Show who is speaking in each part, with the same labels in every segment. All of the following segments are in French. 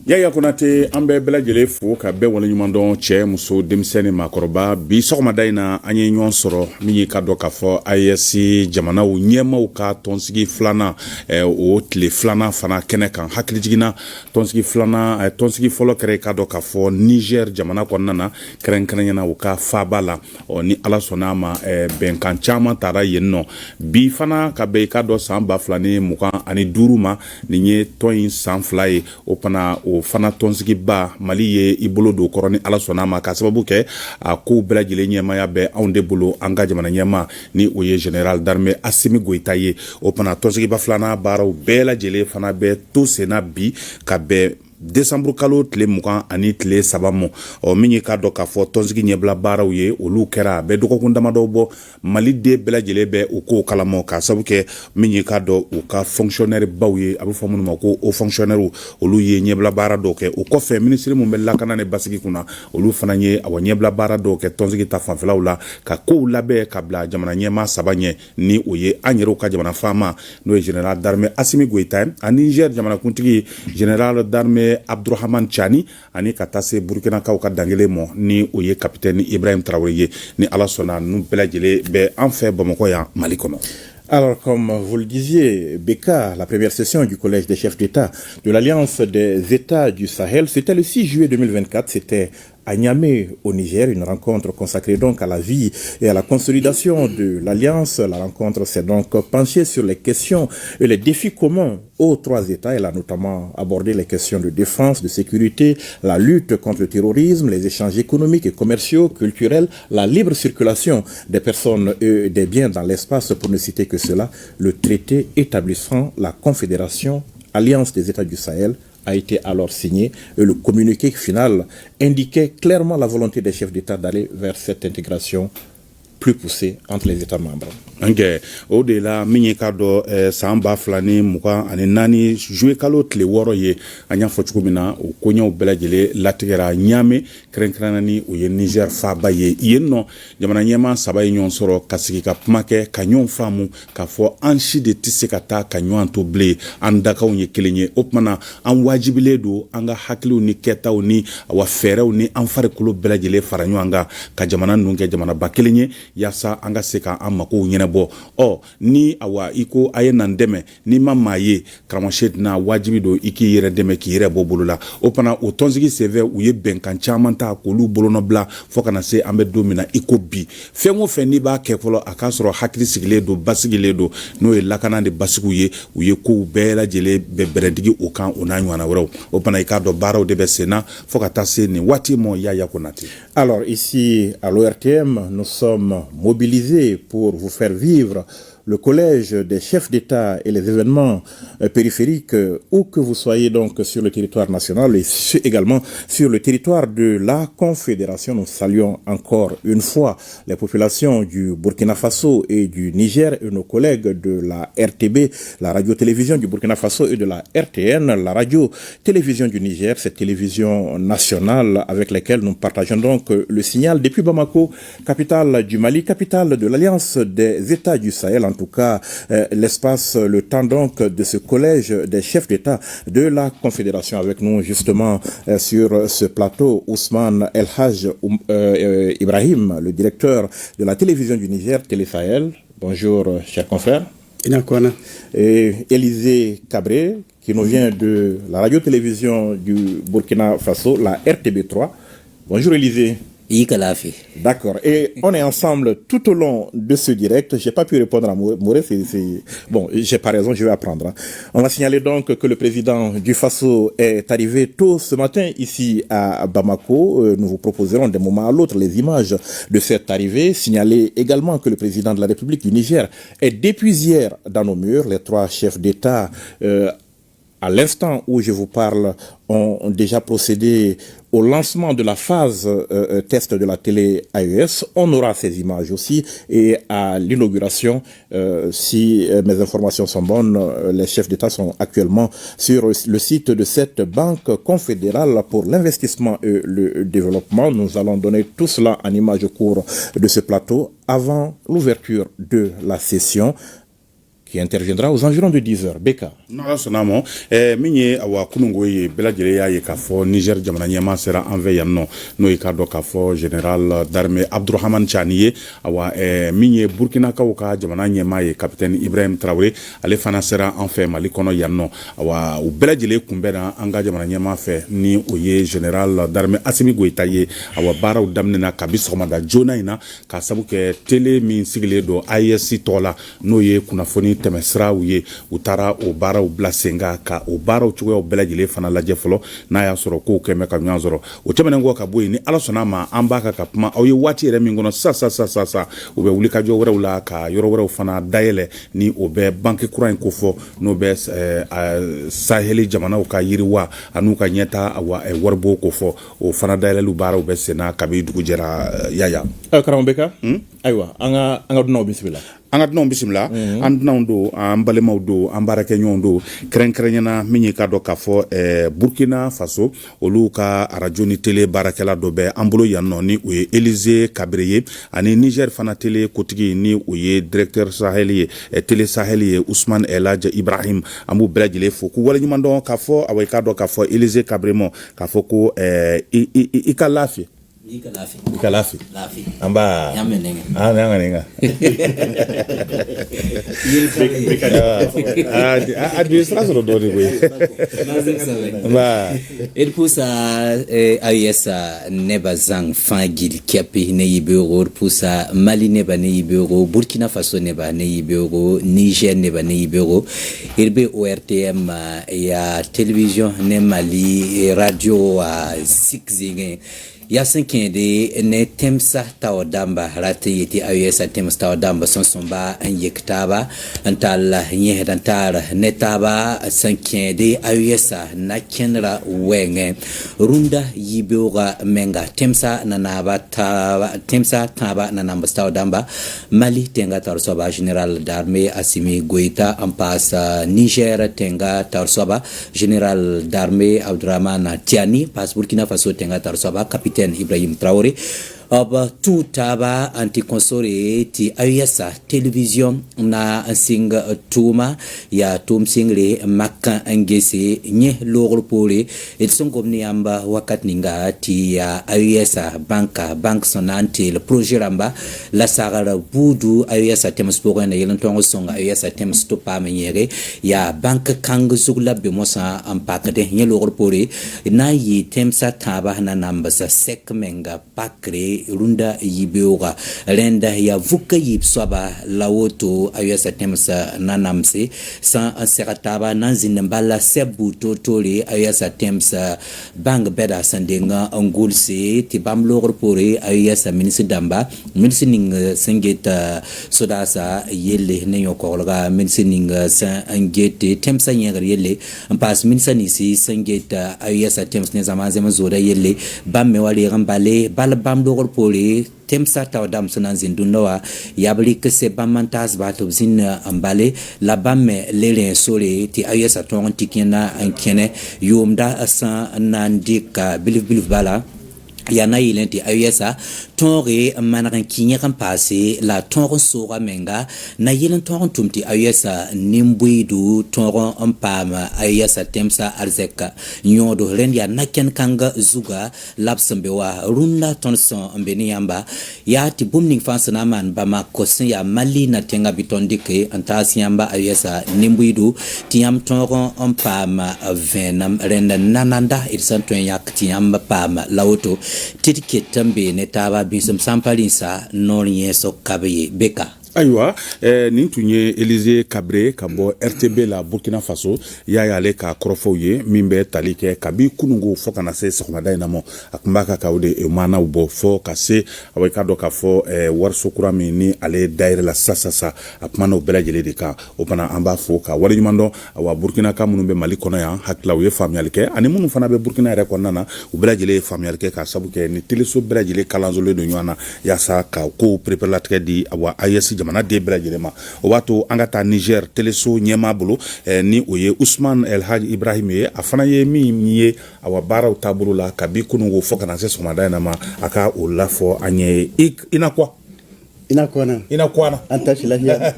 Speaker 1: Yaya Konate an bɛ bɛɛ lajɛlen fo ka bɛɛ waleɲuman dɔn cɛ muso denmisɛnnin maakɔrɔba bi sɔgɔmada in na an ye ɲɔgɔn sɔrɔ min ye ka dɔn k'a fɔ AES jamanaw ɲɛmaw ka tɔnsigi filanan o tile filanan fana kɛnɛ kan hakili jiginna tɔnsigi filanan tɔnsigi fɔlɔ kɛra ka dɔn k'a fɔ Niger jamana kɔnɔna na kɛrɛnkɛrɛnyana u ka faaba la ni Ala sɔnna a ma bɛnkan caman taara yen nɔ bi fana ka bɛn ka dɔn san 2025 ma nin ye tɔn in san 2 ye o fana o fana tɔnsigiba Mali ye i bolo don kɔrɔ ni Ala sɔnna ma ka sababu kɛ a ko bɛɛ lajɛlen ɲɛmaya bɛ anw de bolo an ka jamana ɲɛma ni o ye général d'armée Assimi Goïta ye o fana tɔnsigiba filanan baaraw bɛɛ lajɛlen fana bɛ to senna bi ka bɛn décembre kalo tile 20 ani tile 3 mɔ min ye ka dɔn k'a fɔ tɔnsigi ɲɛbila baaraw ye olu kɛra bɛ dɔgɔkun damadɔ bɔ Mali den bɛɛ lajɛlen bɛ u ko kalamɔ ka sababu kɛ min ye ka dɔn u ka fonctionnaire baw ye a bɛ fɔ minnu ma ko o fonctionnaire olu ye ɲɛbila baara dɔw kɛ o kɔfɛ ministre mun bɛ lakana ni basigi kunna olu fana ye awa ɲɛbila baara dɔw kɛ tɔnsigi ta fanfɛlaw la ka kow labɛn ka bila jamana ɲɛma saba ɲɛ ni o ye an yɛrɛw ka jamana faama n'o ye général d'armée Assimi Goïta ani Niger jamanakuntigi général d'armée Abdurahman Chani ani ka taa se Burkina kaw ka dangele mɔ ni o ye capitaine Ibrahim Traoré ye ni Ala sɔnna nu bɛɛ lajɛlen bɛ an fɛ Bamakɔ yan Mali kɔnɔ.
Speaker 2: Alors, comme vous le disiez, Beka, la première session du Collège des chefs d'État de l'Alliance des États du Sahel, c'était le 6 juillet 2024, c'était à Niamey, au Niger, une rencontre consacrée donc à la vie et à la consolidation de l'Alliance. La rencontre s'est donc penchée sur les questions et les défis communs aux trois États. Elle a notamment abordé les questions de défense, de sécurité, la lutte contre le terrorisme, les échanges économiques et commerciaux, culturels, la libre circulation des personnes et des biens dans l'espace, pour ne citer que cela. Le traité établissant la Confédération Alliance des États du Sahel a été alors signé et le communiqué final indiquait clairement la volonté des chefs d'État d'aller vers cette intégration plus poussée entre les États membres.
Speaker 1: Ange o de la min ye ka dɔ san 2024 juillet kalo tile 6 ye an y'a fɔ cogo min na o koɲɛw bɛɛ lajɛlen latigɛra Niamey kɛrɛnkɛrɛnna ni o ye Niger faaba ye yen nɔ jamana ɲɛma saba ye ɲɔgɔn sɔrɔ ka sigi ka kuma kɛ ka ɲɔgɔn faamu k'a fɔ an si de tɛ se ka taa ka ɲɔgɔn to bilen an dakaw ye kelen ye o tumana an wajibilen don an ka hakiliw ni kɛtaw ni awa fɛɛrɛw ni an farikolo bɛɛ lajɛlen fara ɲɔgɔn kan ka jamana ninnu kɛ jamanaba kelen ye yaasa an ka se ka an makow ɲɛnabɔ ni awa iko aye nan dɛmɛ ni ma maa ye karamɔgɔ na wajibi don i k'i yɛrɛ dɛmɛ k'i yɛrɛ bɔ bolo la o fana o tɔnsigi senfɛ u ye bɛnkan caman ta k'olu bolonɔbila fo kana se an bɛ don min na i ko bi fɛn o fɛn n'i b'a kɛ fɔlɔ a k'a sɔrɔ hakili sigilen don basigilen don n'o ye lakana de basigiw ye u ye kow bɛɛ lajɛlen bɛ bɛrɛdigi o kan o n'a ɲɔgɔnna wɛrɛw o fana i k'a dɔn baaraw de bɛ senna fo ka taa se nin waati mɔ Yaya Konate.
Speaker 2: Alors ici à l'ORTM, nous sommes mobilisés pour vous faire vivre le collège des chefs d'État et les événements périphériques, où que vous soyez donc sur le territoire national et également sur le territoire de la Confédération. Nous saluons encore une fois les populations du Burkina Faso et du Niger et nos collègues de la RTB, la radio-télévision du Burkina Faso, et de la RTN, la radio-télévision du Niger, cette télévision nationale avec laquelle nous partageons donc le signal depuis Bamako, capitale du Mali, capitale de l'Alliance des États du Sahel. En tout cas, l'espace, le temps donc de ce collège des chefs d'État de la Confédération. Avec nous justement sur ce plateau, Ousmane El Haj Ibrahim, le directeur de la télévision du Niger, Télé Sahel. Bonjour, chers confrères. Et Élisée Cabré, qui nous vient de la radio-télévision du Burkina Faso, la RTB3. Bonjour Élisée. D'accord. Et on est ensemble tout au long de ce direct. J'ai pas pu répondre à Mouré. Bon, j'ai pas raison, je vais apprendre. Hein. On va signaler donc que le président du Faso est arrivé tôt ce matin ici à Bamako. Nous vous proposerons d'un moment à l'autre les images de cette arrivée. Signaler également que le président de la République du Niger est depuis hier dans nos murs. Les trois chefs d'État, à l'instant où je vous parle, ont déjà procédé au lancement de la phase test de la télé AES. On aura ces images aussi. Et à l'inauguration, si mes informations sont bonnes, les chefs d'État sont actuellement sur le site de cette banque confédérale pour l'investissement et le développement. Nous allons donner tout cela en images au cours de ce plateau avant l'ouverture de la session qui interviendra aux environs de 10h. Beka.
Speaker 1: N'ala sonamo minye awa kunungo ye belajele ya ye kafo Niger jamana nyama sera enve yanno no e kado kafo général d'armée Abdourahmane Chaniye awa minye Burkina ka jamana nyama ye capitaine Ibrahim Traoré ale fana sera enfe Mali kono yanno awa u belajele kumbena anga jamana nyama fe ni oye général d'armée Assimi Goïta ye awa bara u damnena kabiso manda jona ina ka sabuke télé min sigile do ISC tola no ye kunafoni temesra uye utara o bara u blasenga ka o bara u chugo o belajile fana lajɛ fɔlɔ n'a y'a sɔrɔ ko kɛmɛ ka ɲɔgɔn sɔrɔ o tɛmɛnen kɔ ka bɔ yen ni ala sɔnna ma an b'a ka kuma aw ye waati yɛrɛ min kɔnɔ sa u bɛ wuli ka jɔ wɛrɛw la ka yɔrɔ wɛrɛw fana dayɛlɛ ni o bɛ banki kura in ko fɔ n'o bɛ saheli jamanaw ka yiriwa an'u ka ɲɛta waribo ko fɔ o fana dayɛlɛliw baaraw bɛ senna kabi dugu jɛra yaya
Speaker 2: karamɔgɔ Beka ayiwa an ka dunanw bisimila
Speaker 1: an ka dunanw bisimila an dunanw do an balimaw do an baarakɛɲɔgɔnw do kɛrɛnkɛrɛnyana min ye ka dɔn k'a fɔ Burkina Faso olu ka radio ni télé baarakɛla dɔ bɛ an bolo yan nɔ ni o ye Élisée Kabré ye ani Niger fana télé kotigi ni o ye directeur Sahel ye télé Sahel ye Ousmane El Hadj Ibrahim an b'u bɛɛ lajɛlen fo k'u waleɲuman dɔn k'a fɔ awa i k'a dɔn k'a fɔ Élisée Kabré mɔ k'a fɔ ko i ka lafiya Ikalafi. Amba. Yamenenga. Administration do de
Speaker 3: Ba. Il poussa ayesa neba zang fangil kepi ne yibero poussa Mali neba ne yibero Burkina Faso neba ne yibero Niger neba ne yibero irbe ORTM ya télévision ne Mali radio a sixing yasin kende ne temsa tawadamba rati yiti ayesa temsa tawadamba sonsomba anyektaba antala nyehedantara netaba sankende ayesa na kenra wenge runda yibeoga menga temsa nanaba temsa taba nanamba tawadamba Mali tenga tarsoba général d'armée Assimi Goïta en passe Niger tenga tarsoba général d'armée Abdourahmane Tiani passe Burkina Faso tenga tarsoba capitaine Ibrahim Traoré aba tutaba anti-consore ti ayesa télévision na singa tuma ya tum singre makka angese nye logro pole et son gomni amba wakat ninga ti ya ayesa bank sonante le projet ramba la sagara budu ayesa tems pogana yelan tongo songa ayesa tems topa menyere ya bank kang zugla be mosa ampakade nye logro pole na yi temsa taba na namba sa sek menga pakre runda yibeoga renda ya vuka yipswaba lawoto ayesa temsa nanamse san serataba nanzinembala sebu totole ayesa temsa bang beda sandenga angulse tibam logor pore ayesa ministre damba ministre ning sengeta sodasa yelle ne yokolga ministre ning sa angete temsa nyagar yelle ampas ministre nisi sengeta ayesa temsa ne zamaze mazora yelle bamme wali gambale bal bam logor pore temsa tawdam sunan zindunowa yabli kese bamantas bato zin ambale la bamme lele sole ti ayesa ton tikina ankene yumda asa nandika bilif bala yana yilenti ayesa tonre manaran kinya kan passé la tonre sora menga na yilen tonre tumti ayesa nimbuidu tonre ampama ayesa temsa arzeka nyodo ren ya naken kanga zuga lapsambewa runna tonson mbeni yamba ya ti bumning fansana man bama kosin ya Mali na tenga bitondike antasi yamba ayesa nimbuidu tiam tonre ampama venam ren nananda irsanton yak tiam pama lawoto titike tambe ne taba bisum sampalinsa non yeso kabe Beka
Speaker 1: Aywa nin tun ye Élisée Kabré ka bɔ RTB la Burkina Faso y'a y'ale ka kɔrɔfɔw ye min bɛ tali kɛ kabi kunungo fɔ kana se sɔgɔmada in na mɔ a tun b'a ka kaw de maanaw bɔ fɔ ka se aw ka dɔn k'a fɔ wariso kura min ni ale dayɛlɛ la sa a kumana o bɛɛ lajɛlen de kan o fana an b'a fɔ ka waleɲuman dɔn awa Burkina ka minnu bɛ Mali kɔnɔ yan hakila u ye faamuyali kɛ ani minnu fana bɛ Burkina yɛrɛ kɔnɔna na u bɛɛ lajɛlen ye faamuyali kɛ ka sabu kɛ ni teleso bɛɛ lajɛlen kalansolen don ɲɔgɔn na yaasa ka kow perepere di awa AES jamana den bɛɛ lajɛlen ma o b'a to an ka taa Niger teleso ɲɛmaa bolo ni o ye Ousmane El Hadj Ibrahim ye a fana ye min ye awa baaraw taabolo la kabi kunungo fɔ kana se sɔgɔmada in na ma a ka o lafɔ an ye i na quoi
Speaker 4: ina kwana an tashi lafiya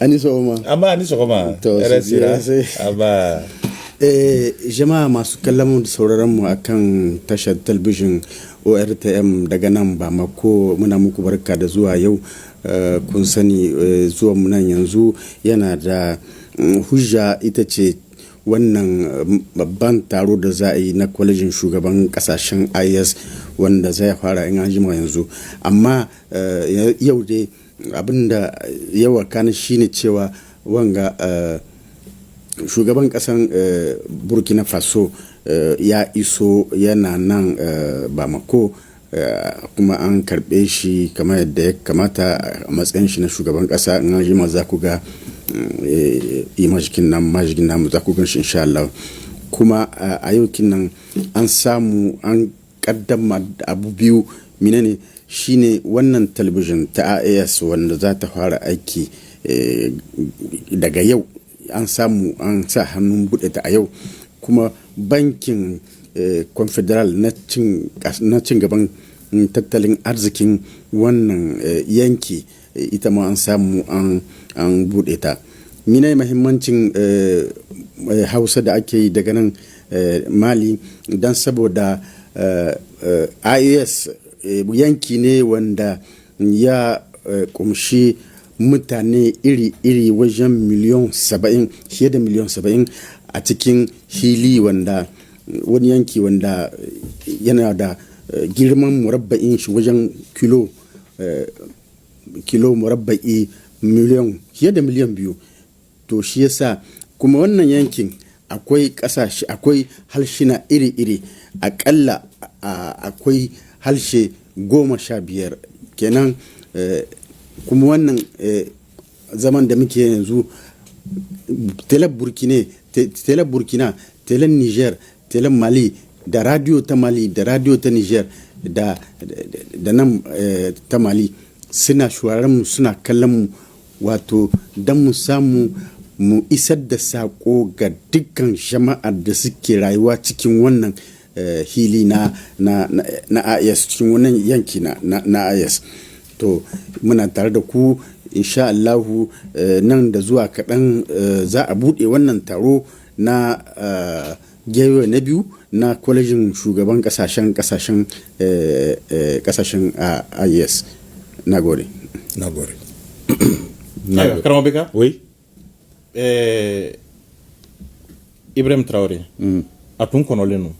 Speaker 4: ani sogoma
Speaker 1: amma ani sogoma
Speaker 4: to sai
Speaker 1: amma
Speaker 4: jama'a masu kallon da sauraron mu akan tashar talabijin ORTM daga nan Bamako muna muku barka da zuwa yau. Kun sani zuwa mu nan yanzu yana da hujja, ita ce wannan babban taro da za a yi na kwalejin shugaban kasashen IS wanda zai fara in an jima yanzu. Amma yau dai abinda yawa kana shine cewa wanga shugaban kasan Burkina Faso ya iso yana nan Bamako, kuma an karbe shi kamar yadda ya kamata a matsayin shi na shugaban kasa. In an jima za ku ga majigin namu za ku gan shi insha Allah. Kuma a yau nan an samu an kaddama abu biyu. Menene shine wannan talabijin ta AIS wanda za ta fara aiki daga yau. An samu an sa hannun bude ta a yau. Kuma bankin confederal na cin gaban tattalin arzikin wannan yanki ita ma an samu an bude ta. Mina mahimmancin hausa da ake yi daga nan Mali don saboda IAS yanki ne wanda ya kumshi mutane iri-iri wajen miliyan 70, fiye da miliyan 70 a cikin hili, wanda wani yanki wanda yana da girman murabba'in shi wajen kilo murabba'i fiye da miliyan 2. To shi yasa kuma wannan yankin akwai kasashe, akwai halshina iri-iri, akalla akwai halshe 15 kenan. Kuma wannan zaman da muke yanzu tele Burkina, tele Niger, tele Mali, da radio ta Mali da radio ta Niger da nan ta Mali suna shuraren mu, suna kallon mu, wato don mu samu mu isar da sako ga dukkan jama'ar da suke rayuwa cikin wannan hili na AIS, cikin wannan yanki na AIS. To muna tare da ku insha Allahu. Nan da zuwa kaɗan za a buɗe wannan taro na gewe na biyu na kwalejin shugaban kasashen IS. Nagode.
Speaker 2: Karamabeka?
Speaker 1: Oui.
Speaker 2: Ibrahim Traoré, à tout connaître,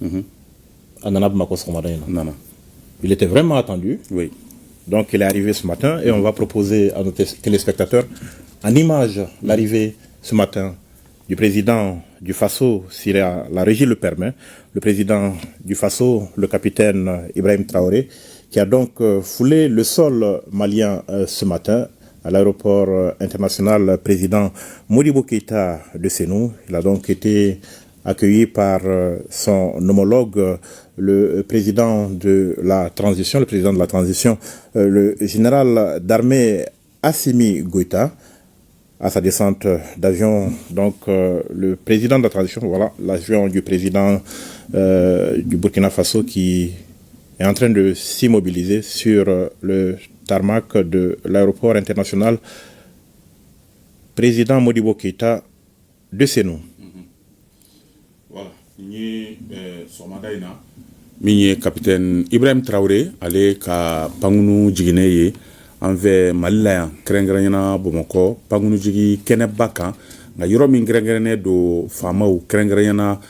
Speaker 2: il était vraiment attendu.
Speaker 1: Oui.
Speaker 2: Donc il est arrivé ce matin et on va proposer à nos téléspectateurs en image l'arrivée ce matin du président du Faso, si la régie le permet, le président du Faso, le capitaine Ibrahim Traoré, qui a donc foulé le sol malien ce matin à l'aéroport international président Modibo Keïta de Sénou. Il a donc été accueilli par son homologue, le président de la transition, le général d'armée Assimi Goïta. À sa descente d'avion, donc le président de la transition, voilà, l'avion du président du Burkina Faso qui est en train de s'immobiliser sur le tarmac de l'aéroport international président Modibo Keïta de Sénou.
Speaker 1: Voilà, Mini capitaine Ibrahim Traoré, allé ka Pangunu Jigine an fɛ Mali la yan kɛrɛnkɛrɛnyana Bamakɔ Pangunu jigi kɛnɛba kan nka yɔrɔ min kɛrɛnkɛrɛnnen don faamaw kɛrɛnkɛrɛnyana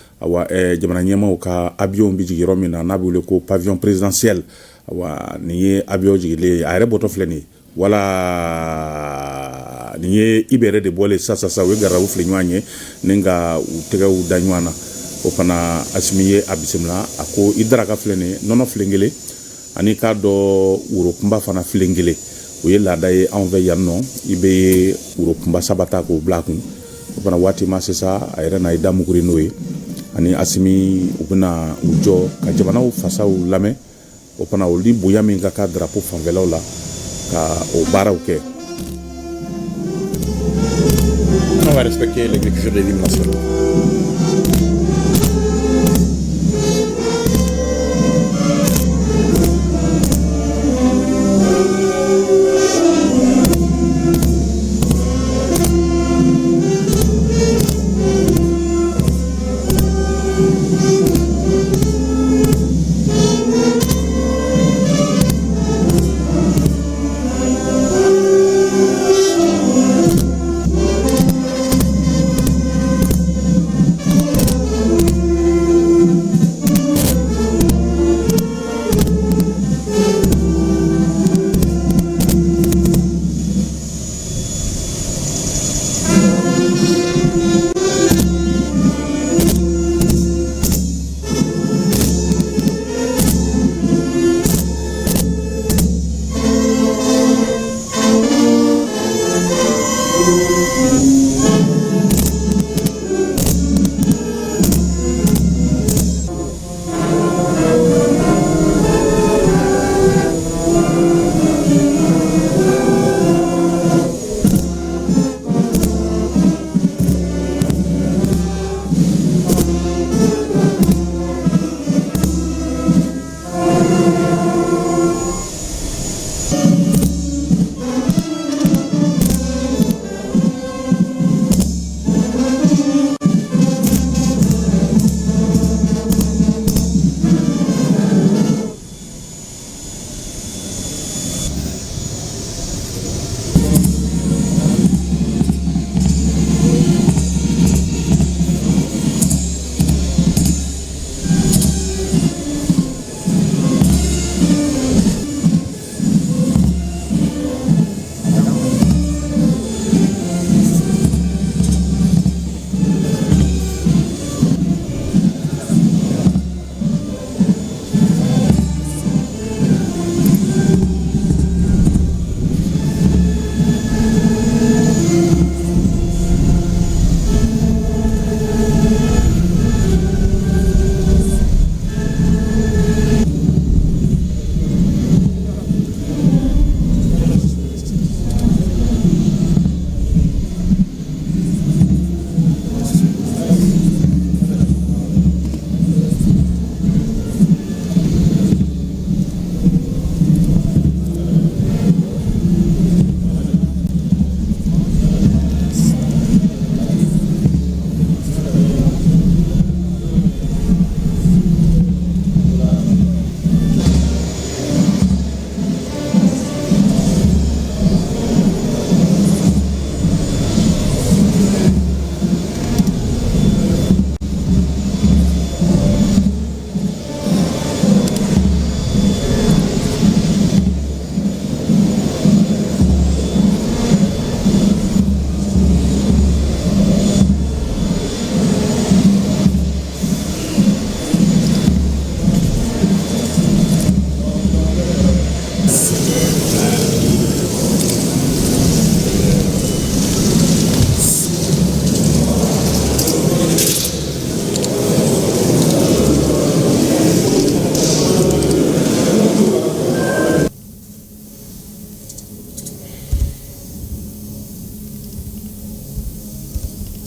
Speaker 1: jamana ɲɛmaaw ka avion bi jigi yɔrɔ min na n'a bɛ wele ko pavillon présidentiel nin ye avion jigilen a yɛrɛ bɔtɔ filɛ nin ye wala nin ye Ibɛrɛ de bɔlen sisan u ye garabu fili ɲɔgɔn ye ni ka u tɛgɛw da ɲɔgɔn na o fana Asimi ye a bisimila a ko i daraka filɛ nin ye nɔnɔ filen kelen ani k'a dɔ woro kunba fana filen kelen o ye laada ye anw fɛ yan nɔ i bɛ woro kunba saba ta k'o bila a kun o fana waati ma sisan a yɛrɛ na i da muguri n'o ye ani Asimi u bɛna u jɔ ka jamanaw fasaw lamɛn o fana olu ni bonya min ka kan drapeau fanfɛlaw la ka o baaraw kɛ.
Speaker 2: On va respecter l'exécution de l'hymne national.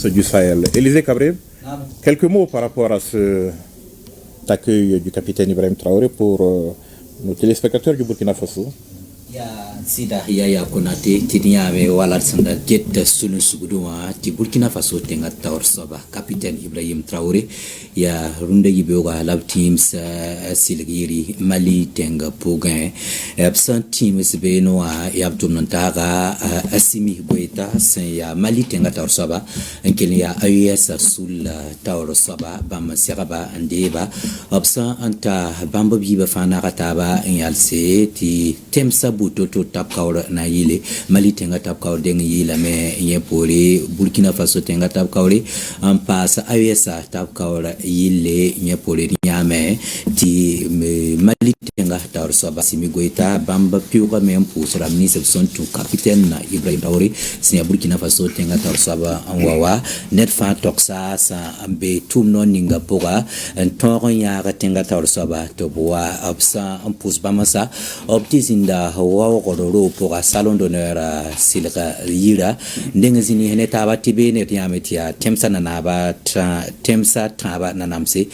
Speaker 2: du Sahel. Élisée Cabré, quelques mots par rapport à cet accueil du capitaine Ibrahim Traoré pour nos téléspectateurs du Burkina Faso.
Speaker 3: Ya sida ya konate tinia me wala sanda jet sunu suguduma ti Burkina Faso tenga tawr soba capitaine Ibrahim Traoré ya runde yiboga lab teams silgiri Mali tenga Pogan absent teams beno ya abdomntaga Assimi Goïta sen ya Mali tenga tawr soba enkeli ya AES sul tawr soba bam seraba andeba absent anta bamba biba fana kataba yalse ti temsa butoto tap kawra na yile Mali tenga tap kawra deng yila me yepore Burkina Faso tenga tap kawra en passe AESA tap kawra yile yepore nyame ti Mali tenga tawra soba Assimi Goïta bamba piuga me mpusra ministre son tu capitaine na Ibrahim Traoré sinya Burkina Faso tenga tawra soba anwawa net fa toksa sa ambe tumno ninga poga ntoron ya tenga tawra soba to boa absa mpus bamasa optizinda wa kodoro pour salon d'honneur silka yira ndengezini heneta batibe ne yametia temsa nanaba temsa taba nanamse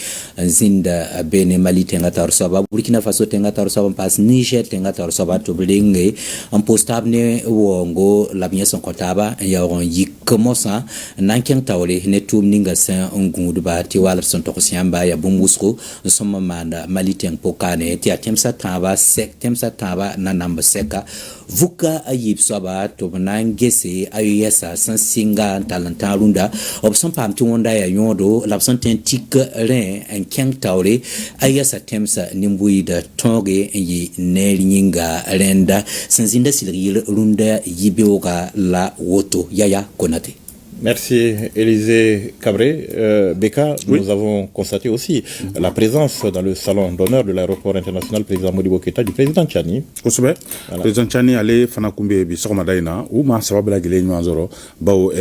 Speaker 3: zinda bene Mali tenga tarsoba Burkina Faso tenga tarsoba pas Niger tenga tarsoba to blinge en postabne wongo la bien son kotaba ya on yikomosa nanken tawle ne tum ninga sen ngudu ba ti wala son to siamba ya bumbusko somma manda Mali teng pokane ti temsa taba sek temsa taba nanamba seka vuka ayib soba to banangese ayesa sansinga talantarunda opson pam tuonda ya yodo lapson tentik ren en keng tawre ayesa temsa nimbuida tonge yi nelinga renda sanzinda silgil runda yibeoga la woto yaya konate.
Speaker 2: Merci Élisée Cabré. Beka, oui. Nous avons constaté aussi la présence dans le salon d'honneur de l'aéroport international président Modibo Keïta du président Tchani.
Speaker 1: Kosube, président Tchani ale fana kumbe bi sokoma daina ou ma sabab la gele nywan zoro bawo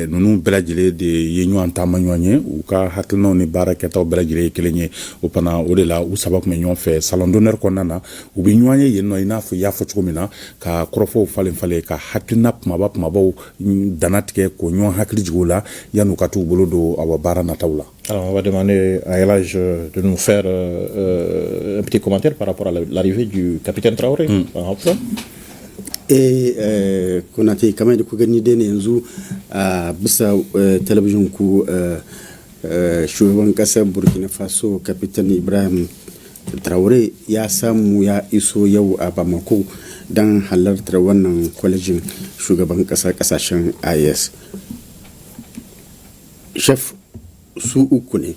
Speaker 1: nunu bela gele de yenywan tamanyanye ou ka hakno ni baraketa bela gele kelenye ou pana o de la ou sabab me nyon fait salon d'honneur konana ou bi nyanye yenno ina fu ya fu chkomina ka krofo falen fale ka haknap mabap mabaw danatke ko hakli jgola yanu katu bolodo awabara na taula.
Speaker 2: Alors on va demander à Elage de nous faire un petit commentaire par rapport à l'arrivée du capitaine Traoré.
Speaker 4: Et konate kamar da ku gani dai ne yanzu a bisa talabijin ku shugaban kasar Burkina Faso capitaine Ibrahim Traoré ya samu ya iso yau a Bamako don halartar wannan kwalejin shugaban kasashen IS. Chef su uku ne,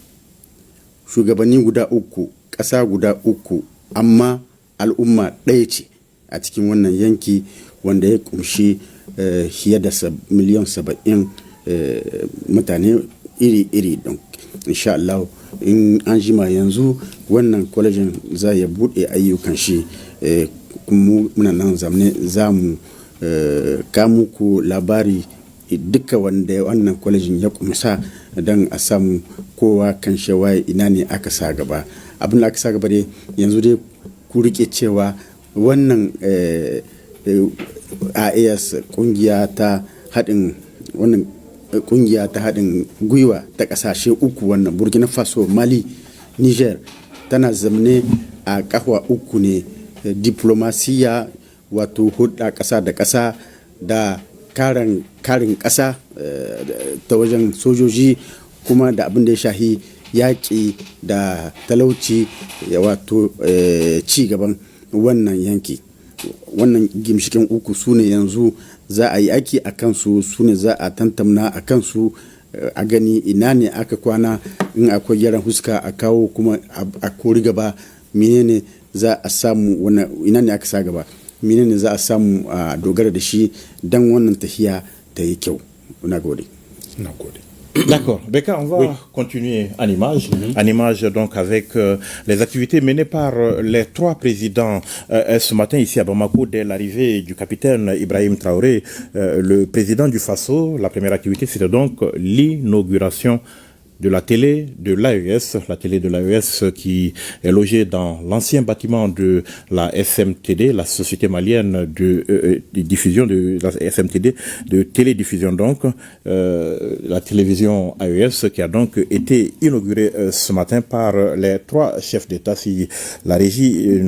Speaker 4: shugabanni guda uku, ƙasa guda uku, amma al'umma ɗaya ce a cikin wannan yanki wanda ya kumshi fiye da miliyan 70 mutane iri-iri. don insha Allah in an jima yanzu wannan kwalejin za ya buɗe ayyukan shi muna nan zamne za mu kamuku labari duka wanda wannan kwalejin ya kumsa don a samu kowa kan shawaye ina ne aka sa gaba. Abin da aka sa gaba dai yanzu dai ku rike cewa wannan AES kungiya ta haɗin gwiwa ta ƙasashe uku wannan Burkina Faso, Mali, Niger tana zamne a ƙahwa uku ne diplomasiya wato hulɗa ƙasa da ƙasa da karin ƙasa ta wajen sojoji kuma da abin da ya shahi yaƙi da talauci wato ci gaban wannan yanki. Wannan gimshikin uku su ne yanzu za a yi aiki a kansu, su ne za a tantamna a kansu a gani ina ne aka kwana, in akwai gyaran huska a kawo kuma a kori gaba menene za a samu, ina ne aka sa gaba menene za a samu a dogara da shi don wannan tafiya ta yi kyau. Na gode.
Speaker 2: D'accord. Beka, on va continuer en image. En image, donc, avec les activités menées par les trois présidents ce matin ici à Bamako dès l'arrivée du capitaine Ibrahim Traoré, le président du Faso. La première activité, c'était donc l'inauguration de la télé de l'AES, la télé de l'AES qui est logée dans l'ancien bâtiment de la SMTD, la société malienne de diffusion de la SMTD, de télédiffusion donc, la télévision AES qui a donc été inaugurée ce matin par les 3 chefs d'État. Si la régie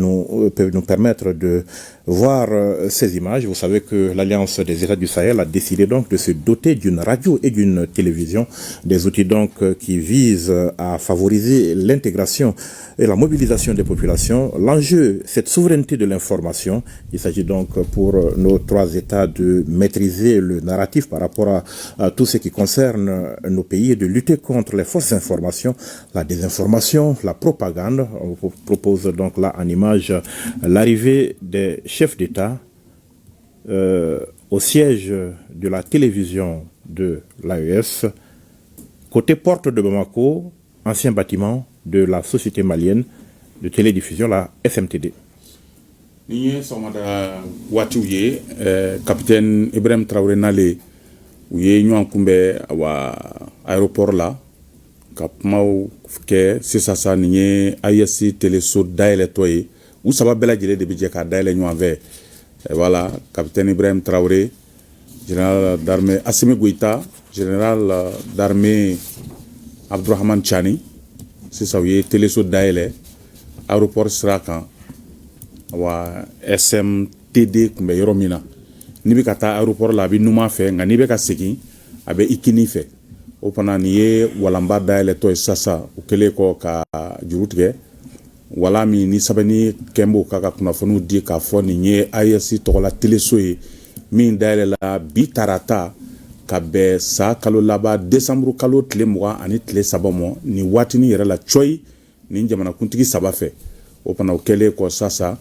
Speaker 2: peut nous permettre de voir ces images. Vous savez que l'Alliance des États du Sahel a décidé donc de se doter d'une radio et d'une télévision, des outils donc qui visent à favoriser l'intégration et la mobilisation des populations. L'enjeu, cette souveraineté de l'information. Il s'agit donc pour nos 3 États de maîtriser le narratif par rapport à tout ce qui concerne nos pays et de lutter contre les fausses informations, la désinformation, la propagande. On vous propose donc là en image l'arrivée des chefs d'État au siège de la télévision de l'AES, côté porte de Bamako, ancien bâtiment de la société malienne de télédiffusion, la SMTD.
Speaker 1: Ni somada wati uye capitaine Ibrahim Traoré Nale uye nyuan kumbe wa aéroport la kapmau ke sisasa ni ayesi téléso daile toye ou saba bela jele de bidje ka daile nyuan ve voilà capitaine Ibrahim Traoré, général d'armée Assimi Goïta, général d'armée Abdourahmane Chani sisa uye téléso daile aéroport Srakan wa SMTD kumbe yɔrɔ min na ni bɛ ka taa aéroport la a bɛ numan fɛ nka n'i bɛ ka segin a bɛ ikini fɛ o fana nin ye walanba dayɛlɛtɔ ye sasa o kɛlen kɔ ka juru tigɛ wala min ni sɛbɛnni kɛ b'o kan ka kunnafoniw di k'a fɔ nin ye AES tɔgɔla teleso ye min dayɛlɛla bi tarata ka bɛn sa kalo laban décembre kalo tile 20 ani tile 3 ma nin waatinin yɛrɛ la coyi nin jamanakuntigi 3 fɛ o fana o kɛlen kɔ sasa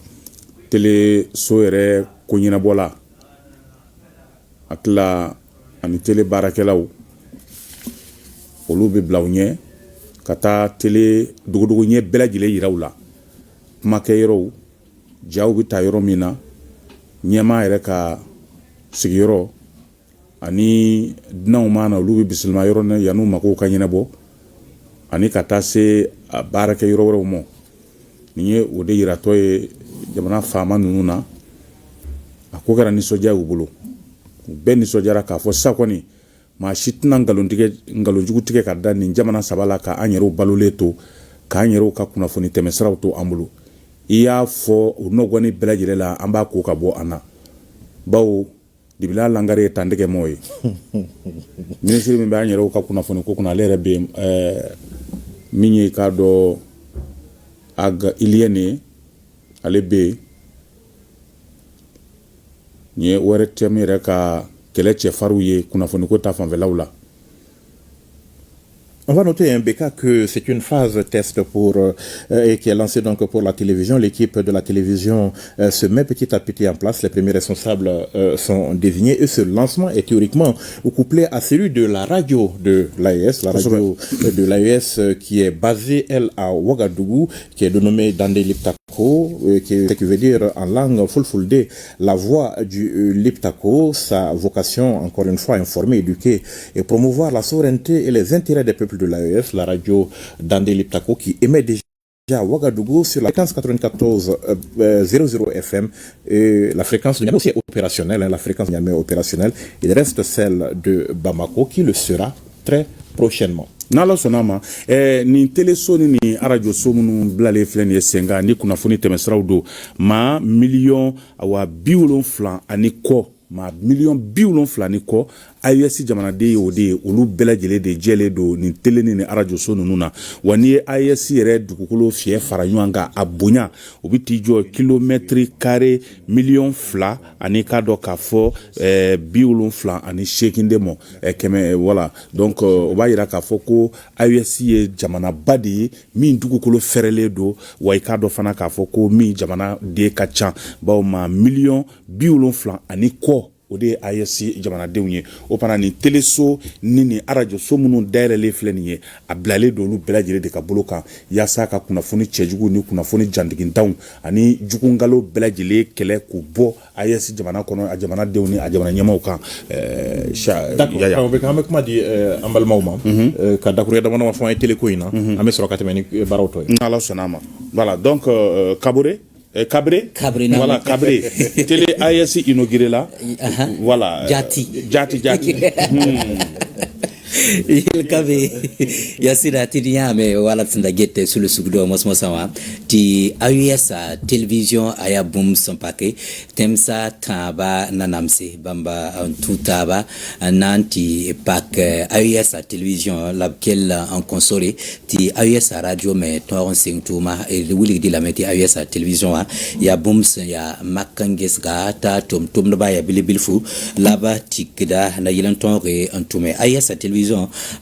Speaker 1: télé so yɛrɛ ko ɲɛnabɔla a tila ani télé baarakɛlaw olu bɛ bila u ɲɛ ka taa télé dogodogo ɲɛ bɛɛ lajɛlen yira u la kumakɛ yɔrɔw jaw bɛ taa yɔrɔ min na ɲɛmaa yɛrɛ ka sigiyɔrɔ ani dunanw ma na olu bɛ bisimila yɔrɔ na yan'u mago ka ɲɛnabɔ ani ka taa se a baarakɛ yɔrɔ wɛrɛw ma nin ye o de yiratɔ ye jamana faama ninnu na a ko kɛra nisɔndiya y'u bolo u bɛɛ nisɔndiyara k'a fɔ sisan kɔni maa si tɛna nkalonjugu tigɛ ka da nin jamana 3 la k'an yɛrɛw balolen to k'an yɛrɛw ka kunnafoni tɛmɛsiraw to an bolo i y'a fɔ o nɔgɔni bɛɛ lajɛlen la an b'a ko ka bɔ an na bawo dibila langare ye tandɛgɛmaw ye minisiri min bɛ an yɛrɛw ka kunnafoni ko kunna ale yɛrɛ bɛ min ye k'a dɔn aga ilienne ale bɛ yen wɛrɛ tɛ min yɛrɛ ka kɛlɛ cɛfarinw ye kunnafoniko ta fanfɛlaw la.
Speaker 2: On va noter, hein, Beka, que c'est une phase test et qui est lancée donc pour la télévision. L'équipe de la télévision se met petit à petit en place. Les premiers responsables sont désignés et ce lancement est théoriquement couplé à celui de la radio de l'AES, la radio de l'AES qui est basée, elle, à Ouagadougou, qui est dénommée Dandé Liptako, qui veut dire en langue fulfulde la voix du Liptako. Sa vocation, encore une fois, informer, éduquer et promouvoir la souveraineté et les intérêts des peuples de l'AES, la radio Dandé Liptako qui émet déjà à Ouagadougou sur la fréquence 94.00 FM et la fréquence de Niamey aussi est opérationnelle, hein, la fréquence de Niamey est opérationnelle. Il reste celle de Bamako qui le sera très prochainement.
Speaker 1: N'ala sonama ni teleso ni arajo so munu blale filɛ nin ye senga ni kunnafoni tɛmɛsiraw do ma million awa 70 ani kɔ ma million 70 ni kɔ AES jamanaden ye o de ye olu bɛɛ lajɛlen de jɛlen do nin tele ni arajo so ninnu na wa ni ye AES yɛrɛ dugukolo fiyɛ fara ɲɔgɔn kan a bonya o bɛ t'i jɔ kilomètre carré million 2 ani k'a dɔn k'a fɔ 70 ani 8 de mɔ kɛmɛ voilà donc o b'a yira k'a fɔ ko AES ye jamanaba de ye min dugukolo fɛrɛlen do wa i k'a dɔn fana k'a fɔ ko min jamana den ka ca bawo ma million 70 ani kɔ o de ye AES jamanadenw ye o fana nin teleso ni arajo so minnu dayɛlɛlen filɛ nin ye a bilalen don olu bɛɛ lajɛlen de ka bolo kan yaasa ka kunnafoni cɛjugu ni kunnafoni jantigintanw ani jugungalo bɛɛ lajɛlen kɛlɛ k'u bɔ AES jamana kɔnɔ a jamanadenw ni a jamana ɲɛmaw kan
Speaker 2: d'accord on bɛ an bɛ kuma di an balimaw ma ka dakuruya damadama fɔ an ye teleko in na an bɛ sɔrɔ ka tɛmɛ ni baaraw tɔ ye
Speaker 1: ala sɔnna a ma voilà donc Kaboré Cabré,
Speaker 3: voilà,
Speaker 1: Cabré. Télé AES inauguré là. Voilà.
Speaker 3: Jati. Il kabe yasira tidiya me wala tsinda gette sulu sugdo mosmo sawa ti AES télévision aya boom son paquet temsa taba nanamse bamba tutaba nanti pak AES télévision laquelle en consolé ti AES radio mais toron singtuma et wuli di la meti AES télévision ya boom ya makanges ga ta tom no ba ya bilibilfu laba tikda na yilanton re antume AES télévision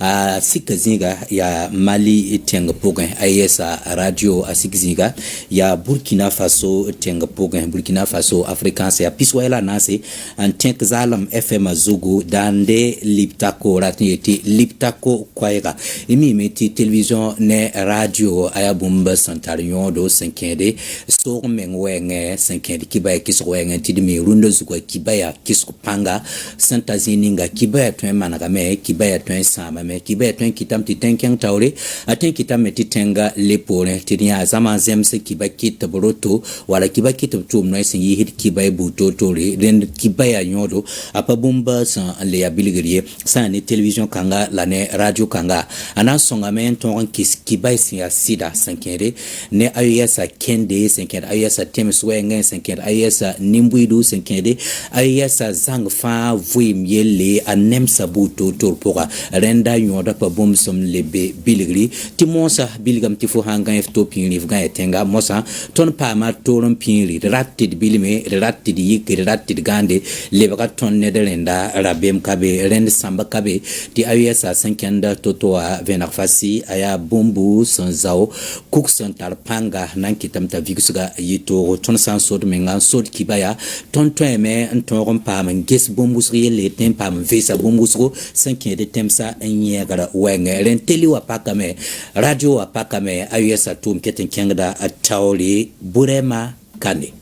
Speaker 3: a sikazinga ya Mali tenga pogen AES radio a sikazinga ya Burkina Faso tenga pogen Burkina Faso afrikanse ya piswaela nase en tenk zalam FM Zogo dande liptako ratiyeti liptako kwaega imi meti television ne radio aya bumba santarion do 5 so mengwenge 5 kibaya kiswenge tidimi rundo zukwa kibaya kiskupanga santazininga kibaya twen managame kibaya twen sama me kibaya twen kitam titenken tawle aten kitam titenga lepore tinya zama zemse kibakita boroto wala kibakita tum no sin yihit kibaya buto tore ren kibaya nyodo apa bumba san le abiligriye san ni television kanga la ne radio kanga ana songa men ton kibaya sin sida 5 ne AES kende 5 AES tems wengen 5 AES nimbuidu 5 AES zang fa vuim yele anem sabuto torpora renda nyoda pa bom som lebe biligri ti monsa bilgam ti fo hanga efto pinri vga etenga mosa ton pa ma toron pinri ratted bilime ratted yik ratted gande lebaka ton nederenda rabem kabe rend samba kabe ti AES 5 totoa venafasi aya bombu sanzao kuk santar panga nan kitamta vigsuga yito ton san sod menga sod kibaya ton tweme ton pa man ges bombus riele tempa vesa bombusro 5 de temsa enyegara wenge ren teli wa pakame radio wa pakame AES tum keten kengda atawli burema kane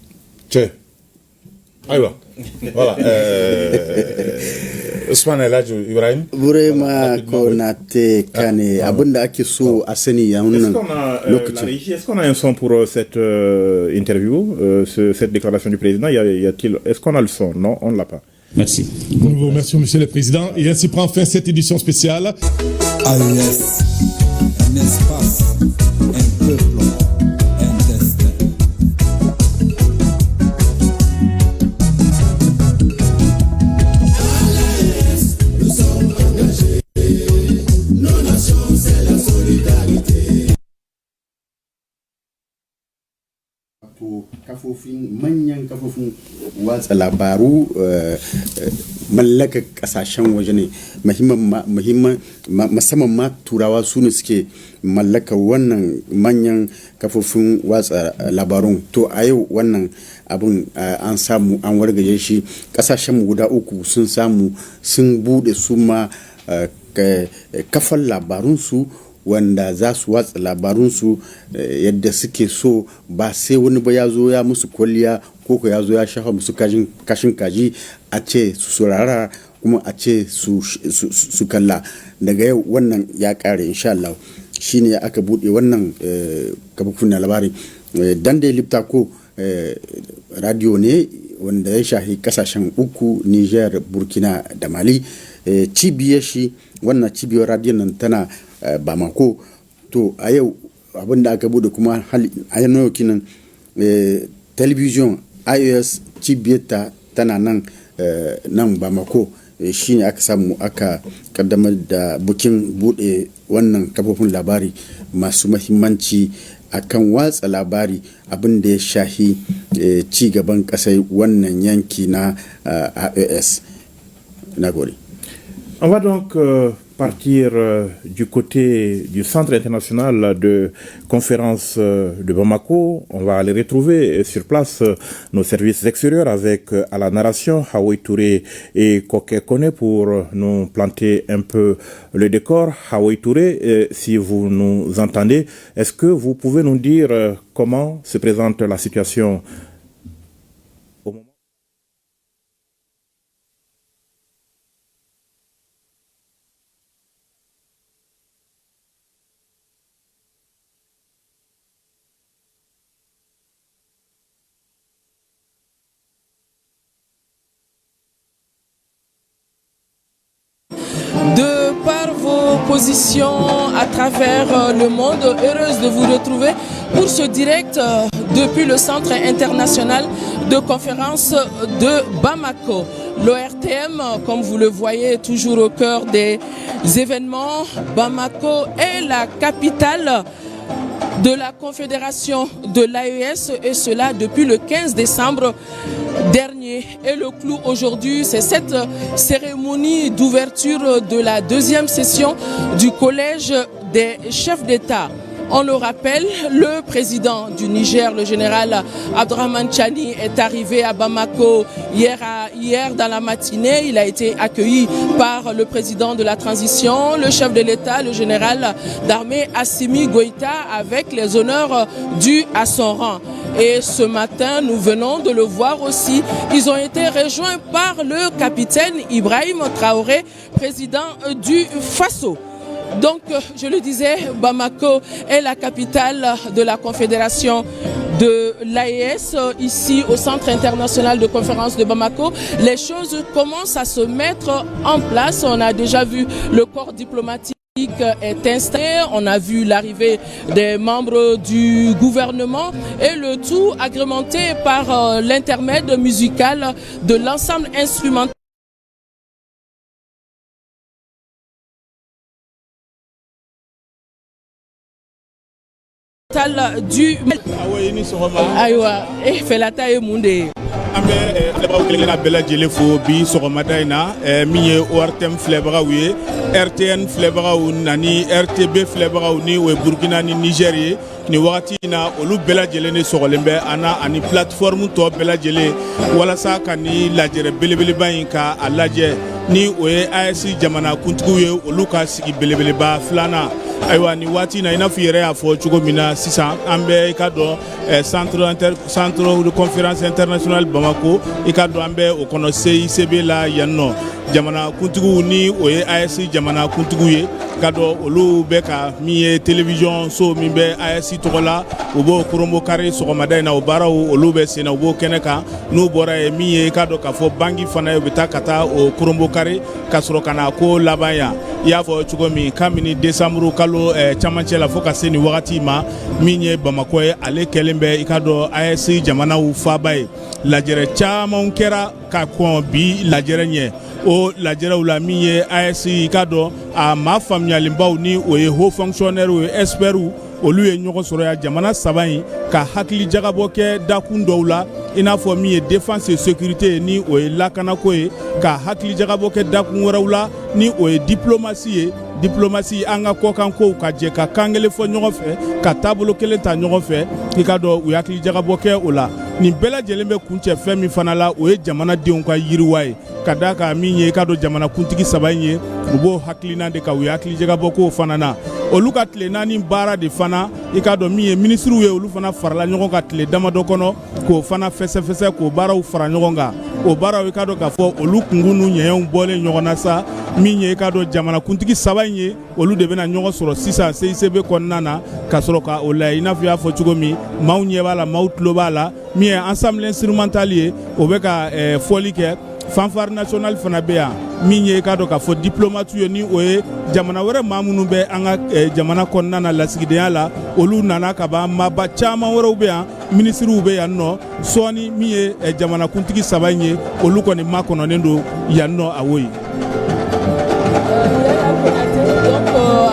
Speaker 1: che aywa voilà Ousmane Ladjo Ibrahim
Speaker 4: burema konate kane abunda ake so a sani ya wannan lokaci
Speaker 2: est-ce qu'on a un son pour cette interview cette déclaration du président est-ce qu'on a le son non on l'a pas.
Speaker 5: Merci.
Speaker 6: Nous vous remercions, Monsieur le Président. Et ainsi prend fin cette édition spéciale.
Speaker 5: AES, un espace, un peuple, un destin. AES, nous sommes engagés. Nos nations, c'est la solidarité.
Speaker 4: manyan kafofin watsa labaru mallaka kasashen waje ne musamman ma turawa su ne suke mallaka wannan manyan kafofin watsa labarun to a yau wannan abun an samu an wargaje shi kasashen guda uku sun samu sun bude su ma kafan labarunsu wanda za su watsa labarunsu yadda suke so ba sai wani ba ya zo ya musu kwalliya ko ya zo ya shafa musu kashin kaji a ce su saurara kuma a ce su kalla daga yau wannan ya kare insha Allah shine aka bude wannan kafofin labari dan da lipta ko radio ne wanda ya shahi kasashen uku Niger, Burkina da Mali cibiyar shi wannan cibiyar radio nan tana Bamako to a yau abinda aka bude kuma a yanayi kinan television AES cibiyarta tana nan Bamako shine aka samu aka kaddamar da bukin bude wannan kafofin labari masu mahimmanci akan watsa labari abin da ya shahi ci gaban kasai wannan yanki na AES. Nagori.
Speaker 2: On va donc partir du côté du Centre international de conférence de Bamako. On va aller retrouver sur place nos services extérieurs avec à la narration Haoui Touré et Koké Kone pour nous planter un peu le décor. Haoui Touré, si vous nous entendez, est-ce que vous pouvez nous dire comment se présente la situation au moment?
Speaker 7: De par vos positions à travers le monde, heureuse de vous retrouver pour ce direct depuis le Centre international de conférence de Bamako. L'ORTM, comme vous le voyez, est toujours au cœur des événements. Bamako est la capitale de la Confédération de l'AES, et cela depuis le 15 décembre dernier. Et le clou aujourd'hui, c'est cette cérémonie d'ouverture de la deuxième session du Collège des chefs d'État. On le rappelle, le président du Niger, le général Abdourahmane Tchani, est arrivé à Bamako hier dans la matinée. Il a été accueilli par le président de la transition, le chef de l'État, le général d'armée Assimi Goïta, avec les honneurs dus à son rang. Et ce matin, nous venons de le voir aussi, ils ont été rejoints par le capitaine Ibrahim Traoré, président du Faso. Donc, je le disais, Bamako est la capitale de la Confédération de l'AES, ici au Centre international de conférence de Bamako. Les choses commencent à se mettre en place. On a déjà vu le corps diplomatique est installé, on a vu l'arrivée des membres du gouvernement et le tout agrémenté par l'intermède musical de l'ensemble instrumental du Aïwa et Felata et Moundé.
Speaker 8: An bɛ filɛbagaw kelen-kelenna bɛɛ lajɛlen fo bi sɔgɔmada in na min ye ORTM filɛbagaw ye, RTN filɛbagaw nani RTB filɛbagaw ni o ye Burkina ni Niger ye. Ni wagati in na olu bɛɛ lajɛlen de sɔgɔlen bɛ an na ani plateforme tɔ bɛɛ lajɛlen walasa ka ni lajɛrɛ belebeleba in ka a lajɛ ni o ye AES jamana kuntigiw ye olu ka sigi belebeleba filanan. Ayiwa ni waati na i n'a fɔ i yɛrɛ y'a fɔ cogo min na sisan an bɛ i ka dɔn centre de conférence internationale Bamako, i ka dɔn an bɛ o kɔnɔ CICB la yan nɔ. Jamana kuntigiw ni o ye AES jamana kuntigiw ye ka dɔn olu bɛ ka min ye télévision so min bɛ AES tɔgɔ la u b'o Korombo Kari sɔgɔmada in na o baaraw olu bɛ sen na u b'o kɛnɛ kan n'u bɔra ye min ye i ka dɔn k'a fɔ bangi fana u bɛ taa ka taa o Korombo Kari ka sɔrɔ ka na ko laban yan. I y'a fɔ cogo min kabini décembre kalo camancɛ la fo ka se nin wagati ma min ye Bamako ye ale kɛlen bɛ i ka dɔn AES jamanaw faaba ye. Lajɛrɛ camanw kɛra ka kɔn bi lajɛrɛ ɲɛ. O lajɛrɛw la min ye AES i ka dɔn a maa faamuyalenbaw ni o ye haut fonctionnaire o ye experts olu ye ɲɔgɔn sɔrɔ ya jamana saba in ka hakili jagabɔ kɛ dakun dɔw la i n'a fɔ min ye défense et sécurité ni o ye lakanako ye ka hakili jagabɔ kɛ dakun wɛrɛw la ni o ye diplomatie ye. Diplomatie an ka kɔkankow ka jɛ ka kan kelen fɔ ɲɔgɔn fɛ ka taabolo kelen ta ɲɔgɔn fɛ i ka dɔn u hakili jagabɔ kɛ o la. Nin bɛɛ lajɛlen bɛ kuncɛ fɛn min fana la o ye jamanadenw ka yiriwa ye ka da ka min ye i ka dɔn jamana kuntigi saba in ye u b'o hakilina de ka u ye hakili jagabɔ k'o fana na. Olu ka tile naani baara de fana i ka dɔn min ye ministriw ye olu fana farala ɲɔgɔn kan tile damadɔ kɔnɔ k'o fana fɛsɛfɛsɛ k'o baaraw fara ɲɔgɔn kan. O baaraw i ka dɔn k'a fɔ olu kungun n'u ɲɛɲɛw bɔlen ɲɔgɔn na sa min ye i ka dɔn jamana kuntigi saba in ye olu de bɛna ɲɔgɔn sɔrɔ sisan CICB kɔnɔna na ka sɔrɔ ka o layɛ i n'a fɔ i y'a fɔ cogo min maaw ɲɛ b'a la maaw tulo b'a la min ye ensemble instrumental ye o bɛ ka fɔli kɛ. Fanfare national fana bɛ yan min ye i ka dɔn k'a fɔ diplomate ye ni o ye jamana wɛrɛ maa minnu bɛ an ka jamana kɔnɔna na lasigidenya la olu nana ka ban maaba caman wɛrɛw bɛ yan ministriw bɛ yan nɔ sɔɔni min ye jamana kuntigi saba in ye olu kɔni makɔnɔnen don yan nɔ a wo ye.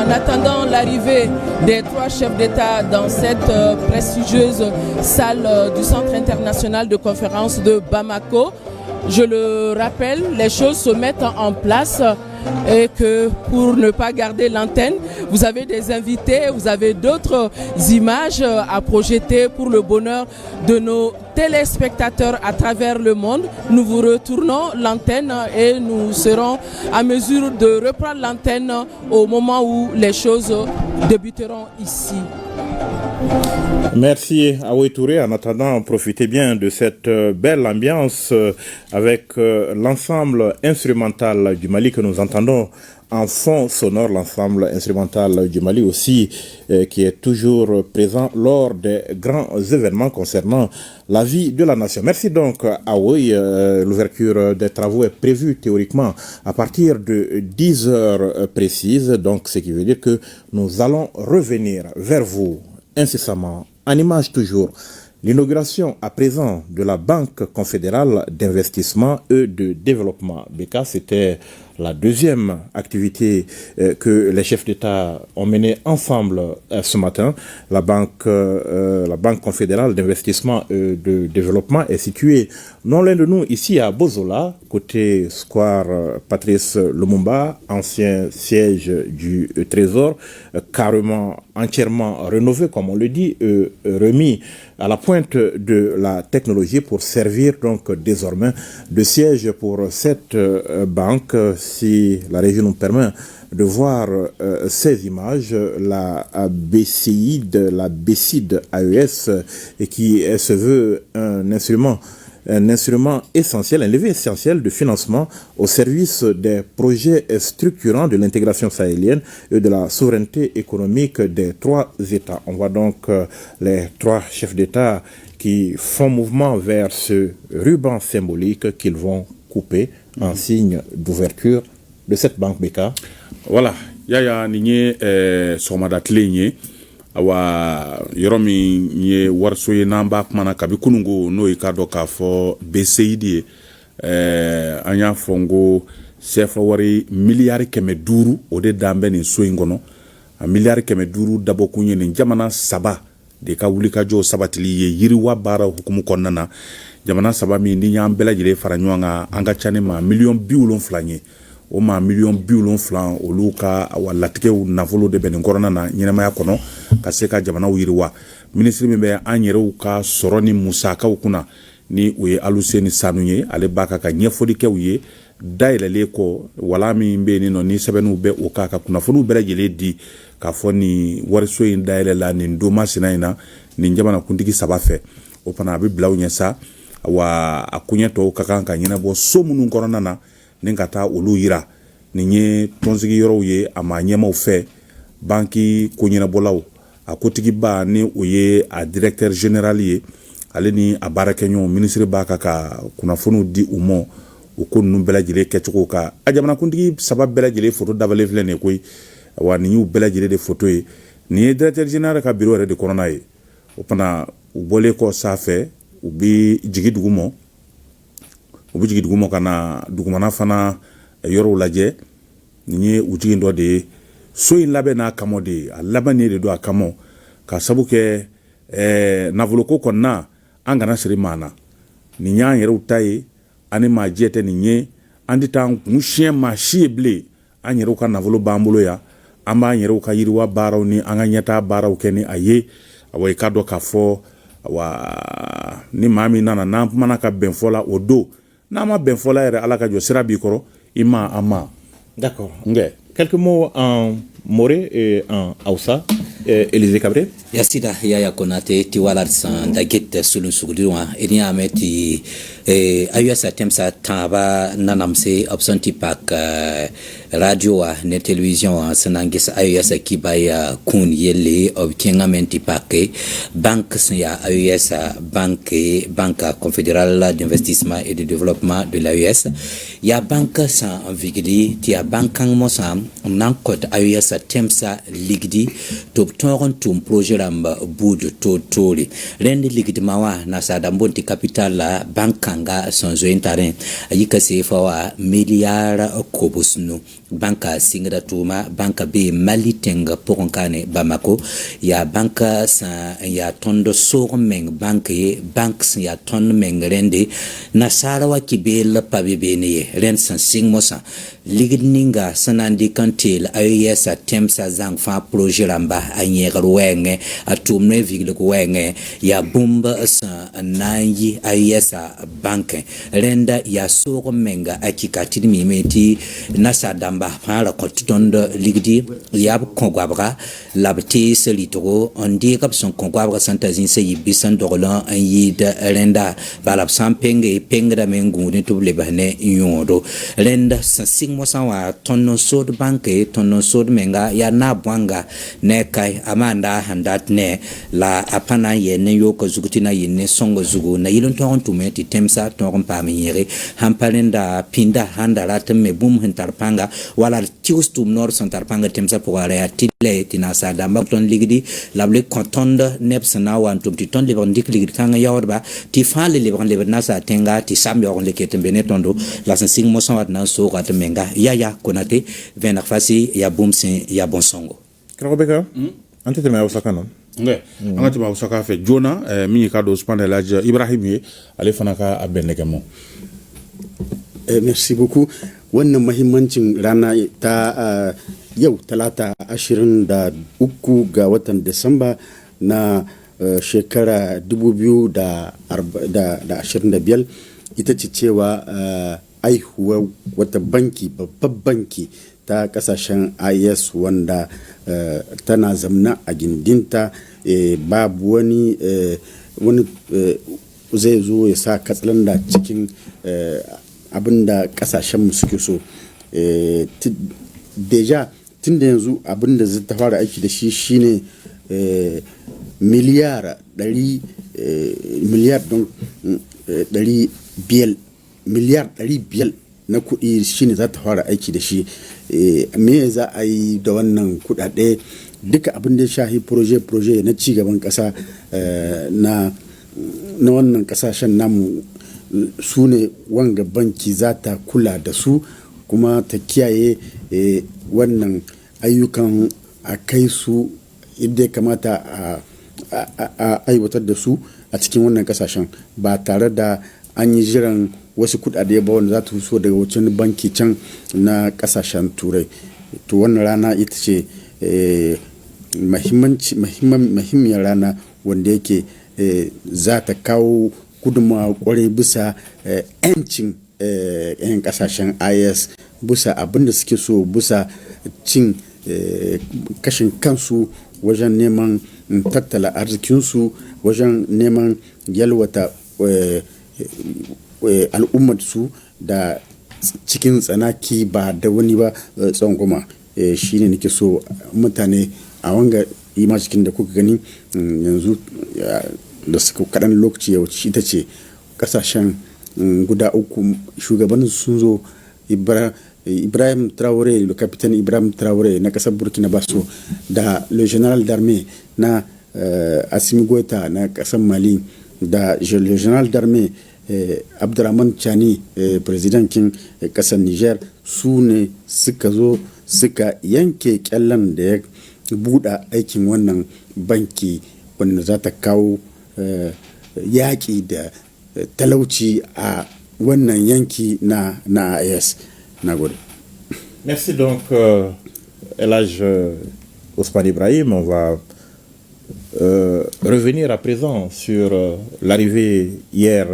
Speaker 7: En attendant l'arrivée des trois chefs d'État dans cette prestigieuse salle du Centre international de conférence de Bamako, je le rappelle, les choses se mettent en place. et que pour ne pas garder l'antenne, vous avez des invités, vous avez d'autres images à projeter pour le bonheur de nos téléspectateurs à travers le monde. Nous vous retournons l'antenne et nous serons à mesure de reprendre l'antenne au moment où les choses débuteront ici.
Speaker 2: Merci Aoué Touré. En attendant, profitez bien de cette belle ambiance avec l'ensemble instrumental du Mali que nous entendons en fond sonore, l'ensemble instrumental du Mali aussi qui est toujours présent lors des grands événements concernant la vie de la nation. Merci donc Aoué. L'ouverture des travaux est prévue théoriquement à partir de 10 heures précises, donc ce qui veut dire que nous allons revenir vers vous incessamment, en image toujours, l'inauguration à présent de la Banque confédérale d'investissement et de développement. BK, c'était la deuxième activité que les chefs d'État ont menée ensemble ce matin. La Banque confédérale d'investissement et de développement est située non loin de nous, ici à Bozola, côté Square Patrice Lumumba, ancien siège du Trésor, carrément entièrement rénové, comme on le dit, remis à la pointe de la technologie pour servir donc désormais de siège pour cette banque. Si la régie nous permet de voir ces images, la BCID AES, et qui se veut un instrument essentiel, un levier essentiel de financement au service des projets structurants de l'intégration sahélienne et de la souveraineté économique des trois États. On voit donc les trois chefs d'État qui font mouvement vers ce ruban symbolique qu'ils vont couper en signe d'ouverture de cette banque BK.
Speaker 1: Voilà, yaya ninye somada tlenye awa yoromi nye warso ye namba kumana kabi kunungo no ikado kafo BCID anya fongo sefa wari miliyari keme duru ode dambe ni so ingono a miliyari keme duru dabo kunye ni jamana saba de ka wuli ka jo sabatili ye yiriwa bara hukumu konnana jamana saba mi ni nyambela jile faranywa anga chane ma million biulon flanye o ma million biulon flan o luka walatike nafolo de benin korona na nyinama ya kono kaseka jamana yiriwa ministre mbe anyere ka soroni musaka kuna ni uye aluseni sanunye ale baka ka nyefodi ke uye dailele ko wala mi mbe ni no ni sebenu be o kaka kuna fonu bela jele di ka foni warso in dailele ni ndoma sinaina ni njamana kundigi sabafe o pana be blaw nyesa wa akunya to kaka kan nyina bo somunu korona na ningata olu yira ninye tonzigi yoro ye amanyema ufe banki kunyina bolaw akotigi ba ni uye a directeur général ye ale ni abarakenyo ministre baka ka kuna fonu di umo ukunu bela jile ketchuko ka ajamana kundigi sabab bela jile photo davale vlene koy wa ni bela jile de photo ye ni directeur général ka bureau de corona ye opana ubole ko safe ubi jigi dugumo kana dugumana fana yoro laje ni ujigi ndo de so in labe na kamode labane de do akamo ka sabuke navoloko konna angana sirimana ni nya yere utai ani majete ni nye andi tan mushie mashible anyero ka navolo bambulo ya amba anyero ka yiriwa baraw ni anganyata baraw keni aye awai kado ka fo wa ni mami nana na mana ka benfola odo na ma benfola ere alaka jo sira bikoro ima ama.
Speaker 2: D'accord. Okay. Quelques mots en moré et en Hausa. Élisée Cabré.
Speaker 3: Yasida yaya konate ti walar san da gette sulun sugudwa eni ameti ayusa temsa taba nanamse absenti pak radio a ne television sanangis ayusa kibaya kun yele obkengamenti pak banque ya ayusa banque confédérale d'investissement et de développement de l'AES ya banque sans vigili ti a bankang mosam nankot ayusa AES temsa ligdi to toron tum projet ramba bud to tori rendi ligdi mawa na sadambo ti capital la bankanga sonzo intaren ayika sefawa miliara kobusnu banka singra tuma banka be mali tenga pokonkane Bamako ya banka sa ya tondo sormeng banke banks ya ton meng rende na sarawa kibel pabebene ren san singmosa ligninga sanandi kantel AES temsa zang fa projet ramba anyegar wenge atumne vigle wenge ya bumba sa nanyi AES banke renda ya sormenga akikatini mimeti na sadamba para kotondo ligdi ya kongwabra labti selitoro ondi kap son kongwabra santazin se yibisan dolan yid renda balap sampenge pengra mengundi to lebane yondo renda sing mosawa tonno sod banke tonno sod menga ya na bwanga ne kai amanda handat ne la apana ye ne yoko zugutina yenne songo zugu na yilon ton tumeti temsa ton pamiyere hampalenda pinda handala temme bum hintarpanga wala tius tum nor santarpanga temsa pogare atile tinasa damba ton ligdi lable kontonda nepsana wan tum ti ton le bandik ligdi kanga yawrba ti fale le ban le nasa tenga ti sam yo le ketem benetondo la sing mosawa na so rat menga yaya konate venar fasi ya bumsin ya bonsongo
Speaker 2: Krabeka antete me osaka non
Speaker 1: nge angati ma osaka fe jona mi ka do spande laj Ibrahim ye ale fana ka abenneke mo
Speaker 4: merci beaucoup wannan muhimmancin rana ta yau talata 23 ga watan Disamba na shekara 2025 ita ce cewa aihuwa wata banki babban banki ta kasashen AES wanda tana zamna a gindinta babu wani zai zo ya sa katsalanda cikin abinda kasashen suke so deja tun da yanzu abinda zai ta fara aiki da shi shine miliyar 500 na kuɗi shine za ta fara aiki da shi me za a yi da wannan kuɗaɗe duka abin da ya shahi proje na cigaban ƙasa na wannan ƙasashen namu su ne wanga banki za ta kula da su kuma ta kiyaye wannan ayyukan a kai su yadda ya kamata a aiwatar da su a cikin wannan ƙasashen ba tare da an yi jiran wasu kudade ba wanda za ta so daga wancan banki can na kasashen turai to wannan rana ita ce muhimmiyar rana wanda yake za ta kawo gudunmawa kwarai bisa 'yancin 'yan kasashen AES bisa abinda suke so bisa cin kashin kansu wajen neman tattala arzikinsu wajen neman yalwata al'ummar su da cikin tsanaki ba da wani ba tsangwama shine nake so mutane a wanga cikin da kuka gani yanzu da suka kaɗan lokaci ya wuce ita ce kasashen guda uku shugabannin sun zo Ibrahim Traoré, le capitaine Ibrahim Traoré na kasar Burkina Faso da le général d'armée na Assimi Goïta na kasar Mali da le général d'armée Abdurrahman Chani presidentin kasar Niger su ne suka zo suka yanke kyallan da ya buɗa aikin wannan banki wanda za ta kawo yaƙi da talauci a wannan yanki na AES.
Speaker 2: Merci donc Elhaj Ousmane Ibrahim. On va revenir à présent sur l'arrivée hier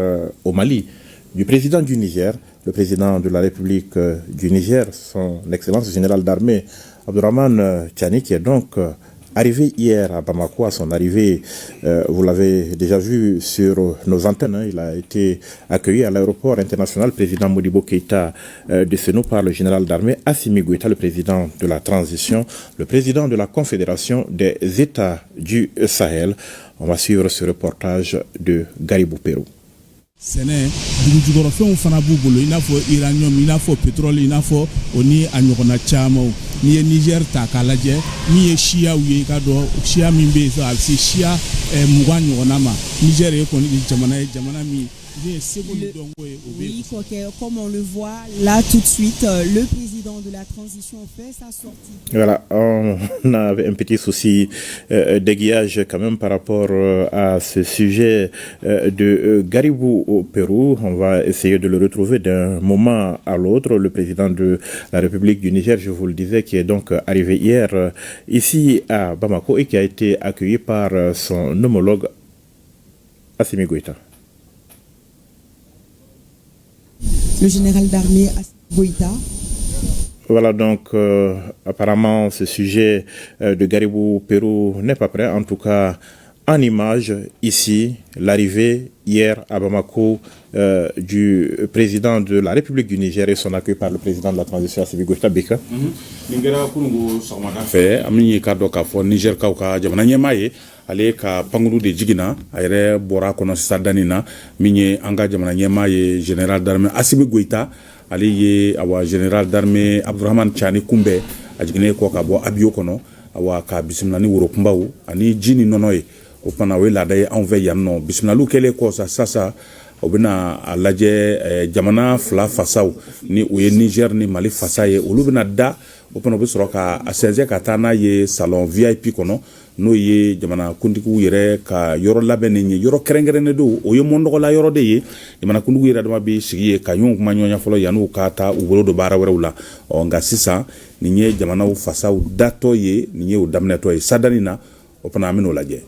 Speaker 2: au Mali du président du Niger, le président de la République du Niger, son excellence général d'armée Abdurrahman Chani, qui est donc arrivé hier à Bamako. À son arrivée, vous l'avez déjà vu sur nos antennes, il a été accueilli à l'aéroport international président Modibo Keïta de Seno par le général d'armée Assimi Goïta, le président de la transition, le président de la Confédération des États du Sahel. On va suivre ce reportage de Garibou Pérou.
Speaker 8: Sene dugujugɔrɔfɛnw fana b'u bolo i n'a fɔ uranium i n'a fɔ pétrole i n'a fɔ o ni a ɲɔgɔnna camanw ni ye Niger ta k'a lajɛ min ye siyaw ye i ka dɔn siya min bɛ yen so a bɛ se siya 20 ɲɔgɔnna ma Niger ye kɔni jamana ye jamana min
Speaker 9: Oui, comme on le voit là tout de suite, le président de la transition fait sa sortie.
Speaker 2: Voilà, on avait un petit souci d'aiguillage quand même par rapport à ce sujet de Garibou au Pérou. On va essayer de le retrouver d'un moment à l'autre. Le président de la République du Niger, je vous le disais, qui est donc arrivé hier ici à Bamako et qui a été accueilli par son homologue Assimi Goïta.
Speaker 9: Le général d'armée Goïta.
Speaker 2: Voilà donc apparemment ce sujet de Garibou Pérou n'est pas prêt. En tout cas, en image ici, l'arrivée hier à Bamako du président de la République du Niger et son accueil par le président de la transition Assimi Goïta Beka.
Speaker 1: Ningera kunungu sɔgɔmada fɛ an bɛ ka dɔ k'a fɔ Niger kaw ka jamana ɲɛmaa ye ale ka pankuru de jiginna a yɛrɛ bɔra kɔnɔ sisan dani na min ye an ka jamana ɲɛmaa ye général d'armée Assimi Goïta ale ye awa général d'armée Abdurahmane Tiani kunbɛn a jiginnen kɔ ka bɔ avion kɔnɔ awa ka bisimila ni woro kunbaw ani ji ni nɔnɔ ye o fana o ye laada ye anw fɛ yan nɔ bisimilaliw kɛlen kɔ sasa o bɛna a lajɛ jamana fila fasaw ni o ye Niger ni Mali fasa ye olu bɛna da o fana bɛ sɔrɔ ka a sɛnsɛn ka taa n'a ye salon VIP kɔnɔ n'o ye jamana kuntigiw yɛrɛ ka yɔrɔ labɛnnen ye yɔrɔ kɛrɛnkɛrɛnnen don o ye mɔndɔgɔla yɔrɔ de ye jamana kuntigiw yɛrɛ dama bɛ sigi ye ka ɲɔgɔn kuma ɲɔgɔnya fɔlɔ yan'u ka taa u bolo don baara wɛrɛw la nka sisan nin ye jamanaw fasaw datɔ ye nin ye o daminɛtɔ ye sadani na o fana an bɛ n'o lajɛ.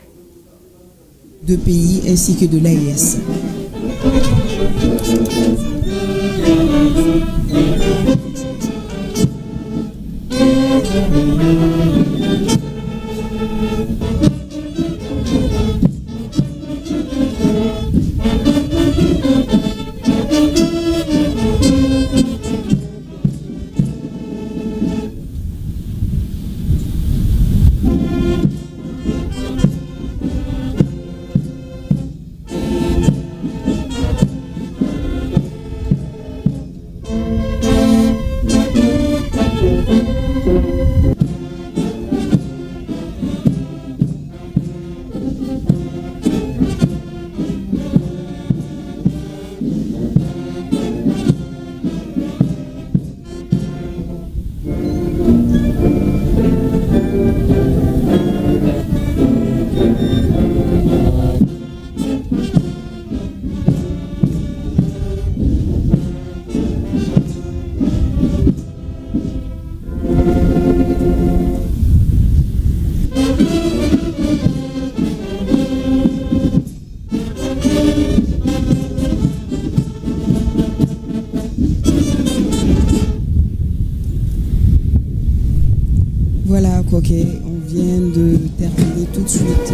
Speaker 9: Deux pays ainsi que de l'AES. On vient de terminer tout de suite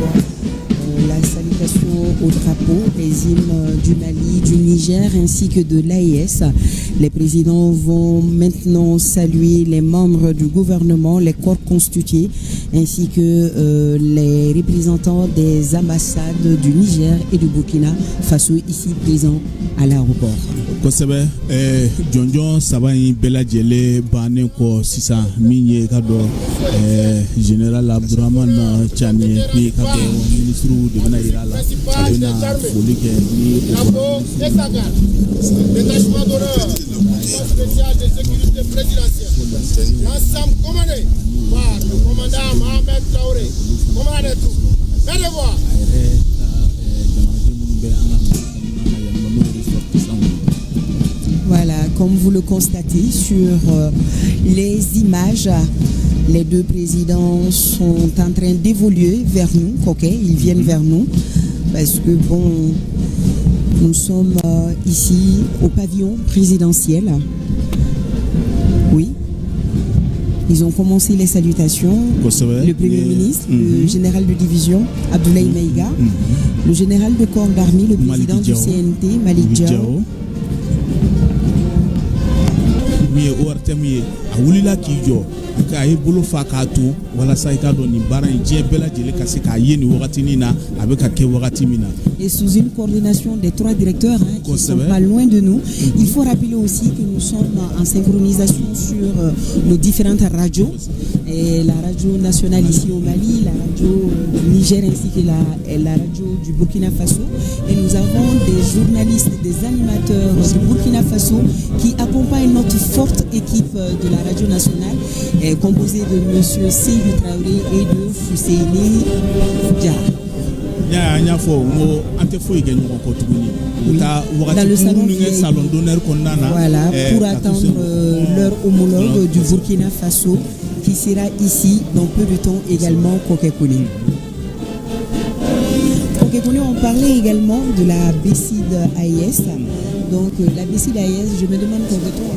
Speaker 9: la salutation au drapeau des hymnes du Mali, du Niger ainsi que de l'AES. Les présidents vont maintenant saluer les membres du gouvernement, les corps constitués ainsi que les représentants des ambassades du Niger et du Burkina Faso ici présents à l'aéroport.
Speaker 8: Kosɛbɛ jɔnjɔn saba in bɛɛ lajɛlen bannen kɔ sisan min ye ka dɔ général Abdurahmane Tiani ni ka dɔ ministre de bɛna yira la a bɛna foli kɛ ni
Speaker 5: détachement d'honneur spécial de sécurité présidentielle l'ensemble commandé par le commandant Mohamed Traoré commandant de tout faites le voir.
Speaker 9: Voilà, comme vous le constatez sur les images, les deux présidents sont en train d'évoluer vers nous. Ok, ils viennent vers nous parce que bon, nous sommes ici au pavillon présidentiel. Oui. Ils ont commencé les salutations. Le Premier ministre, le général de division, Abdoulaye Maïga, le général de corps d'armée, le président du CNT, Malik Diao.
Speaker 8: mi ye ORTM ye a wulila k'i jɔ k'a ye bolo fa k'a to walasa i ka dɔn nin baara in diɲɛ bɛɛ lajɛlen ka se k'a ye nin wagatinin na a bɛ ka kɛ wagati min na.
Speaker 9: Et sous une coordination des 3 directeurs qui ne sont pas loin de nous. Il faut rappeler aussi que nous sommes en synchronisation sur nos différentes radios. Et la radio nationale ici au Mali, la radio du Niger ainsi que la radio du Burkina Faso. Et nous avons des journalistes, des animateurs du Burkina Faso qui accompagnent notre forte équipe de la radio nationale, composée de M. Seydou Traoré et de Fousseini Diarra. Dans le salon voilà, pour attendre leur homologue du Burkina Faso qui sera ici dans peu de temps également Kokekouni. Kokekouni, on parlait également de la BECID AES. Donc la BECID AES, je me demande complètement.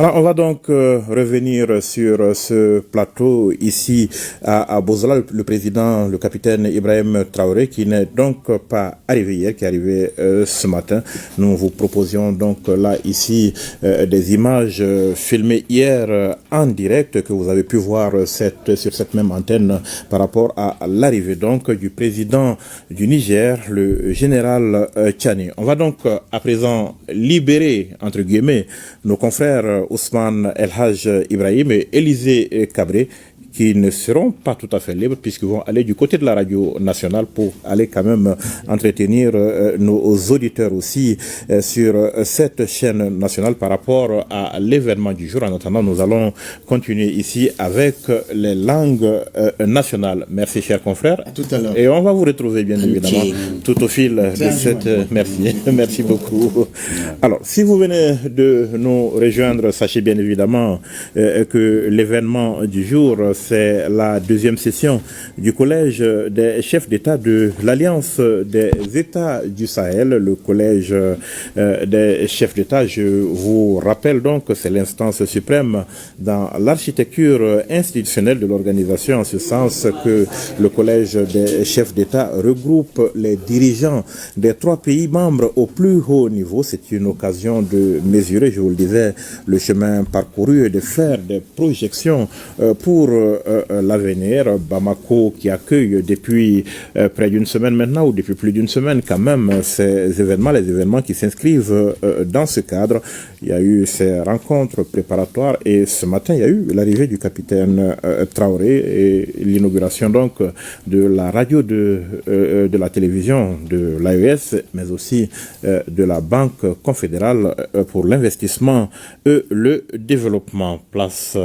Speaker 2: Alors, on va donc revenir sur ce plateau ici à Bozala, le président, le capitaine Ibrahim Traoré, qui n'est donc pas arrivé hier, qui est arrivé ce matin. Nous vous proposions donc là ici des images filmées hier en direct que vous avez pu voir sur cette même antenne par rapport à l'arrivée donc du président du Niger, le général Tchani. On va donc à présent libérer, entre guillemets, nos confrères Ousmane El Haj Ibrahim et Élisée Cabré, qui ne seront pas tout à fait libres puisqu'ils vont aller du côté de la radio nationale pour aller quand même entretenir nos auditeurs aussi sur cette chaîne nationale par rapport à l'événement du jour. En attendant, nous allons continuer ici avec les langues nationales. Merci, chers confrères.
Speaker 4: À tout à l'heure.
Speaker 2: Et on va vous retrouver bien évidemment tout au fil de cette... Merci. Merci beaucoup. Alors, si vous venez de nous rejoindre, sachez bien évidemment que l'événement du jour, c'est la deuxième session du collège des chefs d'État de l'Alliance des États du Sahel, le collège des chefs d'État. Je vous rappelle donc que c'est l'instance suprême dans l'architecture institutionnelle de l'organisation, en ce sens que le collège des chefs d'État regroupe les dirigeants des 3 pays membres au plus haut niveau. C'est une occasion de mesurer, je vous le disais, le chemin parcouru et de faire des projections pour l'avenir. Bamako qui accueille depuis près d'une semaine maintenant, ou depuis plus d'une semaine quand même, ces événements, les événements qui s'inscrivent dans ce cadre. Il y a eu ces rencontres préparatoires et ce matin il y a eu l'arrivée du capitaine Traoré et l'inauguration donc de la radio, de la télévision, de l'AES, mais aussi de la Banque confédérale pour l'investissement et le développement. Place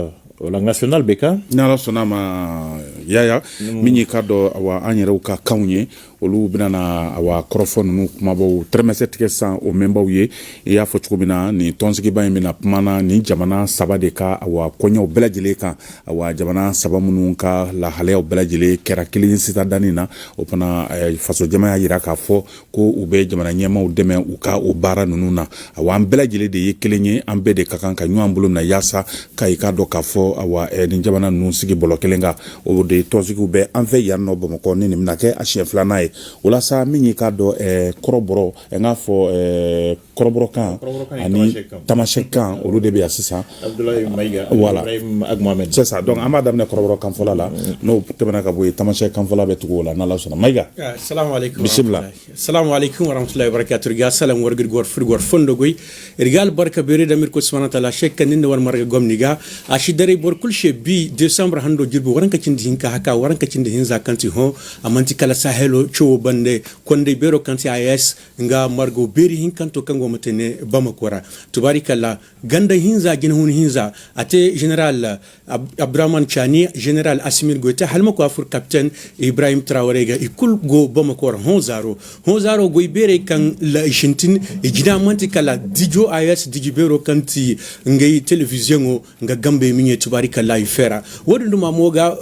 Speaker 2: langue nationale Beka
Speaker 1: n'ala sɔnna ma yaya min ye ka dɔ awa an yɛrɛw ka kanw ye olu bɛna na awa kɔrɔfɔ ninnu kumabaw tɛrɛmɛsɛ tigɛ san o mɛnbaw ye I y'a fɔ cogo min na nin tɔnsigiba in bɛna kuma na nin jamana 3 de ka awa kɔɲɔw bɛɛ lajɛlen kan awa jamana 3 minnu ka lahalayaw bɛɛ lajɛlen kɛra kelen sita danni na o fana faso jama y'a yira k'a fɔ ko u bɛ jamana ɲɛmaw dɛmɛ u ka o baara ninnu na awa an bɛɛ lajɛlen de ye kelen ye an bɛɛ de ka kan ka ɲɔgɔn bolo na yaasa ka I ka dɔ k'a fɔ awa nin jamana ninnu sigi bɔlɔ kelen kan o de tɔnsigiw bɛ an fɛ yan nɔ Bamakɔ ni nin bɛna kɛ a siɲɛ 2nan ye o la sa min ye ka dɔ kɔrɔbɔrɔ n'a fɔ kɔrɔbɔrɔkan ani tamasɛkan olu de bɛ yan sisan
Speaker 2: Abdoulaye Maïga
Speaker 1: voilà
Speaker 2: Ibrahim Agmohamed
Speaker 1: c'est ça donc an b'a daminɛ kɔrɔbɔrɔkan fɔla la n'o tɛmɛna ka bɔ yen tamasɛkan fɔla bɛ tugu o la n'Ala sɔnna Maïga
Speaker 10: assalamu alaikum
Speaker 1: bismillah
Speaker 10: assalamu alaikum wa rahmatullahi wa barakatuh riga salam wargir gor frigor fondo goy rigal barka bere damir ko subhanahu wa ta'ala shekkan ni war marga gomniga ashi dare bor kulshe bi décembre hando jirbu waranka cindi hinka haka waranka cindi hinza kanti ho amanti kala sahelo cho bande konde bero kanti AES nga margo beri hinkanto kango matene Bamakora tubarikalla ganda hinza ginhun hinza ate general Abdraman Chani general Asimir Goita halmako afur captain Ibrahim Traoré ga ikul go Bamakora honzaro go bere kan la shintin ijina manti kala dijo AES digibero kanti ngai television nga gambe minye tubarikalla ifera wodunduma moga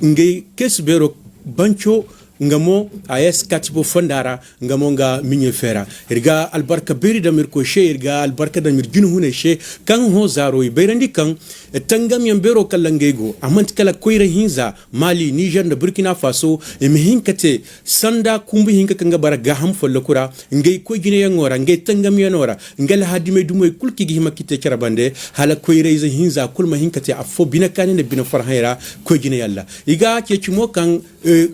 Speaker 10: ngai kesbero bancho ngamo AS katibo fondara ngamo nga minye fera irga albarka beri da mir ko she irga albarka da mir junu hune she kan ho zaro berandi kan tangam yambero kallangego amant kala koire hinza Mali Niger da Burkina Faso hinkate sanda kumbu hinka kanga bara gaham follo kura ngay ko gine yangora ngay tangam yanora ngal hadime dumoy kulki gi himakite karabande hala koire ze hinza kulma hinkate afo bina kanine bina farhaira ko gine yalla iga ke chimo kan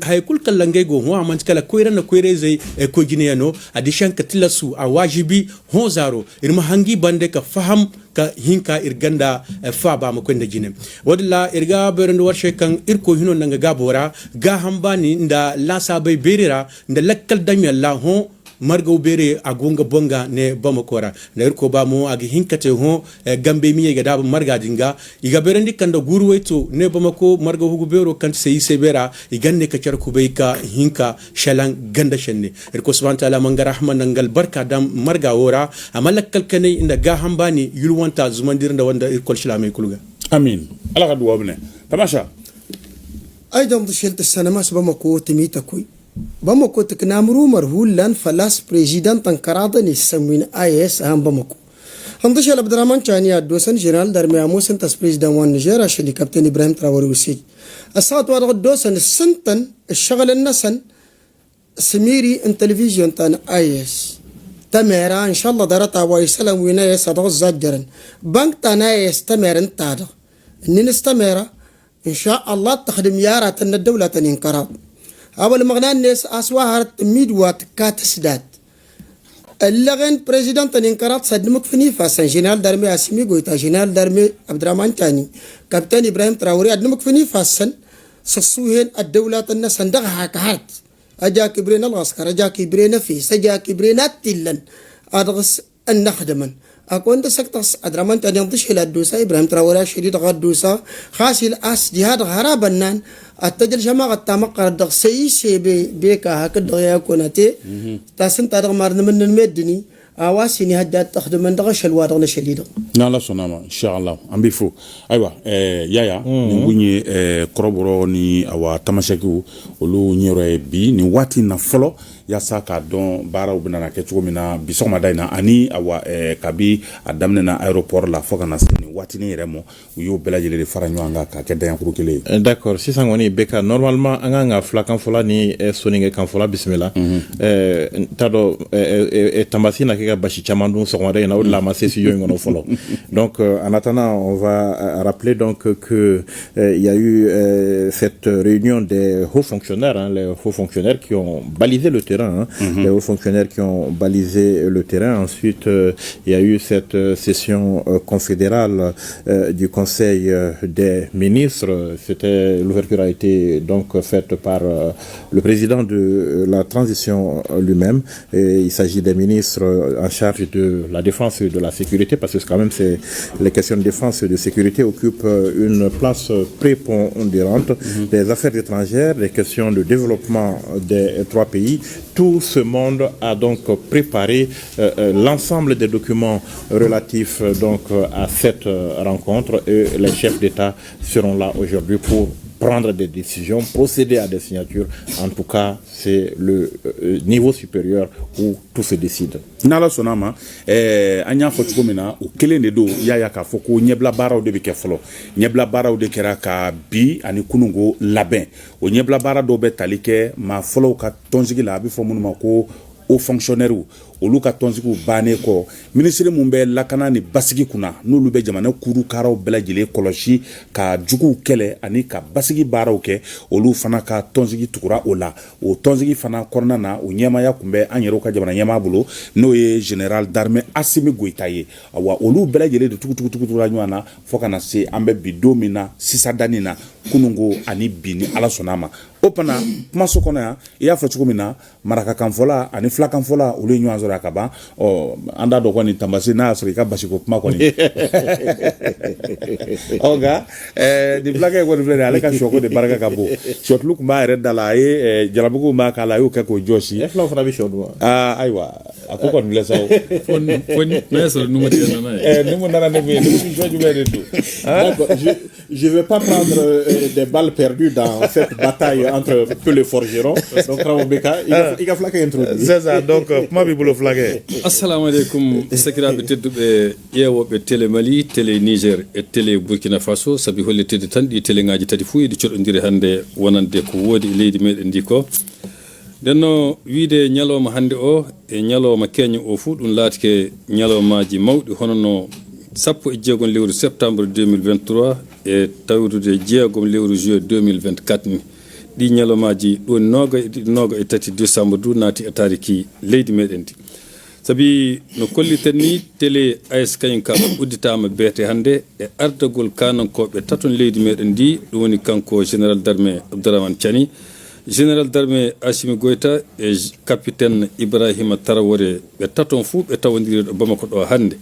Speaker 10: hay kul kallangego ho amant kala koire na koire ze ko gine yano adishan katilasu a wajibi ho zaro irma hangi bande ka faham ka hinka irganda fa ba mu kwenda jine wadalla irga berendo warshe kan irko hino nanga gabora ga hambani nda lasa bai berira nda lakkal dami Allah ho marga bere agonga bonga ne bamakora na irko ba mu agi hinkate ho gambe miye ga daba marga dinga iga berendi kanda gurweto ne bamako marga hugu bero kan sei sebera iganne ka charku bai ka hinka shalan ganda shenne irko subhanahu ta'ala manga rahman nangal barka dam marga wora amalakkal kanai inda ga hambani yulwanta zumandir da wanda irko shilame kulga
Speaker 1: amin ala ka duwa bne tamasha
Speaker 11: أيضا ضشلت السنة ما بمكو تميتا كوي بمكو تكنامرو مرهول لان فلاس بريزيدان تنكرادا نسمين آيس أهم بمكو هندشل عبد الرحمن تشاني الدوسن جنرال درمي أموسن تاس بريزيدان وان نيجيريا شلي كابتن إبراهيم تراوري وسيج الساعة وارغ الدوسن السنتن الشغل النسن سميري ان تلفزيون تان آيس تميرا إن شاء الله دارتا ويسلم وينايا صدق الزجرن بنك تان آيس تميرن تادا نستميرا إن شاء الله تخدم يارات أن الدولة تنقرض أول مغنى الناس أسواها ميدوات كاتسداد اللغن بريزيدنت تنقرض صدمك فني فاسن جنرال درمي أسمي قويتا جنرال درمي عبد الرحمن تاني كابتن إبراهيم تراوري أدمك فني فاسن سسوهن الدولة الناس عندها كهات أجاك برين العسكر أجاك برين فيس أجاك برين التلن أدغس النخدمن أكون تسكتس أدرمان تاني يمضيش إلى الدوسة إبراهيم تراوري شديد غدوسة خاص الأس جهاد غرابنان التجل جماعة تامق الدغ سيسي بيكا هكذا يكونتي تاسن تادغ مارن من المدني awasini hadda takhduman daga shalwa daga shalido
Speaker 1: nala sonama inshallah ambifu aywa yaya ngunyi koroboro ni awa tamashaku olu nyoro bi ni wati na folo ya saka don bara ubina ke chugomina bisoma daina ani awa kabi adamne na aéroport la foka na sini wati ni remo uyo belajele de faranyo anga ka ke dayan kurukele
Speaker 2: d'accord si sangoni beka normalement anga nga flakan fola ni soninge kan fola bismillah tado tambasina ke bashi chamandou songwade na la masesi yo ngono folo donc en attendant on va rappeler donc que il y a eu cette réunion des hauts fonctionnaires les hauts fonctionnaires qui ont balisé le terrain les hauts fonctionnaires qui ont balisé le terrain ensuite il y a eu cette session confédérale du conseil des ministres c'était l'ouverture a été donc faite par le président de la transition lui-même et il s'agit des ministres en charge de la défense et de la sécurité parce que quand même c'est les questions de défense et de sécurité occupent une place prépondérante des affaires étrangères, des questions de développement des trois pays. Tout ce monde a donc préparé l'ensemble des documents relatifs donc à cette rencontre et les chefs d'État seront là aujourd'hui pour prendre des décisions, procéder à des signatures. En tout cas, c'est le niveau supérieur où tout se décide.
Speaker 1: Nala sonama anya fo tkomina o kelende do yaya ka foko nyebla baraw de be ke folo nyebla baraw de kera ka bi ani kunungo labin o nyebla bara do be talike ma folo ka tonzigi la bi fo munuma ko o fonctionnaire olu ka tonsiku bane ko ministre mun be lakana ni basigi kuna n'olu be jamana kuru karaw belajele koloshi ka jugu kele ani ka basigi baraw ke olu fana ka tonsigi tukura ola o tonsigi fana korna na o nyema ya kumbe anyero ka jamana nyema bulo no ye general d'armée Assimi Goïta ye awa olu belajele de tukutukutukutu nywana foka na se ambe bidomina sisadani na kunungo ani bini ala sonama opana maso kona ya ya fa chukumina maraka kanfola ani fla kanfola olu nywanzo rakaba anda do kwani tambasi na Afrika bashiko kuma kwani oga di blaga ko di aleka shoko de baraka kabo shot look ma red dala jalabugo ma kala yo ka ko joshi
Speaker 2: e fla fra bi shodwa
Speaker 1: aywa akoko ndule saw
Speaker 12: fon nesa numu tena na
Speaker 1: numu nana ne be numu joju be tout.
Speaker 2: D'accord, je vais pas prendre des balles perdues dans cette bataille entre peu les forgerons. Donc Ramobeka, il a flaqué introduit.
Speaker 1: C'est ça, donc comment bi bulo flaqué.
Speaker 12: Assalamu alaikum sakirabe teddube yewobe télé Mali, télé Niger et télé Burkina Faso sabi hollitede tan di télé ngaji tati fu di codondiri hande wonande ko wodi leydi meden di ko. denno wiide ñalowma hande o e ñalowma keño o fu ɗum laatike ñalowmaji mawɗi hono no 16 lewru septembre 2023 e tawrude 6 lewru juillet 2024 ni ɗi ñalowmaji ɗo noga e tati décembre du naati e tariki leydi meɗen di sabi no kolliten ni télé AS kañum ka udditama beete hande e ardagol kanankoɓe taton leydi meɗen di ɗum woni kanko général d'armée Abdourahmane Tiani, général d'armée Assimi Goïta et capitaine Ibrahima Traoré ɓe taton fuu ɓe tawodiri ɗo Bamako ɗo hande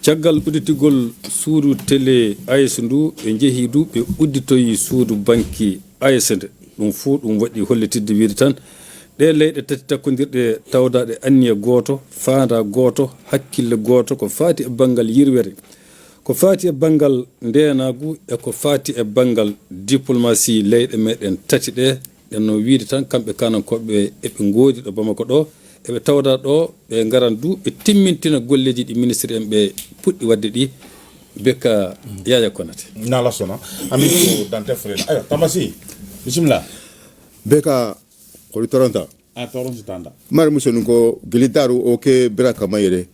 Speaker 12: caggal udditigol suudu télé AS ndu ɓe jeehi du ɓe udditoyi suudu banki AS nde ɗum fuu ɗum waɗi hollitidde wiide tan ɗe leyɗe tati takkodirɗe tawdaɗe anniya gooto faanda gooto hakkille gooto ko faati e banggal yirwere ko faati e banggal ndenagu e ko faati e banggal diplomatie leyɗe meɗen tati ɗe ɗenno wiide tan kamɓe kanankoɓe eɓe goodi ɗo Bamako ɗo eɓe tawda ɗo ɓe garan du ɓe timmintina golleji ɗi ministre en ɓe puɗɗi wadde ɗi beka Yaya Konate
Speaker 1: nala sona ami ko dante frena ayo Tambassi bismillah
Speaker 13: beka ko toronta
Speaker 1: toronto tanda
Speaker 13: mar musonu ko gili daru o ke braka mayre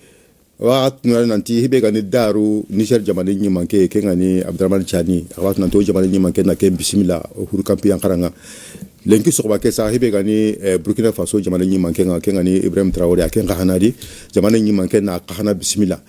Speaker 13: wa tuna nanti hibe gani daru Niger jamani nyi manke ke ngani Abdourahmane Tiani wa tuna to jamani nyi manke na ke bismillah huru kampi yankaranga lenki soba ke sa hibe gani Burkina Faso jamani nyi manke nga ke ngani Ibrahim Traoré ke nga hanadi jamani nyi manke na kahana bismillah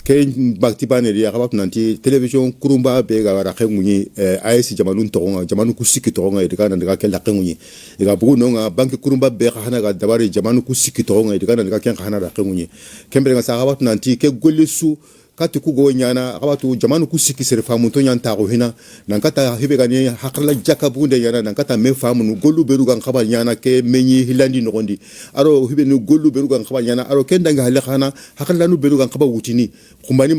Speaker 13: ke bakti bane ri akaba nanti television kurumba be ga ra khenguni AS jamanu tonga jamanu kusiki tonga edika na ndika kella khenguni ega bugu nonga banki kurumba be khana ga dabari jamanu kusiki tonga edika na ndika ken khana ra khenguni kembe nga sa akaba nanti ke gollesu kati kugo nyana akaba jamanu kusiki sere famu to nyanta ko hina nankata hibe gani hakla jaka bunde yana nankata me famu no gollu beru ga khaba nyana ke menyi hilandi no gondi aro hibe no gollu beru ga khaba nyana aro kendanga hale khana hakla no beru ga khaba wutini kumbani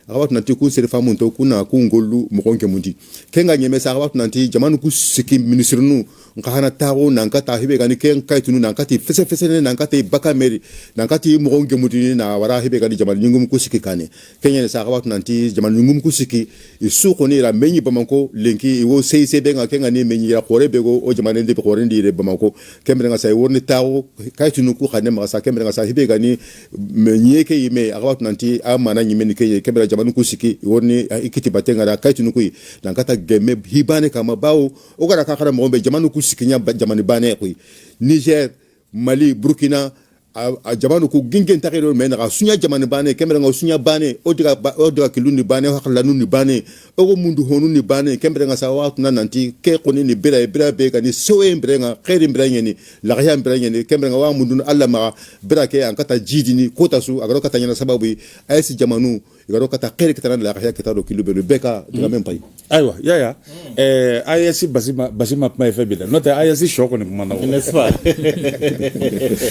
Speaker 13: akaba nanti ku sere famu to kuna ku gollu mo konke mundi kenga nyeme sa akaba nanti jamanu kusiki ministre nu nkahana tawo nankata hibe gani ken kaitunu nankati fese nankati baka meri nankati mo konke mundi na wara hibe gani jamanu nyungum kusiki kane kenya sa akaba nanti jamanu nyungum kusiki isu koni ra menyi Bamako lenki iwo CIC benga kenga ni menyi ra kore bego o jamanu de kore ndi re Bamako kembe nga sa woni tawo kaitunu ku khane ma sa kembe nga sa hibe gani menyi ke yime akaba nanti amana nyimeni ke kembe jamanu kusiki woni ikiti batenga ra kaitunu ku nankata geme hibane kama bawo o gara ka khara mo be jamanu kusiki nya jamanu bane ku Niger Mali Burkina a jamanu ko gingen takiro men ga sunya jamanu bane kembe nga sunya bane o diga kilundi bane o hakla ni bane o mundu honu ni bane kembe nga sa wa nanti ke koni ni bira be ga ni so embrenga khairi embrenga ni la ya embrenga ni kembe nga wa mundu Allah ma bira ke an kata jidi ni kota su agaro kata nyana sababu ayesi jamanu igaro kata khairi kitana la ya kata do kilu be beka diga même pay
Speaker 1: aywa yaya ayesi basima ma fe bida nota ayesi shoko ni mana
Speaker 2: n'est-ce pas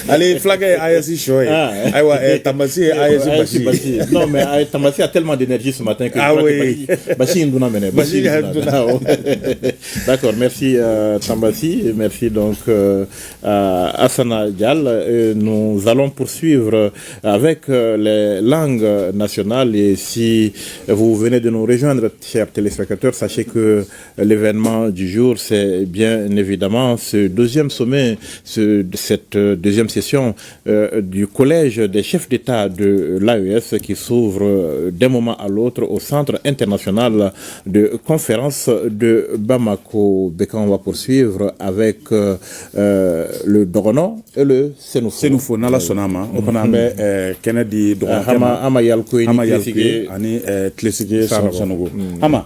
Speaker 1: allez flaguer ayesi show aywa Tambassi ayesi Bassi
Speaker 2: non mais Tambassi a tellement d'énergie ce matin que Bassi nduna mene d'accord merci Tambassi et merci donc Hassana Dial. Nous allons poursuivre avec les langues nationales et si vous venez de nous rejoindre chers téléspectateurs, sachez que l'événement du jour c'est bien évidemment ce deuxième sommet, cette deuxième session du collège des chefs d'État de l'AES qui s'ouvre d'un moment à l'autre au centre international de conférence de Bamako. On va poursuivre avec le Dogono et le Senufo.
Speaker 1: Nala sonama okonambe Kennedy Dogono
Speaker 2: ama yalko
Speaker 1: ani Tlesige Sanogo ama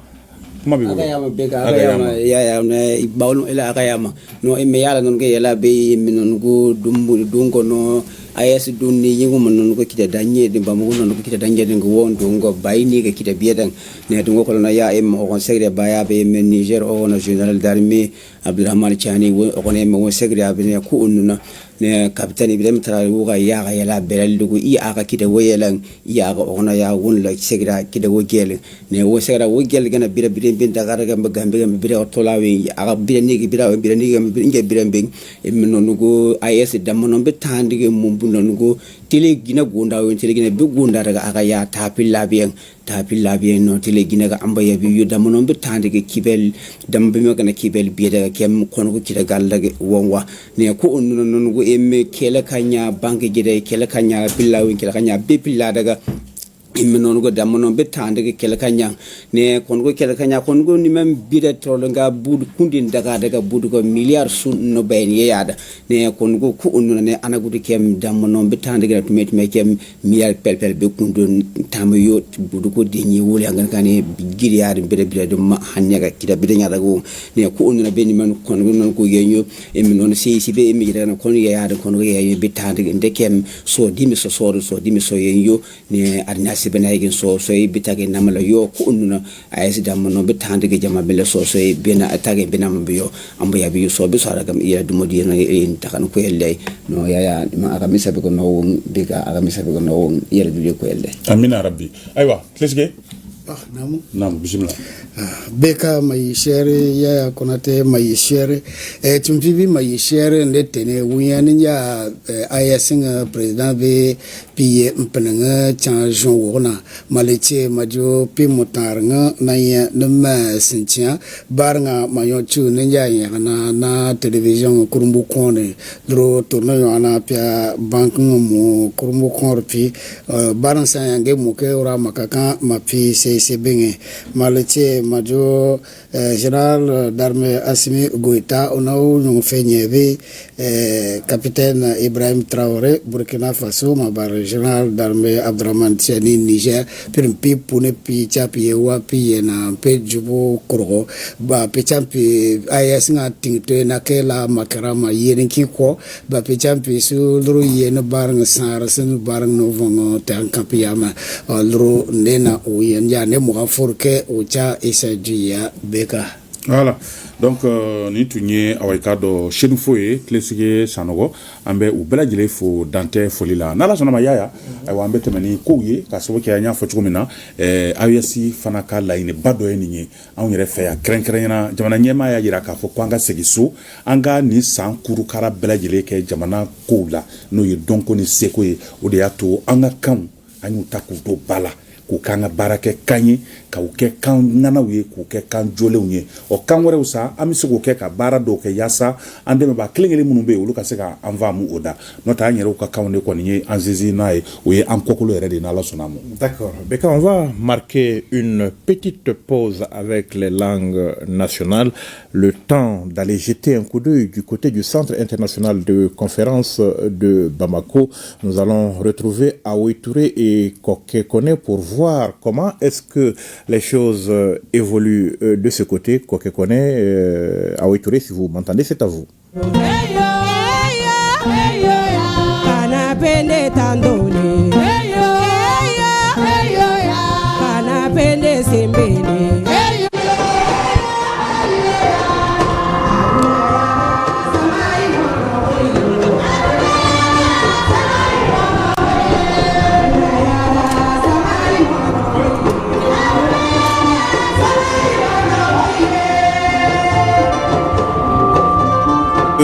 Speaker 14: akayama beka akayama yaya na bawno ila akayama no imme yala non ke yala be minon go dungo no AS dunni yingo non ko kita danye de bamugo non ko kita danye de wondo ngo bayni ke kita biedan ne dungo ko na ya em o conseil baya be men Niger o na général d'armée Abdurrahman Chani on me secretary abine ku ununa ne capitaine Ibrahim Traoré wuga ya ga yala belal dugu I aga kida weyelan ya ga ona ya won la secretary kida wogel ne wo secretary wogel gana bira bin daga ga gambe bira tolawe aga bira ni nge bira mbeng nonugo IS damono be tandige mumbu nonugo tele gina gonda won tele gina be gonda daga aga ya tapil labien no tele gina ga amba ya bi damono be tandige kibel dambe me gana kibel bi daga kem kono ko kida galda wonwa ne ko nonugo emme kela kanya banke gide kela kanya billawi kela kanya be pilla daga imme non go dammo be tande ke kela kanya ne kongo kela kanya kongo ni mem bide trolanga bud kundin daga bud ko milliard sun no ben yada ne kongo ku unno ne anagude kem dammo non be tande ke to me kem milliard pel be kundon tamoyo bud ko dinyi wuli angan kane giri yade bide do ma hanya kida bide nyada go ne ku unno be ni man kongo non ko yenyo imme non si be imme yada kongo yada kongo yenyo be tande de kem so dimi so yenyo ne arnya sibenaigen so bitage namala yo ko ununa ayes damno bitande ge jama bele so bena atage benam biyo ambo ya biyo so be sara gam iya dumodi na en takan ko elle no ya ma aga misabe ko no diga aga misabe ko no yere biyo ko elle
Speaker 1: amina rabbi aywa tlisge
Speaker 15: namu
Speaker 1: bismillah
Speaker 15: beka mai shere ya konate mai shere tumpibi mai shere ndetene wuyani ya ayasinga president be piye mpenanga chanjon wona maleche majo pi motarnga na ya nma sintia barnga mayo chu nja ya na television kurumbu kone dro tourna yana pia bank mo kurumbu korpi baran sa yange muke ora makaka mapi se benge maleche majo général d'armée Assimi Goïta onao nous fait niéver capitaine Ibrahim Traoré Burkina Faso mabar général d'armée Abdurrahman Tiani Niger pirmpi pune pi chapi wa pi na pe jubo koro ba pe champi ayas nga tingte na kela makarama yerin ki ko ba pe champi su lru yen barang sar sen barang no vongo tan kapiyama lru nena o yen ya ne mo forke o cha isa juya beka
Speaker 1: voilà donc ni tunye awaikado chenu foye klesige sanogo ambe ubela jile fo dante folila nala sona mayaya aywa ambe temani koye kaso ke anya fo chumina ayesi fanaka laine bado eninye awnyere fe ya krenkrena jamana nyema ya jira ka fo kwanga segisu anga ni sankuru kara bela jile ke jamana kola no ye donc ni sekoye ode yato anga kan anyu takudo bala ku kanga barake kanyi ka uke kan nana uye ku ke kan jole unye o kan wore usa amisi ku ke ka bara do ke yasa ande me ba klingeli munumbe ulu ka se ka anva mu oda nota anyere u ka kan ne ko ni anzizi nae uye an kokolo ere de na la sonamu.
Speaker 2: D'accord. Beka, on va marquer une petite pause avec les langues nationales, le temps d'aller jeter un coup d'œil du côté du Centre international de conférence de Bamako. Nous allons retrouver Aoui Touré et Koké Kone pour voir comment est-ce que les choses évoluent de ce côté. Koké Kone, Aoui Touré, si vous m'entendez, c'est à vous.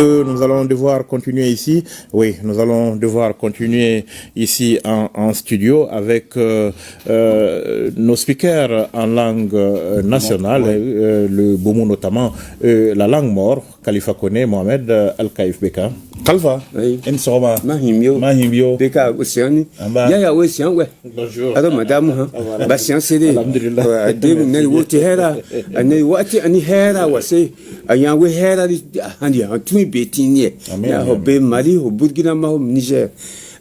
Speaker 2: Nous allons devoir continuer ici. Oui, nous allons devoir continuer ici en studio avec nos speakers en langue nationale, le Boumou notamment, la langue mort, Khalifa Kone, Mohamed Al-Kaif Beka.
Speaker 1: Khalifa, Nsoma, Mahimbio,
Speaker 16: Beka, Oceani, Yaya Ocean, ouais.
Speaker 2: Bonjour.
Speaker 16: Alors, madame, Bastien CD, Dim Wotihera, and Wati and Hera was say, a young way Hera, and you are two beating ye. Obey Mali, who Burkina Niger.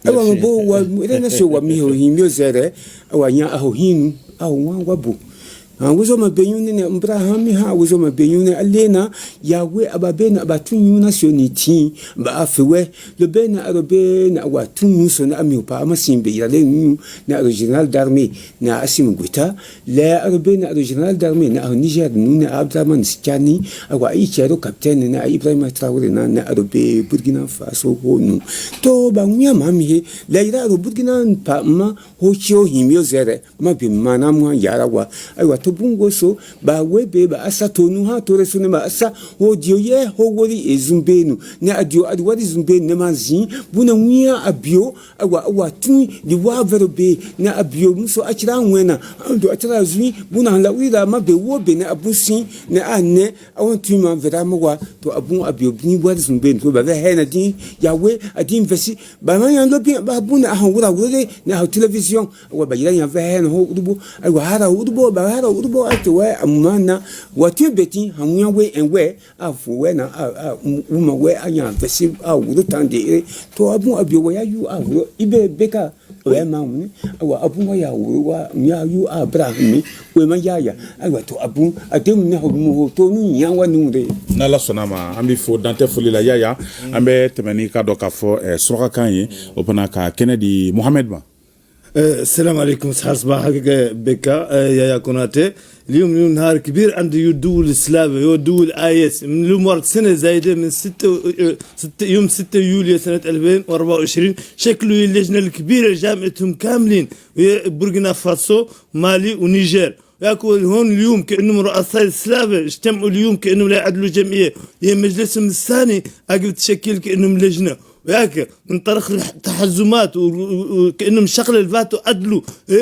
Speaker 16: I want to go, we didn't show what me who he said, our young Ahohin, our one wabu. wuzo ma benyune ne mbrahami ha wuzo ma benyune alena yawe ababena abatunyuna sioniti ba afwe le bena arobe na watu so na amiupa amasimbe yale na original d'armée na asim guita le arobe na original d'armée na Niger na Abdraman Skani awa ichero capitaine na Ibrahim Traoré na arobe Burkina Faso honu to ba nya mami le ira ro Burkina pa ma ho chio himio zere ma bi mana mo yarawa aiwa to bungo so ba webe ba asa tonu ha to resune ba asa ho dioye ho wori ezumbenu ne adio adwari zumbenu ne manzi buna nwia abio awa tun di wa verobe na abio muso achira nwena ando achira zui buna la wira ma be wo be na abusi ne ane awon tu ma vera mwa to abun abio bi wari zumbenu to ba he na din yawe adin vesi ba ma yan lo bi ba buna ha wura wure na television wa ba yira yan ve no udubo awa hara udubo ba hara udubo atwe amana watu beti hamuya we enwe afu we na uma we anya vesi awuru tande to abun abio wa yu awuru ibe beka we ma mu awa abun wa ya wuru wa nya yu abraham we ma ya awa to abun adem na homu to nu nya wa nu re
Speaker 1: na la sonama ambi fo dante foli la yaya ambe temeni ka doka fo soroka kanye opana ka Kennedy Mohamed ma
Speaker 17: السلام عليكم صباح حقيقة بكا يا كوناتي اليوم نهار كبير عند الدول السلافة ودول آيس من اليوم ورد سنة زايدة من 6 يوم 6 يوليو سنة 2024 شكلوا اللجنة الكبيرة جامعتهم كاملين بوركينا فاسو مالي ونيجر ياكل هون اليوم كأنهم رؤساء السلافة اجتمعوا اليوم كأنهم لا يعدلوا جمعية هي مجلسهم الثاني أقل تشكيل كأنهم لجنة وياك من طريق التحزمات وكأنهم شغل الفاتو عدلوا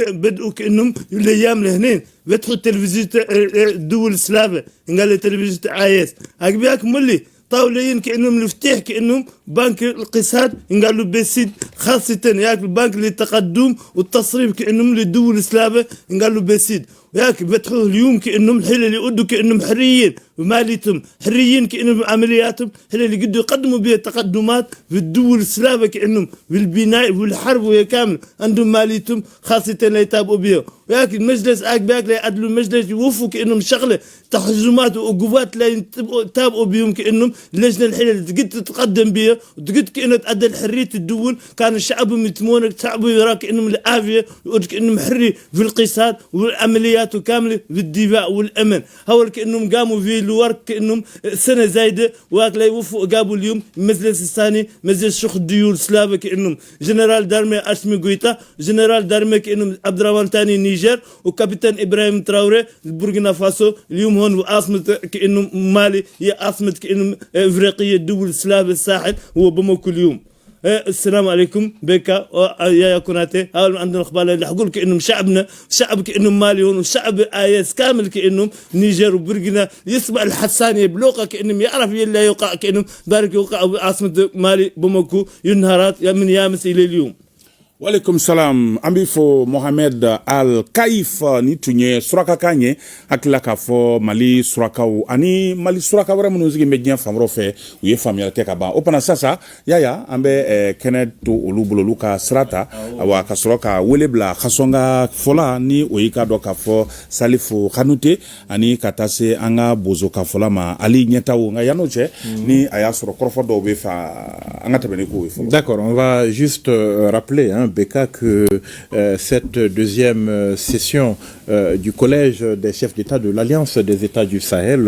Speaker 17: بدأوا كأنهم الأيام لهنين فتحوا التلفزيون الدول السلافة قال لي تلفزيون آيس أقبياك ملي طاولين كأنهم مفتاح كأنهم بنك الاقتصاد قالوا بيسيد خاصة ياك البنك للتقدم والتصريف كأنهم للدول السلافة قالوا بيسيد ياك فتحوا اليوم كأنهم الحيلة اللي يقدوا كأنهم حريين وماليتهم حريين كأنهم عملياتهم هل اللي قدوا يقدموا بها تقدمات في الدول السلافة كأنهم في البناء والحرب وهي كامل عندهم ماليتهم خاصة لا يتابعوا بها وياك المجلس باك لا يعدلوا المجلس يوفوا كأنهم شغلة تحزمات وقوات لا يتابعوا بهم كأنهم اللجنة الحيلة اللي تقد تتقدم بها وتقد كأنها تأدى حرية الدول كان الشعب يتمون شعبه يرى كأنهم العافية كأنهم حري في الاقتصاد والعمليات كاملة في الدفاع والأمن هو كأنهم قاموا في الورك كأنهم سنة زايدة وهاك لا يوفوا قابوا اليوم المجلس الثاني مجلس شيخ الديول سلافة كأنهم جنرال دارمي أسمي قويتا جنرال دارمي كأنهم عبد الرحمن تاني نيجر وكابتن إبراهيم تراوري بوركينا فاسو اليوم هون عاصمة كأنهم مالي هي عاصمة كأنهم إفريقية دول سلافة الساحل هو بموكو اليوم السلام عليكم بكا يا كوناتي هاول عندنا اخبار اللي حقول كانهم شعبنا شعب كانهم مالي هون وشعب ايس كامل كانهم نيجر وبركينا يسمع الحسانيه بلوقه كانهم يعرف يلا يوقع كانهم بارك يوقع عاصمه مالي بموكو ينهارات من يامس الى اليوم
Speaker 1: Walaikum salam ambifo Mohamed Al Kaif ni tunye suraka kanye akila kafo Mali surakau ani Mali suraka wara munuzigi medien famro fe uye familiarité kaba opana sasa yaya ambe Kenneth Olubuloluka Srata awa kasoroka welebla khasonga fola ni oyika do kafo Salifu Kanute ani katase anga bozo kafola ma Ali Nyetawo nga yanoche ni ayasoro korfo do be fa anga tabene ko.
Speaker 2: D'accord, on va juste rappeler Beka que cette deuxième session du collège des chefs d'État de l'Alliance des États du Sahel,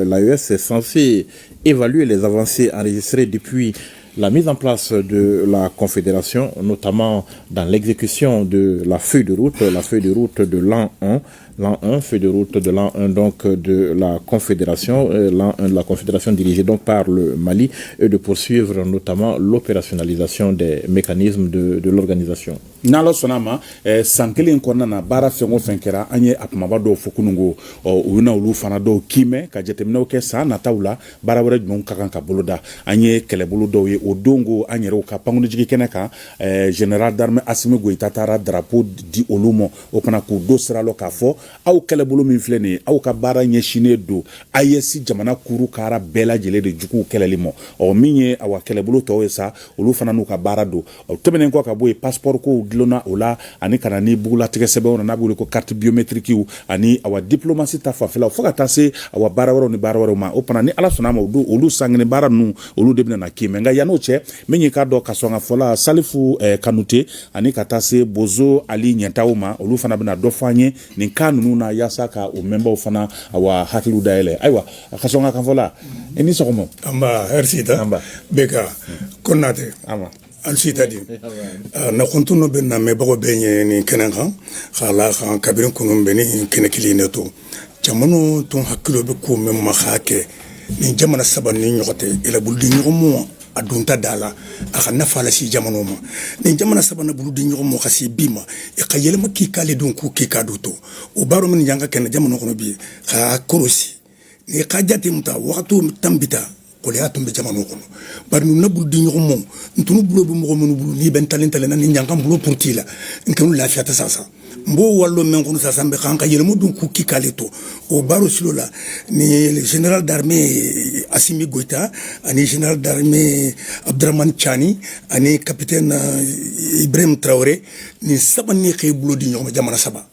Speaker 2: l'AES, est censée évaluer les avancées enregistrées depuis la mise en place de la Confédération, notamment dans l'exécution de la feuille de route de l'an 1, feuille de route de l'an 1 donc de la Confédération, l'an 1 de la Confédération dirigée donc par le Mali, et de poursuivre notamment l'opérationnalisation des mécanismes de l'organisation.
Speaker 1: Nalo sonama sankeli nkona na bara fengo fenkera anye apmaba do fokunungo una ulu fana do kime ka jetemna ke sa na taula bara wara jun ka kan ka boloda anye kele bolodo ye odongo anye ro ka pangu jigi keneka général d'armée Assimi Goïta tara drapeau di olumo opana ku do sera lo ka fo aw kɛlɛbolo min filɛ nin ye aw ka baara ɲɛsinnen don AES jamana kuru kara bɛɛ lajɛlen de juguw kɛlɛli ma min ye awa kɛlɛbolo tɔw ye sa olu fana n'u ka baara don tɛmɛnen kɔ ka bɔ yen passeport ko dilonna o la ani kana ni bugulatigɛ sɛbɛnw na n'a bɛ wele ko carte biométrique ani awa diplomatie ta fanfɛla fo ka taa se awa baara wɛrɛw ni baara wɛrɛw ma o pana ni ala sɔnna ma olu sangini baara ninnu olu de bɛna na k'i mɛ nka yan'o cɛ min ye k'a dɔn ka sɔn ka fɔla Salifu Kanute ani ka taa se Bozo Ali Ɲɛntaw ma olu fana bɛna dɔ fɔ an ye nin cas ninnu na yaasa ka o mɛnbaw fana awa hakiliw dayɛlɛ ayiwa ka sɔn ka kan fɔla i ni sɔgɔma
Speaker 18: amba hersita beka konate an sita di na kuntuno be na me bago be ni kenan kan khala kan kabirin kunun be ni kenekili ne to jamano ton hakilo be ko me ma khake ni jamana saban ni nyote ila buldi nyomo adunta dala aka nafala si jamano ma ni jamana saban na buldi nyomo khasi bima e khayele ma ki kale don ku ki kaduto o baro min janga ken jamano kono bi kha korosi ni khajati muta wakatu tambita ko le atumbe jamano kono bar nu nabul di nyomo ntunu bulo bu mo menu bulu ni ben talent na ni nyangam bulo puntila nkanu la fiata sasa mbo wallo men kono sasa mbe kanka yele mo dun ku ki kaleto o baro silola ni le général d'armée Assimi Goïta ani général d'armée Abdraman Chani ani capitaine Ibrahim Traoré ni sabani xey bulo di nyomo jamana saba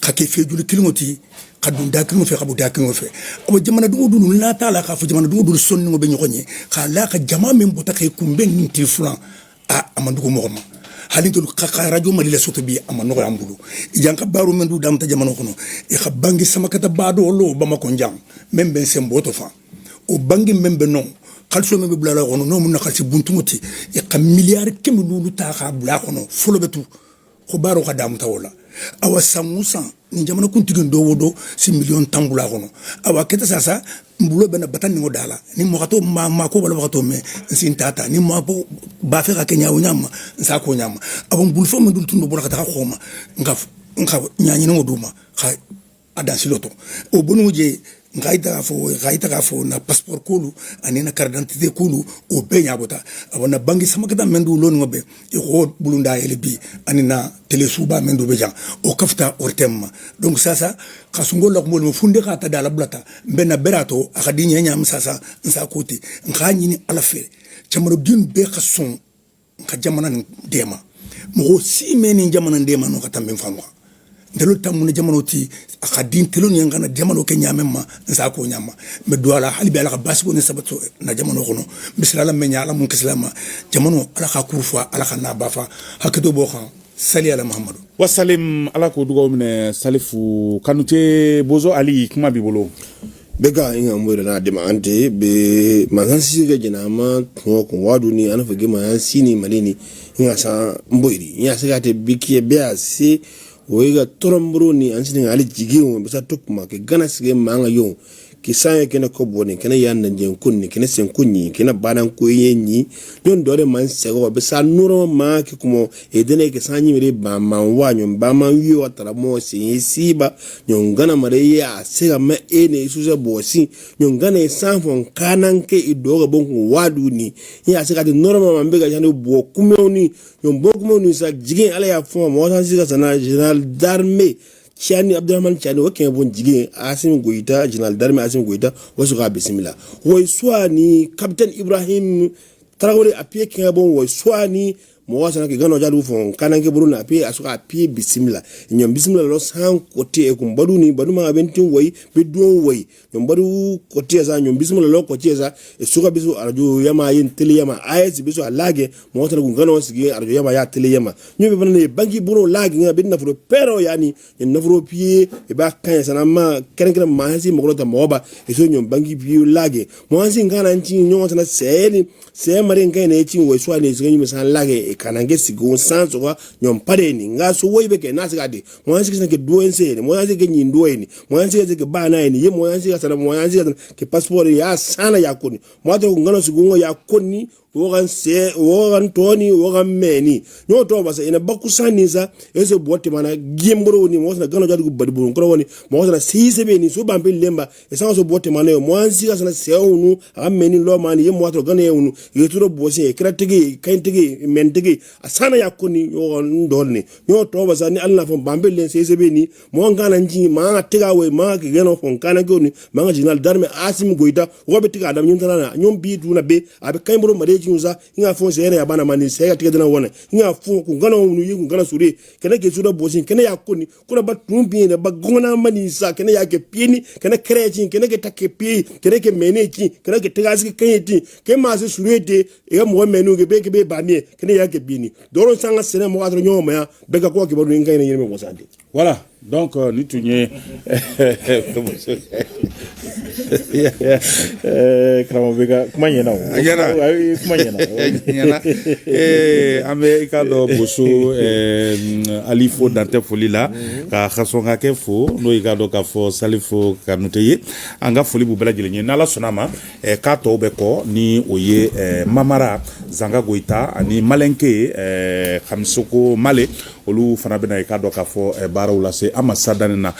Speaker 18: khake fe julu kilingoti kadun dakino fe kabu dakino fe o jamana dungo dunu la tala ka fu jamana dungo dunu sonni ngo be nyonye khala ka jama men bota kay kumben ni tiflan a amandugo mogoma halintul ka radio mali la soto bi amano ambulu ijanka baro men du damta jamana kono e ka bangi samakata bado lo bamako njam membe semboto fa o bangi membe non khalso membe bulala kono no mun na khalsi buntumuti e ka milliard kemi lulu ta ka bula kono folo betu ko baro ka damta wala awa samusa ni jamana kuntigen do wodo si million tambula kono awa keta sasa mbulo bena batani ngo dala ni mokato ma ko bala mokato me sin tata ni mo ba fe ka kenya nyama nsa ko nyama abon bulfo me dul tundo bolaka ta khoma ngaf nyanyi ngo duma kha adansi loto o bonu je ngaita ka fo na passeport kulu ani na carte d'identité kulu o benya bota abona bangi samakata mendu lon ngobe e ko bulunda elbi ani na tele suba mendu beja o kafta ortem donc sasa kasungo lok mo funde ka ta dala blata mbena berato akadi nyanya msasa nsa koti ngani ni alafe chamaro din be khason ka jamana ndema mo si meni jamana ndema no katambe mfangwa ndelo tamuna jamano ti akadin telo nyangana jamano ke nyamema nsa ko nyama me duala halibi ala basiko ne sabato na jamano kono bisala menya ala mun kislama jamano ala ka kurfa ala kana bafa haketo bo khan sali ala muhammadu
Speaker 1: wasalim ala ko dugo mine Salifu Kanute Bozo Ali kuma bibolo
Speaker 19: bega inga mwere na dema ante be mangansi ga janama ko wadu ni ana fage mangansi ni malini inga sa mboiri inga sa gate bikie bea si oiga torombro ni ansini ali jigio bisa tukma ke gana sige manga yo kisanya kena koboni kena yanda njen kunni kena sen kunni kena banan ko yenyi don dore man sego bisa nuro ma ke kumo edene ke sanyi mere ba man wanyo ba man yo atara mo siba nyongana mare ya sega ma ene isuze bosi nyongana sanfon kanan ke idoga bonku wadu ni ya sega de normal man bega jano bo kumoni nyombo kumoni sa jigin ala ya fo mo san siga sana général d'armée Chani Abdraman Chani wakin bon jigin Assimi Goïta général d'armée Assimi Goïta wasu ga bismillah woy swani capitaine Ibrahim Traoré apie kin bon woy swani mo wasa ke gano jalu fon kananke buruna apie asuka apie bismillah nyom bismillah lo san côté e kum badu ni badu ma bentin woy be don woy nyom badu côté za nyom bismillah lo côté za e suka bisu arjo yama yin tele yama ayes bisu alage mo wasa ko gano sigi arjo yama ya tele yama nyom be banane bangi buru lagi nga bin nafro pero yani en nafro pie e ba kan sana ma kenkere ma hasi mo ko ta moba e so nyom bangi pie lage mo hasi ngana nti nyom sana seli se mare ngene e tin woy swani sigi nyom san lage kanange sigo sanso kwa nyompare ni ngaso woibe ke nasigade moyansi ke duense ni moyansi ke nyindoeni moyansi ke bana ni ye moyansi sana moyansi ke passport ya sana ya koni moto ngano sigo ya koni wogan se wogan toni wogan meni nyo to basa ina bakusani sa ese bote mana giembro ni mo na gano jadu badibu ko woni mo na sise be ni so bambe lemba esa so bote mana yo mo ansi ka sana se unu ameni lo mani yemo wato gane unu yeturo bosi kratigi kaintigi mentigi asana yakuni yo ndolni nyo to basa ni Allah fon bambe len sise be ni mo ngana nji ma tiga we ma ke gano fon kana goni ma jinal darme asim goita wobe tiga adam nyuntana nyom bi duna be abe kaimbro mare jinza inga fon sere ya bana mani sega tiga dana wona inga fon ku ngana unu yi ku ngana sure kene ke suda bosi kene yakuni kuna ba tumbi ne ba gona mani sa kene yake pieni kene kreji kene ke take pi kene ke meneji kene ke tiga ski kayeti ke ma se surete e mo menu ke be bani kene yake bini doro sanga sere mo atro nyoma ya be ka ko ke bodu ngai ne yeme ko sande
Speaker 1: voilà donc ni tunye
Speaker 2: Kramobeka kumanye na
Speaker 1: Amerika do boso alifo dante foli la ka khasonga ke fo no igado ka fo salifo kanuteye anga foli bu bela jilenye nala sonama ka to be ko ni oye mamara zanga goita ani malenke khamsoko male olu fana bena ikado ka fo bara ulase amasadane na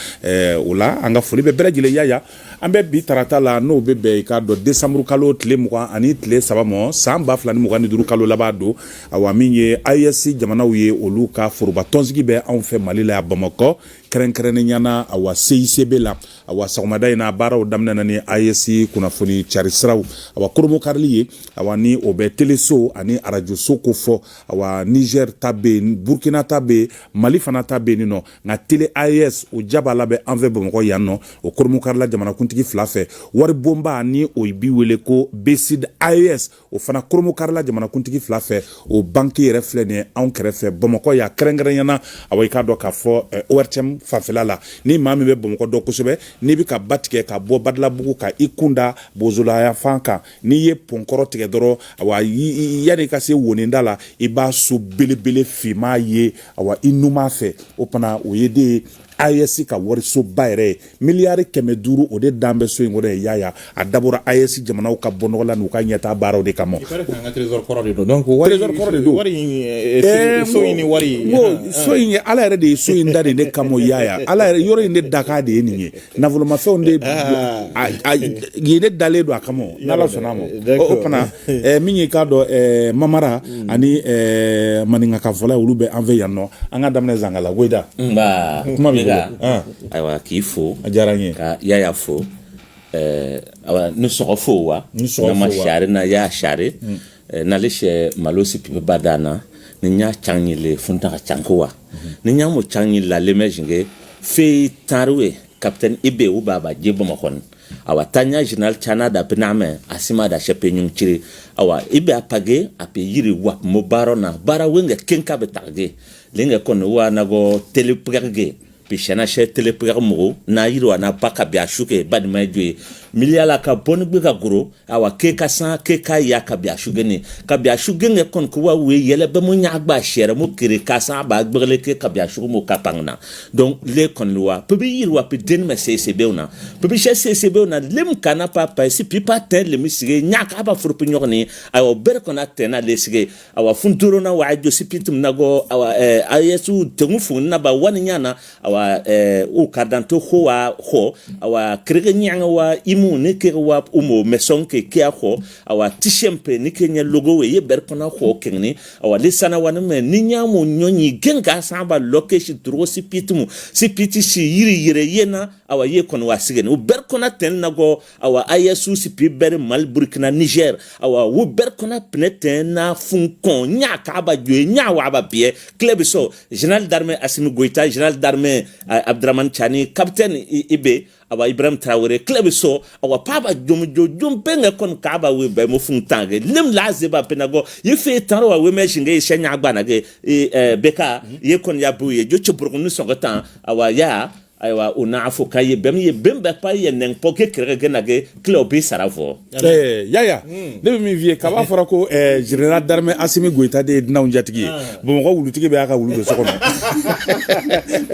Speaker 1: ula anga foli be bela jile yaya ambe bi tarata la no bebe ikado décembre kalo tle mwa ani tle sabamo samba flani mwa ni duru kalo labado awaminye ISC jamana uye olu ka foruba tonzigi be an fe malila Bamako keren nyana awa CICB la awa sagomada ina bara o damna nani ISC kuna foni charisraw awa kurmo karliye awa ni obe teleso ani arajo soko fo awa Niger tabe Burkina tabe Mali fana tabe ni no na tele IS o jabala be anve Bamako yanno o kurmo karla jamana kuntigi flafe war bomba ni o ibi wele ko besid IS o fana kurmo karla jamana kuntigi flafe o banki reflene an krefe Bamako ya keren nyana awa ikado ka fo ORTM fafela ni mami be Bamako do kusebe ni bi ka batike ka bo badla bugu ka ikunda bozola ya fanka ni ye ponkoro tige doro awa yani ka se wonindala iba su belebele fima ye awa inuma fe opana oyede ISC ka wari so bayre miliyari keme duru o de dambe so ngore yaya adabura ISC jamana ka bonola nu ka nyata baro de kamo
Speaker 2: trésor korode do donc wari trésor korode do wari so ini wari
Speaker 1: so ini ala re de so indade de kamo yaya ala re yoro inde daka de ninye na voluma fe onde yede dale do kamo nala sonamo opana minyi ka do mamara ani maninga ka vola ulube enve yanno anga damne zangala goida
Speaker 20: ba awa kifo
Speaker 1: ajaranye
Speaker 20: ka yaya fo awa nuso fo wa na mashare na ya share na leshe malosi pipe badana nya changile funta chankowa nya mo changila lemejinge fe tarwe captain ibe u baba jebo makon awa tanya general chana da pename asima da shepe nyungchiri awa ibe apage ape yiri wa mo barona bara wenga kenka betarge lenga kono wa nago teleprege pishana she teleprege mo na yiri wa na paka bia shuke bad majwe miliala ka bonugbe ka goro awa keka san keka ya ka bia shugeni ka bia shugenge kon ko wa we yele be mo nyagba shere mo kire ka san ba gbegle ke ka bia shugo mo kapangna donc le kon loi pe bi yirwa pe den me CCB ona pe bi CCB ona lem kana papa si pipa tel le misige nyaka ba furpu nyogni awa ber kon atena le sige awa funturo na wa jo si pitum nago awa ayesu tengu fun na ba wan nyana awa o kadanto ho wa ho awa krege nyanga wa ne ke wa umo meson ke kia ho awa tishempe ni ke nya logo we ye berkona ho kenni awa lisana wana me ninya mo nyonyi genga samba location tro si pitimu si piti si yiri yena awa ye kono wasigen u berkona ten nago awa ISU si pi ber mal Burkina Niger awa u berkona pneten na funkon nya ka ba jwe nya wa ba bie club so général d'armée Assimi Goïta général d'armée Abdraman Chani capitaine Ibe awa Ibrahim Traoré club so awa papa jom penga kon kaba we be mo funtange lem laze ba penago ye fe taro wa we me shinge shenya agba na ge beka ye kon ya buye jo chopur nu songa tan awa ya aywa o na fo ka ye bem be pa ye nen po ke kere ke na ke kilo be sarafo
Speaker 1: yaya ne be mi vie ka ba fora ko général d'armée Assimi Goïta de dinaw njatigi bon ko wulutigi be aka wulu do sokono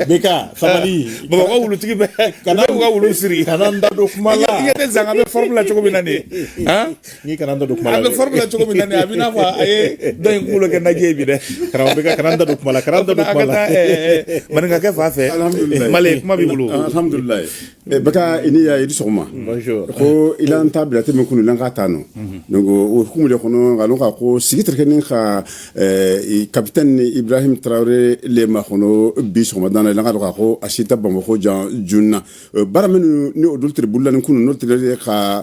Speaker 2: beka famali
Speaker 1: bon ko wulutigi be kana ko wulu siri
Speaker 2: kana ndado kumala
Speaker 1: yete zanga be formula choko binani hein
Speaker 2: ni kana ndado kumala
Speaker 1: be formula choko binani abina fa aye do ngulo ke na jebi de
Speaker 2: kana beka kana ndado kumala
Speaker 1: maninga ke fa fe male kuma bi bulu
Speaker 4: alhamdulillah baka ini ya idi sokuma
Speaker 2: bonjour
Speaker 4: ko ila tabla te mekunu langa tano donc o hukumu de kono ngalo ka ko sigitre ken kha capitaine Ibrahim Traoré le mahono bi sokuma dana langa ka ko asita bamako jan junna baramenu ni odultre bulla ni kunu notre ka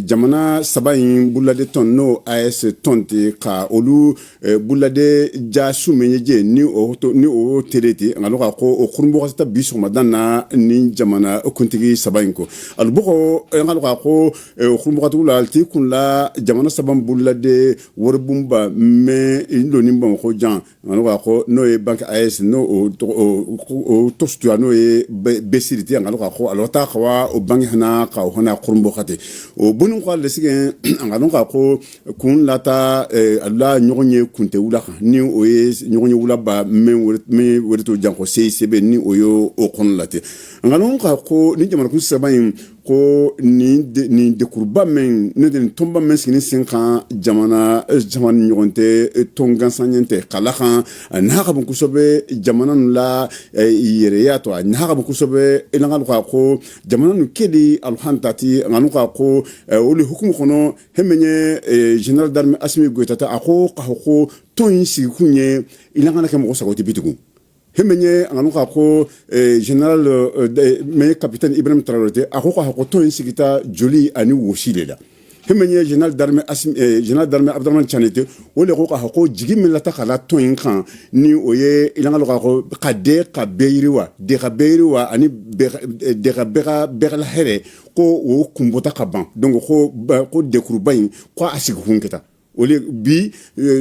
Speaker 4: jamana sabayin bulla de ton no AS tonti ka olu bulla de jasu menyeje ni o tereti ngalo ka ko o kurumbo ka bi sokuma dana ni jamana kuntigi sabayin ko albugo ngalo ka ko khumbuqatu la alti kun la jamana sabam bulla de worbumba me indo nimba ko jan ngalo ka ko no e bank AS no o tostu no e besiriti ngalo ka ko alota khwa o bank hana ka hona khumbuqati o bunun ko le sigen ngalo ka ko kun lata alla nyogonye kunte wula ni o e nyogonye wula ba me werto jan ko CCB ni o yo o kon late ngalo ka ko ni jamana kun sabayin ko ni de kurba men ne de tomba men sini sinka jamana nyogonte tongan sanyente kala kan na ka bu kusobe jamana la yere ya to na ka bu kusobe elangal ko jamana nu kedi alhantati nganu ka ko oli hukumu kono hemenye general d'armée Assimi Goïta ako ka ko ton si kunye ilangana ke mo sagoti bitugu hemenye nganu ka ko général me capitaine Ibrahim Traoré ako ko to insigita joli ani woshilela hemenye général d'armée Abdourahmane Tianete wole ko ko jigi milata kala to inkan ni oye ilanga ko kade ka beiriwa ani de ka bera here ko o kumbota kaban donc ko dekrubayin ko asigu hunketa ole bi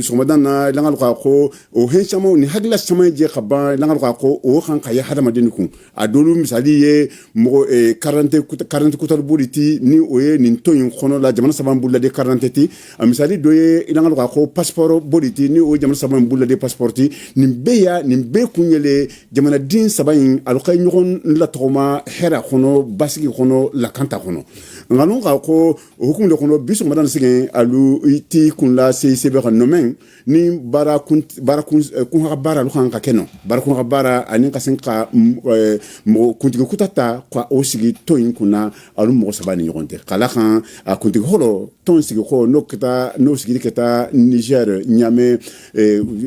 Speaker 4: somadana langal ko o henchamo ni hagla sama je khaba langal ko o khan kaya hada madeniku adolu misali ye mo 40 kutar buliti ni oye ni toyin khono la jamana saban bulla de 40 ti misali doye langal ko passeport buliti ni o jamana saban bulla de passeporti ni beya ni be kunyele jamana din saban alqay nyon la toma hera khono basiki khono la kanta khono ngalon ko hukum de khono bisu madan sigen alu iti la CICB nomen ni bara kun bara lu kan ka keno bara kun bara ani kasen ka mo kuntigo kutata kwa osigi toyin kuna alu mo sabani nyogonte kala kan a kuntigo holo ton sigi ko no sigi keta Niger nyame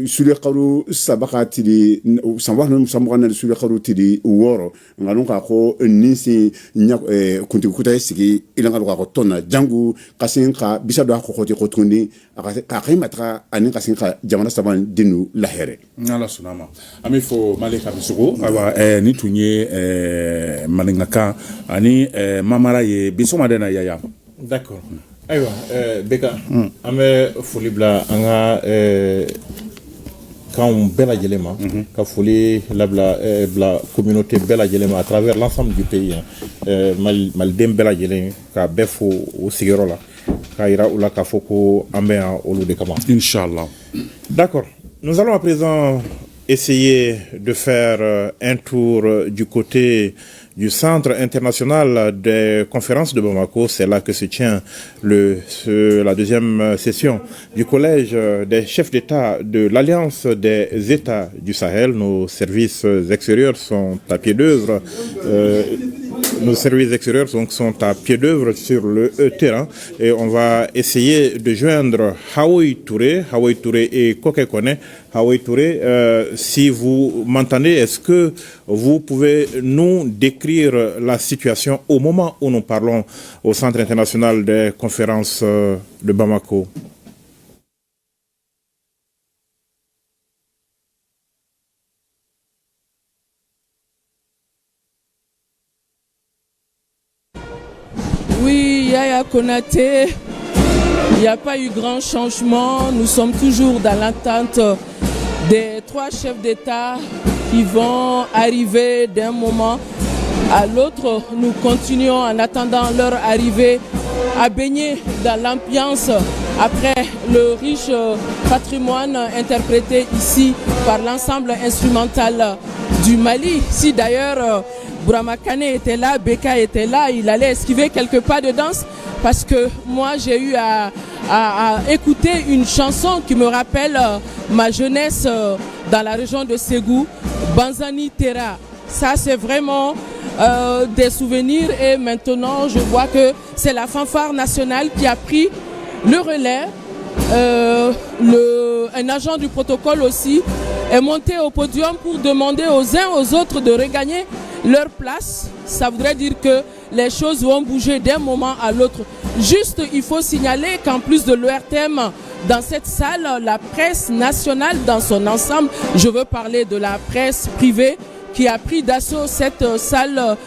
Speaker 4: sule qaru sabakati di samwana sule qaru tidi woro ngalon ka ko nisi kuntigo kutata sigi ilanga ko tonna jangu kasen ka bisa do ko ko tundi ka matra ani kasin ka jamana saban dinu lahere
Speaker 1: ngala sunama ami fo malika bisugo aba ni tunye malingaka ani mamara ye bisoma dena yaya
Speaker 2: d'accord aywa beka ame foli bla anga quand bela jelema ka foli labla bla communauté bela jelema à travers l'ensemble du pays mal dem bela jelema ka befo o sigero la Kaira Oula Kafoko Ambea Olu de Kama.
Speaker 1: Inch'Allah.
Speaker 2: D'accord. Nous allons à présent essayer de faire un tour du côté du Centre international des conférences de Bamako. C'est là que se tient la deuxième session du collège des chefs d'État de l'Alliance des États du Sahel. Nos services extérieurs sont à pied d'œuvre. Nos services extérieurs sont à pied d'œuvre sur le terrain et on va essayer de joindre Haoui Touré et Koke Kone. Haoui Touré, si vous m'entendez, est-ce que vous pouvez nous décrire la situation au moment où nous parlons au Centre international des conférences de Bamako?
Speaker 7: Oui, Yaya Konaté, il n'y a pas eu grand changement. Nous sommes toujours dans l'attente des 3 chefs d'État qui vont arriver d'un moment à l'autre, nous continuons en attendant leur arrivée à baigner dans l'ambiance après le riche patrimoine interprété ici par l'ensemble instrumental du Mali. Si d'ailleurs Bourama Kane était là, Beka était là, il allait esquiver quelques pas de danse parce que moi j'ai eu à écouter une chanson qui me rappelle ma jeunesse dans la région de Ségou, Banzani Terra. Ça c'est vraiment des souvenirs et maintenant je vois que c'est la fanfare nationale qui a pris le relais. Un agent du protocole aussi est monté au podium pour demander aux uns aux autres de regagner leur place. Ça voudrait dire que les choses vont bouger d'un moment à l'autre. Juste, il faut signaler qu'en plus de l'ORTM, dans cette salle, la presse nationale dans son ensemble, je veux parler de la presse privée qui a pris d'assaut cette salle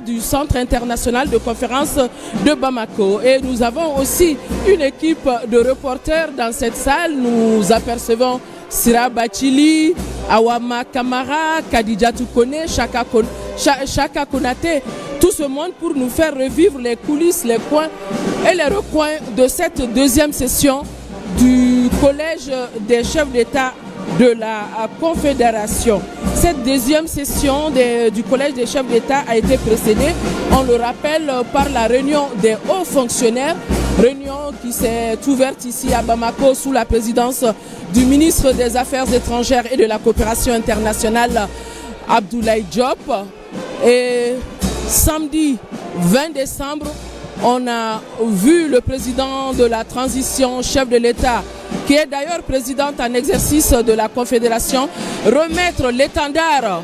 Speaker 7: du Centre international de conférence de Bamako. Et nous avons aussi une équipe de reporters dans cette salle. Nous apercevons Sira Bachili, Awama Kamara, Kadija Toukone, Chaka Konate, tout ce monde pour nous faire revivre les coulisses, les coins et les recoins de cette deuxième session du Collège des chefs d'État de la Confédération. Cette deuxième session du Collège des chefs d'État a été précédée, on le rappelle, par la réunion des hauts fonctionnaires, réunion qui s'est ouverte ici à Bamako sous la présidence du ministre des Affaires étrangères et de la coopération internationale, Abdoulaye Diop. Et samedi 20 décembre, on a vu le président de la transition, chef de l'État, qui est d'ailleurs présidente en exercice de la Confédération, remettre l'étendard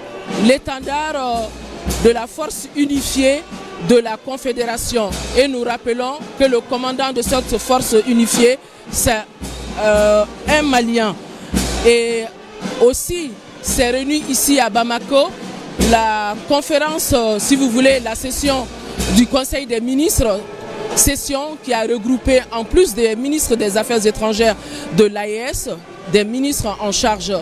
Speaker 7: de la force unifiée de la Confédération. Et nous rappelons que le commandant de cette force unifiée, c'est un Malien. Et aussi, s'est réuni ici à Bamako la conférence, si vous voulez, la session du Conseil des ministres, session qui a regroupé en plus des ministres des Affaires étrangères de l'AES, des ministres en charge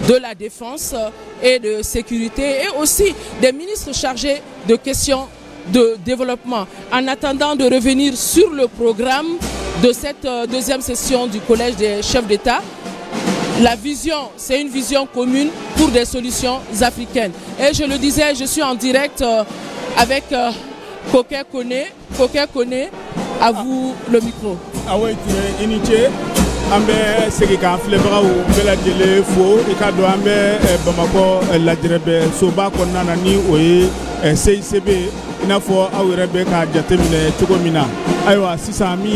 Speaker 7: de la défense et de sécurité et aussi des ministres chargés de questions de développement. En attendant de revenir sur le programme de cette deuxième session du Collège des chefs d'État, la vision, c'est une vision commune pour des solutions africaines. Et je le disais, je suis en direct avec Koké Kone, à vous le micro.
Speaker 8: Awe tire initié ambe segi ka flebra ou bela jele fo e ka do ambe Bamako la direbe soba ko nana ni oye CICB ina fo awrebe ka jatemine tugomina aywa sisa mi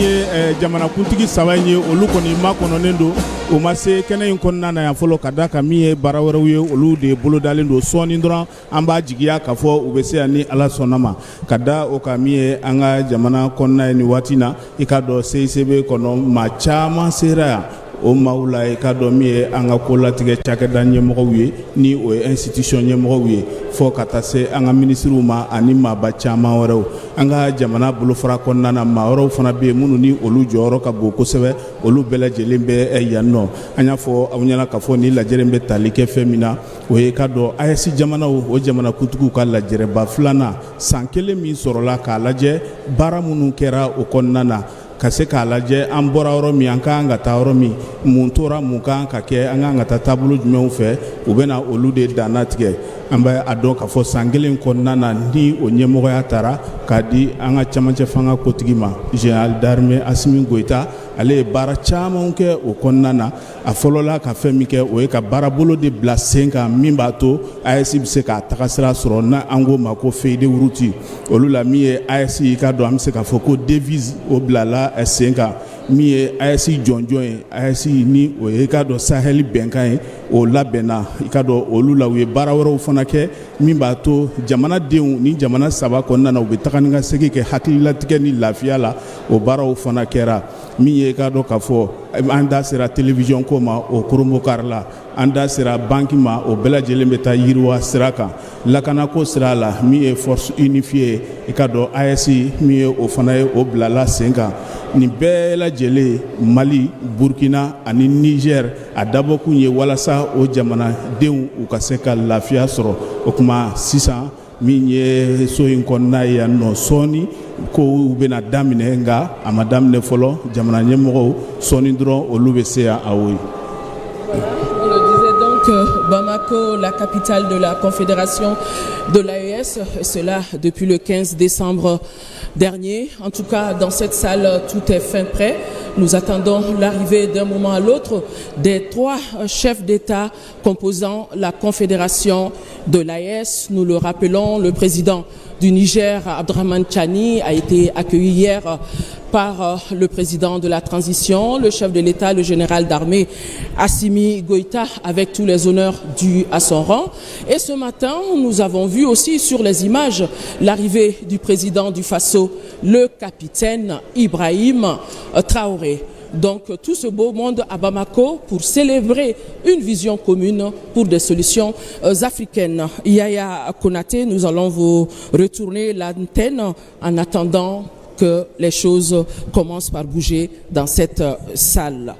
Speaker 8: jamana kuntigi sawanye olu koni makono nendo o mase kene in konna na ya folo kadaka mi barawara wi olu de bolo dalendo soni ndran amba jigiya ka fo ubese ani ala sonama kada o ka mi anga jamana konna ni watina ikado CICB kono ma chama sera o maula e ka do mi anga ko latige chake danye mo wi ni o institution nye mo wi fo kata se anga ministre ma ani ma ba chama woro anga jamana bulu fara konna na ma woro fana be munu ni olu joro ka bo ko sebe olu bela jelembe e yanno anya fo awnyala ka fo ni la jerembe talike femina o e ka do ayesi jamana o jamana kutuku ka la jereba flana sankele mi sorola ka laje bara munu kera o konna na kase ka lajɛ an bɔra yɔrɔ min an kan ka taa yɔrɔ min mun tora mun kan ka kɛ an kan ka taa taabolo jumɛnw fɛ u bɛna olu de danna tigɛ an bɛ a dɔn k'a fɔ san kelen kɔnɔna na ni o ɲɛmɔgɔya taara k'a di an ka camancɛ fanga kotigi ma général d'armée Assimi Goïta ale ye baara camanw kɛ o kɔnɔna na a fɔlɔla ka fɛn min kɛ o ye ka baarabolo de bila sen kan min b'a to AES bɛ se k'a taga sira sɔrɔ na an ko ma ko feuille de route olu la min ye AES i ka dɔn an bɛ se k'a fɔ ko devise o bilala sen kan min ye AES jɔnjɔn ye AES ni o ye i ka dɔn Sahel bɛnkan ye o labɛnna i ka dɔn olu la u ye baara wɛrɛw fana kɛ min b'a to jamanadenw ni jamana saba kɔnɔna na u bɛ taga ni ka segin kɛ hakililatigɛ ni lafiya la o baaraw fana kɛra min ye i ka dɔn k'a fɔ an da sera télévision ko ma o koromokar la an da sera banki ma o bɛɛ lajɛlen bɛ taa yiriwa sira kan lakanako sira la min ye force unifiée i ka dɔn AES min ye o fana ye o bilala sen kan nin bɛɛ lajɛlen Mali Burkina ani Niger a dabɔkun ye walasa o jamanadenw u ka se ka lafiya sɔrɔ o kuma sisan min ye so in kɔnɔna ye yan nɔ sɔɔni kow bɛna daminɛ nka a ma daminɛ fɔlɔ jamana ɲɛmɔgɔw sɔɔni dɔrɔn olu bɛ se a woyi.
Speaker 7: Bamako, la capitale de la Confédération de l'AES, et cela depuis le 15 décembre dernier. En tout cas, dans cette salle, tout est fin prêt. Nous attendons l'arrivée d'un moment à l'autre des 3 chefs d'État composant la Confédération de l'AES. Nous le rappelons, le président du Niger, Abdraman Chani, a été accueilli hier par le président de la transition, le chef de l'État, le général d'armée Assimi Goïta, avec tous les honneurs dus à son rang. Et ce matin, nous avons vu aussi sur les images l'arrivée du président du Faso, le capitaine Ibrahim Traoré. Donc tout ce beau monde à Bamako pour célébrer une vision commune pour des solutions africaines. Yaya Konaté, nous allons vous retourner l'antenne en attendant que les choses commencent par bouger dans cette salle.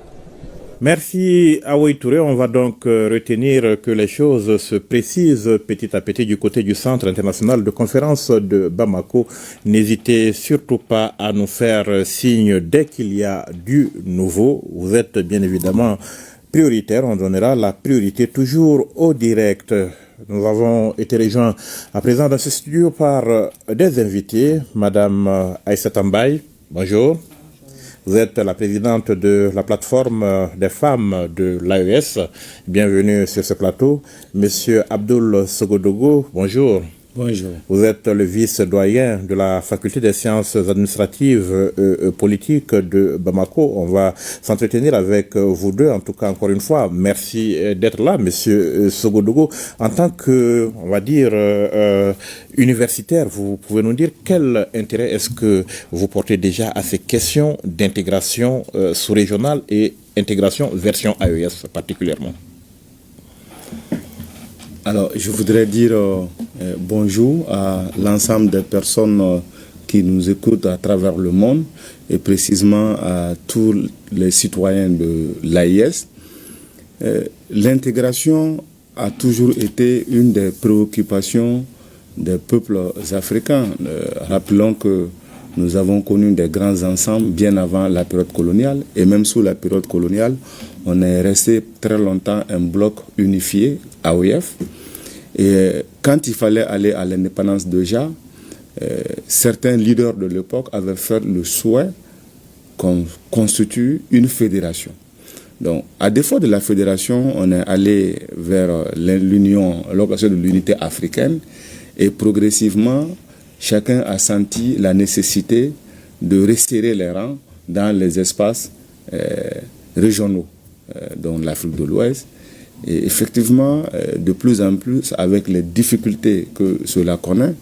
Speaker 2: Merci Awoy Touré. On va donc retenir que les choses se précisent petit à petit du côté du Centre international de conférence de Bamako. N'hésitez surtout pas à nous faire signe dès qu'il y a du nouveau. Vous êtes bien évidemment prioritaire. On donnera la priorité toujours au direct. Nous avons été rejoints à présent dans ce studio par des invités. Madame Aïssata Mbaye, bonjour. Vous êtes la présidente de la plateforme des femmes de l'AES. Bienvenue sur ce plateau. Monsieur Abdoul Sogodogo, bonjour.
Speaker 21: Bonjour.
Speaker 2: Vous êtes le vice-doyen de la faculté des sciences administratives et politiques de Bamako. On va s'entretenir avec vous deux. En tout cas, encore une fois, merci d'être là, monsieur Sogodogo. En tant que, on va dire, universitaire, vous pouvez nous dire quel intérêt est-ce que vous portez déjà à ces questions d'intégration sous-régionale et intégration version AES particulièrement?
Speaker 21: Alors, je voudrais dire bonjour à l'ensemble des personnes qui nous écoutent à travers le monde et précisément à tous les citoyens de l'AES. L'intégration a toujours été une des préoccupations des peuples africains. Rappelons que nous avons connu des grands ensembles bien avant la période coloniale et même sous la période coloniale, on est resté très longtemps un bloc unifié, AOF. Et quand il fallait aller à l'indépendance déjà, certains leaders de l'époque avaient fait le souhait qu'on constitue une fédération. Donc, à défaut de la fédération, on est allé vers l'union, l'organisation de l'unité africaine, et progressivement, chacun a senti la nécessité de resserrer les rangs dans les espaces régionaux, dont l'Afrique de l'Ouest. Et effectivement, de plus en plus, avec les difficultés que cela connaît,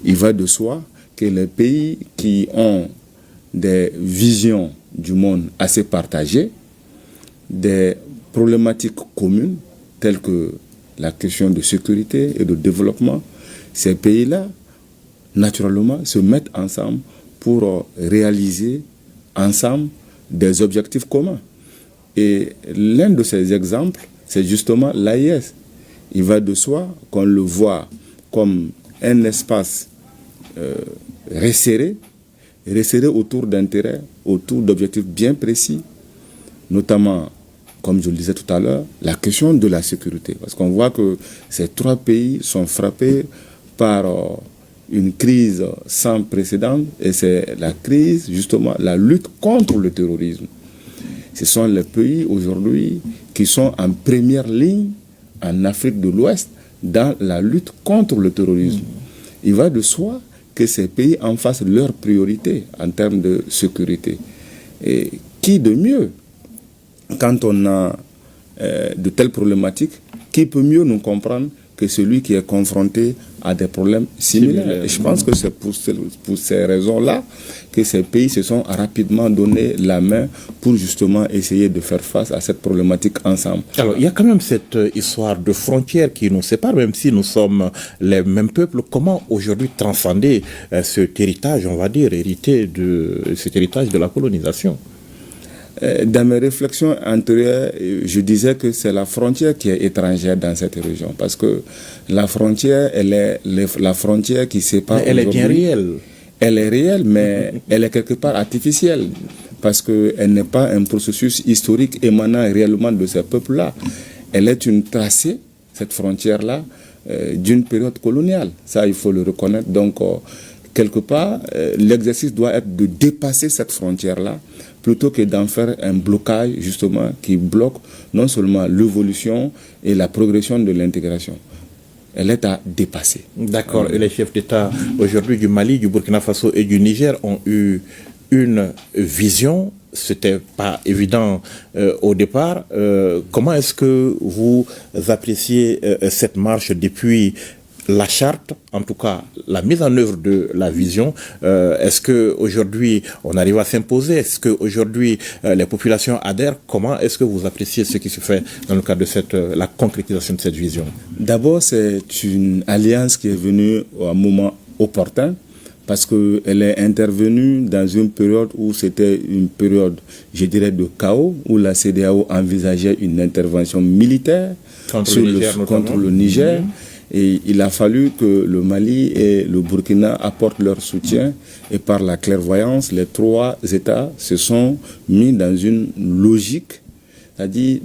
Speaker 21: il va de soi que les pays qui ont des visions du monde assez partagées, des problématiques communes, telles que la question de sécurité et de développement, ces pays-là, naturellement, se mettent ensemble pour réaliser ensemble des objectifs communs. Et l'un de ces exemples, c'est justement l'AES. Il va de soi qu'on le voit comme un espace resserré autour d'intérêts, autour d'objectifs bien précis, notamment, comme je le disais tout à l'heure, la question de la sécurité. Parce qu'on voit que ces 3 pays sont frappés par une crise sans précédent, et c'est la crise, justement, la lutte contre le terrorisme. Ce sont les pays aujourd'hui qui sont en première ligne en Afrique de l'Ouest dans la lutte contre le terrorisme. Il va de soi que ces pays en fassent leur priorité en termes de sécurité. Et qui de mieux, quand on a de telles problématiques, qui peut mieux nous comprendre que que celui qui est confronté à des problèmes similaires. Et je pense que c'est pour ces raisons-là que ces pays se sont rapidement donné la main pour justement essayer de faire face à cette problématique ensemble.
Speaker 6: Alors, il y a quand même cette histoire de frontières qui nous sépare, même si nous sommes les mêmes peuples. Comment aujourd'hui transcender cet héritage, on va dire, cet héritage de la colonisation?
Speaker 21: Dans mes réflexions antérieures, je disais que c'est la frontière qui est étrangère dans cette région, parce que la frontière, elle est la frontière qui sépare.
Speaker 6: Mais elle est bien réelle.
Speaker 21: Elle est réelle, mais elle est quelque part artificielle, parce qu'elle n'est pas un processus historique émanant réellement de ces peuples-là. Elle est une tracée, cette frontière-là, d'une période coloniale. Ça, il faut le reconnaître. Donc, quelque part, l'exercice doit être de dépasser cette frontière-là, plutôt que d'en faire un blocage, justement, qui bloque non seulement l'évolution et la progression de l'intégration. Elle est à dépasser.
Speaker 6: D'accord. Et les chefs d'État aujourd'hui du Mali, du Burkina Faso et du Niger ont eu une vision. C'était pas évident au départ. Comment est-ce que vous appréciez cette marche depuis la charte, en tout cas la mise en œuvre de la vision? Est-ce qu'aujourd'hui on arrive à s'imposer? Est-ce qu'aujourd'hui les populations adhèrent? Comment est-ce que vous appréciez ce qui se fait dans le cadre de la concrétisation de cette vision?
Speaker 21: D'abord, c'est une alliance qui est venue à un moment opportun, parce qu'elle est intervenue dans une période où c'était une période, je dirais, de chaos, où la CEDEAO envisageait une intervention militaire contre le Niger. Et il a fallu que le Mali et le Burkina apportent leur soutien, et par la clairvoyance, les trois États se sont mis dans une logique, c'est-à-dire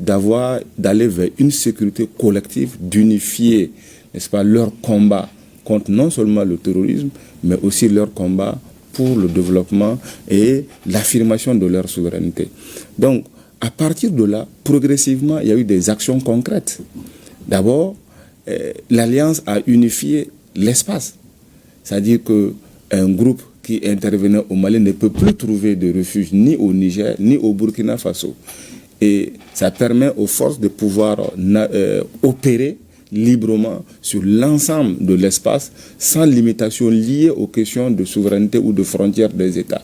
Speaker 21: d'aller vers une sécurité collective, d'unifier, n'est-ce pas, leur combat contre non seulement le terrorisme, mais aussi leur combat pour le développement et l'affirmation de leur souveraineté. Donc, à partir de là, progressivement, il y a eu des actions concrètes. D'abord, l'Alliance a unifié l'espace. C'est-à-dire qu'un groupe qui intervenait au Mali ne peut plus trouver de refuge ni au Niger, ni au Burkina Faso. Et ça permet aux forces de pouvoir opérer librement sur l'ensemble de l'espace, sans limitation liée aux questions de souveraineté ou de frontières des États.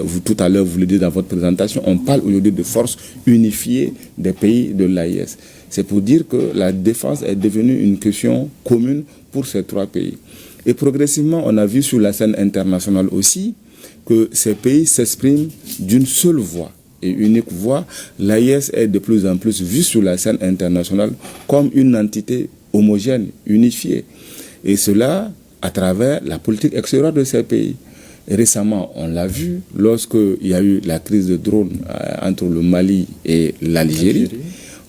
Speaker 21: Vous, tout à l'heure, vous le dites dans votre présentation, on parle aujourd'hui de forces unifiées des pays de l'AIS. C'est pour dire que la défense est devenue une question commune pour ces trois pays. Et progressivement, on a vu sur la scène internationale aussi que ces pays s'expriment d'une seule voix et unique voix. L'AIS est de plus en plus vue sur la scène internationale comme une entité homogène, unifiée. Et cela à travers la politique extérieure de ces pays. Et récemment, on l'a vu lorsqu'il y a eu la crise de drones entre le Mali et l'Algérie.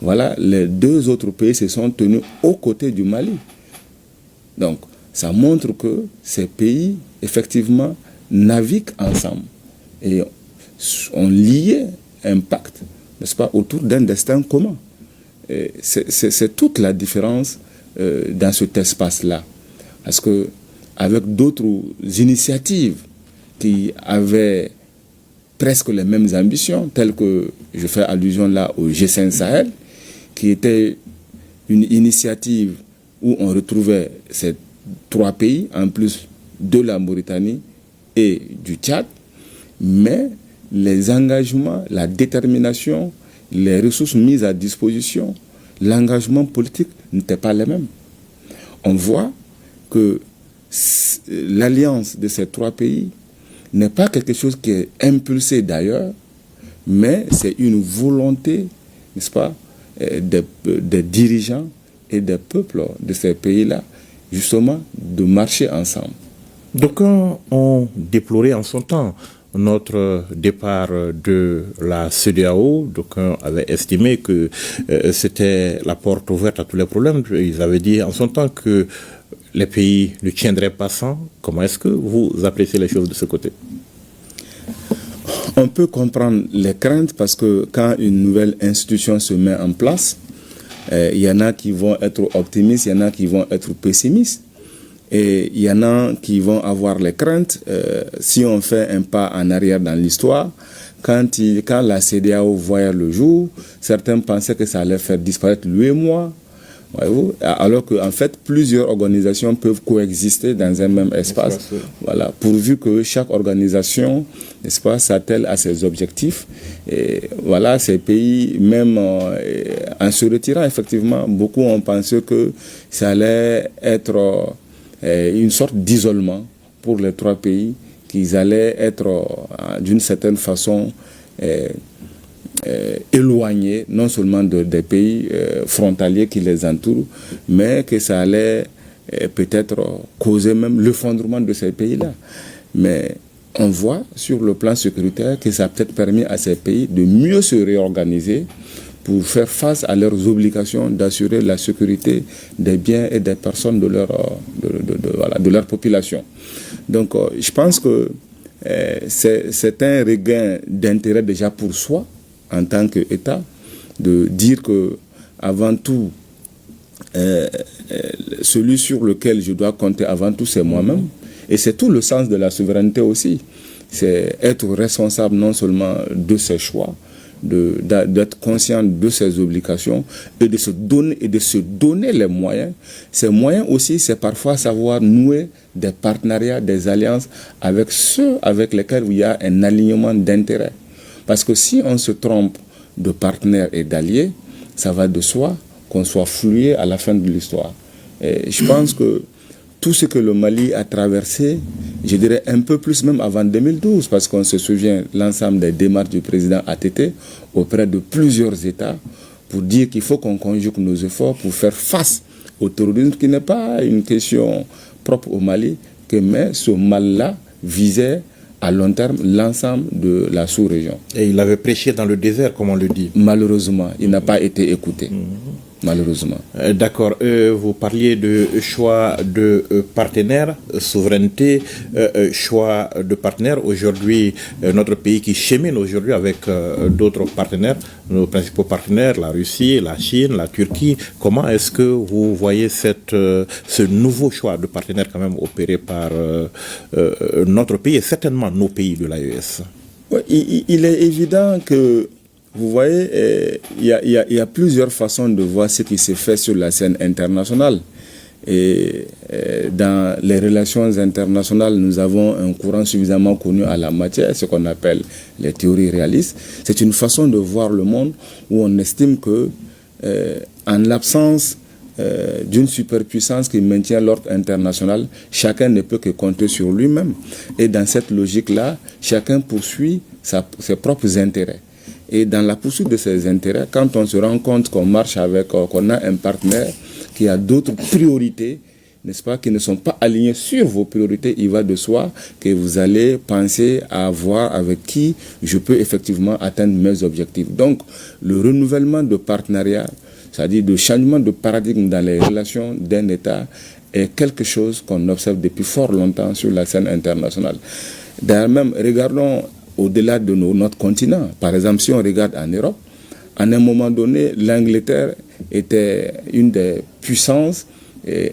Speaker 21: Voilà, les deux autres pays se sont tenus aux côtés du Mali. Donc, ça montre que ces pays, effectivement, naviguent ensemble et ont lié un pacte, n'est-ce pas, autour d'un destin commun. C'est toute la différence dans cet espace-là. Parce que avec d'autres initiatives qui avaient presque les mêmes ambitions, telles que, je fais allusion là au G5 Sahel, qui était une initiative où on retrouvait ces trois pays, en plus de la Mauritanie et du Tchad, mais les engagements, la détermination, les ressources mises à disposition, l'engagement politique n'étaient pas les mêmes. On voit que l'alliance de ces trois pays n'est pas quelque chose qui est impulsé d'ailleurs, mais c'est une volonté, n'est-ce pas, des dirigeants et des peuples de ces pays-là, justement, de marcher ensemble.
Speaker 6: D'aucuns ont déploré en son temps notre départ de la CEDEAO. D'aucuns avaient estimé que c'était la porte ouverte à tous les problèmes. Ils avaient dit en son temps que les pays ne tiendraient pas sans. Comment est-ce que vous appréciez les choses de ce côté?
Speaker 21: On peut comprendre les craintes, parce que quand une nouvelle institution se met en place, il y en a qui vont être optimistes, il y en a qui vont être pessimistes. Et il y en a qui vont avoir les craintes. Si on fait un pas en arrière dans l'histoire, quand la CEDEAO voyait le jour, certains pensaient que ça allait faire disparaître l'UEMOA. Voyez-vous, alors qu'en fait, plusieurs organisations peuvent coexister dans un même espace. Voilà, pourvu que chaque organisation, n'est-ce pas, s'attelle à ses objectifs. Et voilà, ces pays, même en se retirant, effectivement, beaucoup ont pensé que ça allait être une sorte d'isolement pour les 3 pays, qu'ils allaient être d'une certaine façon éloignés non seulement des pays frontaliers qui les entourent, mais que ça allait peut-être causer même l'effondrement de ces pays-là. Mais on voit sur le plan sécuritaire que ça a peut-être permis à ces pays de mieux se réorganiser pour faire face à leurs obligations d'assurer la sécurité des biens et des personnes de leur population. Donc je pense que c'est un regain d'intérêt déjà pour soi, en tant qu'État, de dire que avant tout, celui sur lequel je dois compter avant tout, c'est moi-même. Et c'est tout le sens de la souveraineté aussi. C'est être responsable non seulement de ses choix, d'être conscient de ses obligations et de se donner les moyens. Ces moyens aussi, c'est parfois savoir nouer des partenariats, des alliances avec ceux avec lesquels il y a un alignement d'intérêts. Parce que si on se trompe de partenaires et d'alliés, ça va de soi qu'on soit floué à la fin de l'histoire. Et je pense que tout ce que le Mali a traversé, je dirais un peu plus même avant 2012, parce qu'on se souvient l'ensemble des démarches du président ATT auprès de plusieurs États pour dire qu'il faut qu'on conjugue nos efforts pour faire face au terrorisme, qui n'est pas une question propre au Mali, mais ce mal-là visait à long terme l'ensemble de la sous-région.
Speaker 6: Et il avait prêché dans le désert, comme on le dit.
Speaker 21: Malheureusement, il n'a pas été écouté. Malheureusement.
Speaker 6: D'accord. Vous parliez de choix de partenaires, souveraineté, choix de partenaires. Aujourd'hui, notre pays qui chemine aujourd'hui avec d'autres partenaires, nos principaux partenaires, la Russie, la Chine, la Turquie. Comment est-ce que vous voyez ce nouveau choix de partenaires quand même opéré par notre pays et certainement nos pays de l'AES?
Speaker 21: Ouais, il est évident que vous voyez, il y a plusieurs façons de voir ce qui se fait sur la scène internationale. Et dans les relations internationales, nous avons un courant suffisamment connu à la matière, ce qu'on appelle les théories réalistes. C'est une façon de voir le monde où on estime que, en l'absence d'une superpuissance qui maintient l'ordre international, chacun ne peut que compter sur lui-même. Et dans cette logique-là, chacun poursuit ses propres intérêts. Et dans la poursuite de ces intérêts, quand on se rend compte qu'on marche avec, qu'on a un partenaire qui a d'autres priorités, n'est-ce pas, qui ne sont pas alignés sur vos priorités, il va de soi que vous allez penser à voir avec qui je peux effectivement atteindre mes objectifs. Donc, le renouvellement de partenariat, c'est-à-dire le changement de paradigme dans les relations d'un État, est quelque chose qu'on observe depuis fort longtemps sur la scène internationale. D'ailleurs même, regardons au-delà de notre continent. Par exemple, si on regarde en Europe, à un moment donné, l'Angleterre était une des puissances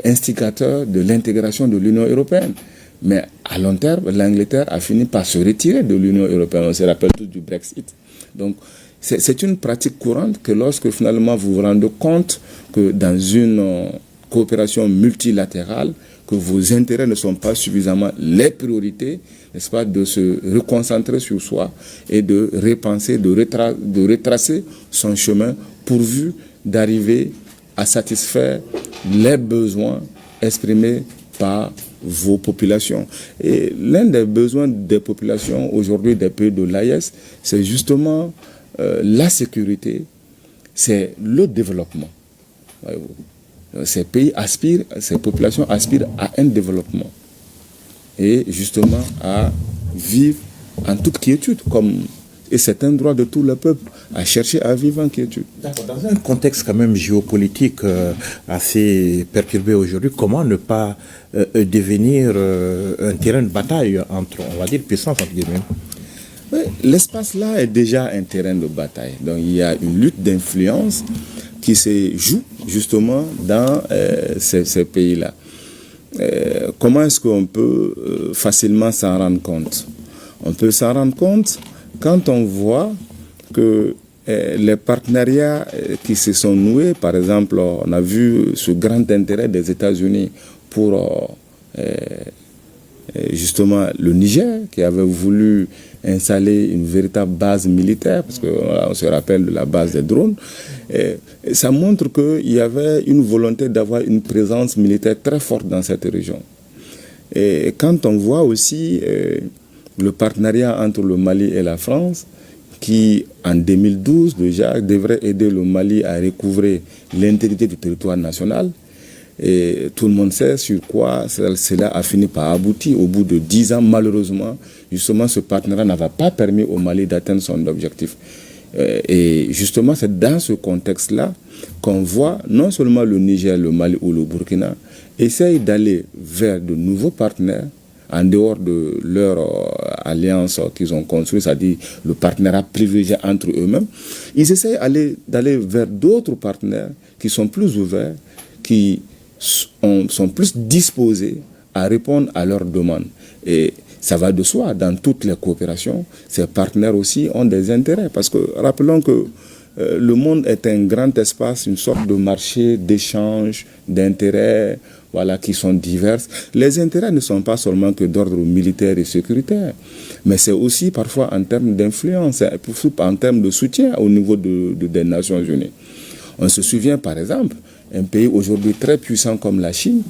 Speaker 21: instigateurs de l'intégration de l'Union européenne. Mais à long terme, l'Angleterre a fini par se retirer de l'Union européenne. On se rappelle tous du Brexit. Donc, c'est une pratique courante que lorsque finalement vous vous rendez compte que dans une coopération multilatérale, que vos intérêts ne sont pas suffisamment les priorités, n'est-ce pas, de se reconcentrer sur soi et de repenser, de retracer son chemin pourvu d'arriver à satisfaire les besoins exprimés par vos populations. Et l'un des besoins des populations aujourd'hui des pays de l'AES, c'est justement la sécurité, c'est le développement. Voyez-vous. Ces pays aspirent, ces populations aspirent à un développement et justement à vivre en toute quiétude, et c'est un droit de tout le peuple à chercher à vivre en quiétude.
Speaker 6: Dans un contexte quand même géopolitique assez perturbé aujourd'hui, comment ne pas devenir un terrain de bataille entre, on va dire, puissances entre guillemets?
Speaker 21: Oui, l'espace là est déjà un terrain de bataille. Donc il y a une lutte d'influence qui se joue justement dans ces pays-là. Comment est-ce qu'on peut facilement s'en rendre compte? On peut s'en rendre compte quand on voit que les partenariats qui se sont noués, par exemple, on a vu ce grand intérêt des États-Unis pour justement le Niger, qui avait voulu installer une véritable base militaire, parce qu'on se rappelle de la base des drones. Et ça montre qu'il y avait une volonté d'avoir une présence militaire très forte dans cette région. Et quand on voit aussi le partenariat entre le Mali et la France, qui en 2012 déjà devrait aider le Mali à recouvrer l'intégrité du territoire national. Et tout le monde sait sur quoi cela a fini par aboutir. Au bout de 10 ans, malheureusement, justement, ce partenariat n'avait pas permis au Mali d'atteindre son objectif. Et justement, c'est dans ce contexte-là qu'on voit non seulement le Niger, le Mali ou le Burkina essayer d'aller vers de nouveaux partenaires en dehors de leur alliance qu'ils ont construite, c'est-à-dire le partenariat privilégié entre eux-mêmes. Ils essayent d'aller vers d'autres partenaires qui sont plus ouverts, qui sont plus disposés à répondre à leurs demandes. Et ça va de soi, dans toutes les coopérations, ces partenaires aussi ont des intérêts. Parce que rappelons que le monde est un grand espace, une sorte de marché d'échange, d'intérêts, voilà, qui sont divers. Les intérêts ne sont pas seulement que d'ordre militaire et sécuritaire, mais c'est aussi parfois en termes d'influence, en termes de soutien au niveau des Nations Unies. On se souvient par exemple, un pays aujourd'hui très puissant comme la Chine,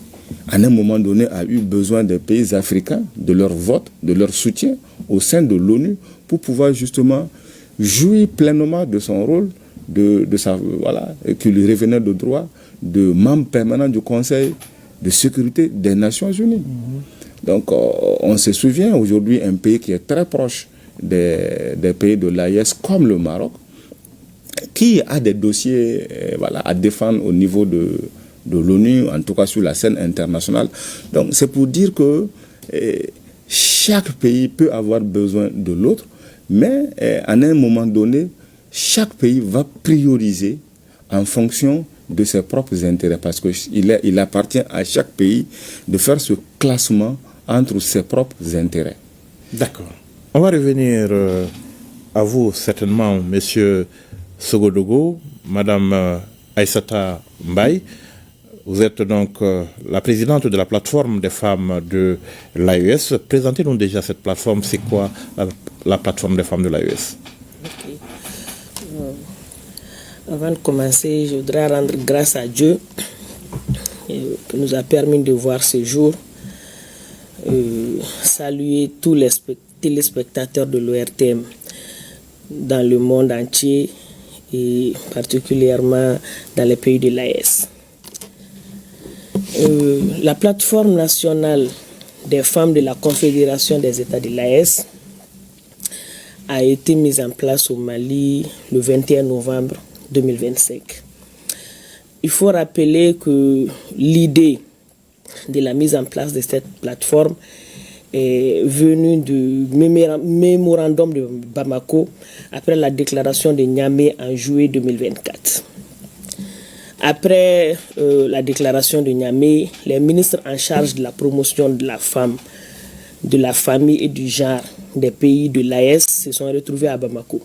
Speaker 21: à un moment donné a eu besoin des pays africains, de leur vote, de leur soutien au sein de l'ONU pour pouvoir justement jouir pleinement de son rôle, qui lui revenait de droit, de membre permanent du Conseil de sécurité des Nations Unies. Donc on se souvient aujourd'hui un pays qui est très proche des pays de l'AES comme le Maroc, qui a des dossiers à défendre au niveau de l'ONU, en tout cas sur la scène internationale. Donc c'est pour dire que chaque pays peut avoir besoin de l'autre, mais à un moment donné, chaque pays va prioriser en fonction de ses propres intérêts, parce qu'il appartient à chaque pays de faire ce classement entre ses propres intérêts.
Speaker 6: D'accord. On va revenir à vous certainement, Monsieur Sogodogo, Madame Aïssata Mbaye. Vous êtes donc la présidente de la plateforme des femmes de l'AES. Présentez-nous déjà cette plateforme. C'est quoi la plateforme des femmes de l'AES?
Speaker 3: Okay. Avant de commencer, je voudrais rendre grâce à Dieu qui nous a permis de voir ce jour. Saluer tous les téléspectateurs de l'ORTM dans le monde entier et particulièrement dans les pays de l'AES. La plateforme nationale des femmes de la Confédération des États de l'AES a été mise en place au Mali le 21 novembre 2025. Il faut rappeler que l'idée de la mise en place de cette plateforme est venue du mémorandum de Bamako après la déclaration de Niamey en juillet 2024. Après la déclaration de Niamey, les ministres en charge de la promotion de la femme, de la famille et du genre des pays de l'AES se sont retrouvés à Bamako.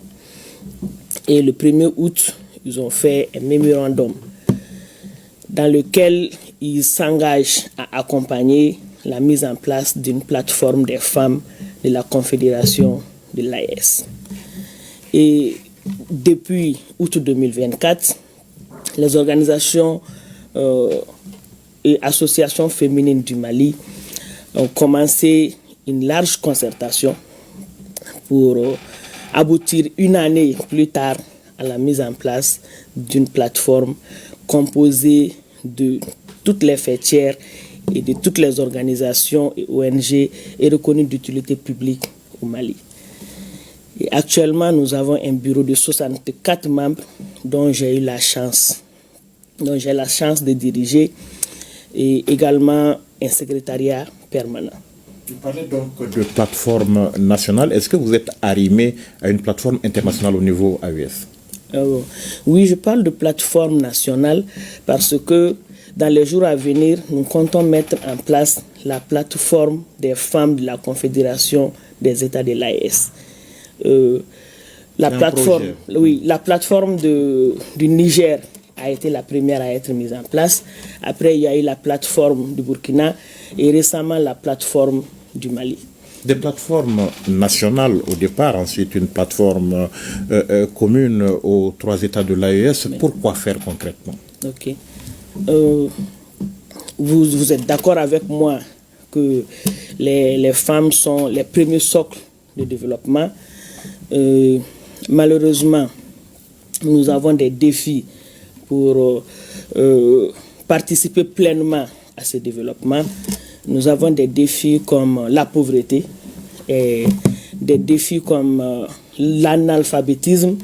Speaker 3: Et le 1er août, ils ont fait un mémorandum dans lequel ils s'engagent à accompagner la mise en place d'une plateforme des femmes de la Confédération de l'AES. Et depuis août 2024, les organisations et associations féminines du Mali ont commencé une large concertation pour aboutir une année plus tard à la mise en place d'une plateforme composée de toutes les fêtières et de toutes les organisations et ONG et reconnues d'utilité publique au Mali. Et actuellement, nous avons un bureau de 64 membres dont j'ai la chance de diriger et également un secrétariat permanent.
Speaker 6: Vous parlez donc de plateforme nationale. Est-ce que vous êtes arrimé à une plateforme internationale au niveau AES?
Speaker 3: Oui, je parle de plateforme nationale parce que dans les jours à venir, nous comptons mettre en place la plateforme des femmes de la Confédération des États de l'AES. la plateforme du Niger a été la première à être mise en place. Après, il y a eu la plateforme du Burkina et récemment la plateforme du Mali.
Speaker 6: Des plateformes nationales au départ, ensuite une plateforme commune aux 3 États de l'AES. Pourquoi faire concrètement?
Speaker 3: Ok. Vous êtes d'accord avec moi que les femmes sont les premiers socles de développement. Malheureusement, nous avons des défis pour participer pleinement à ce développement. Nous avons des défis comme la pauvreté, et des défis comme l'analphabétisme,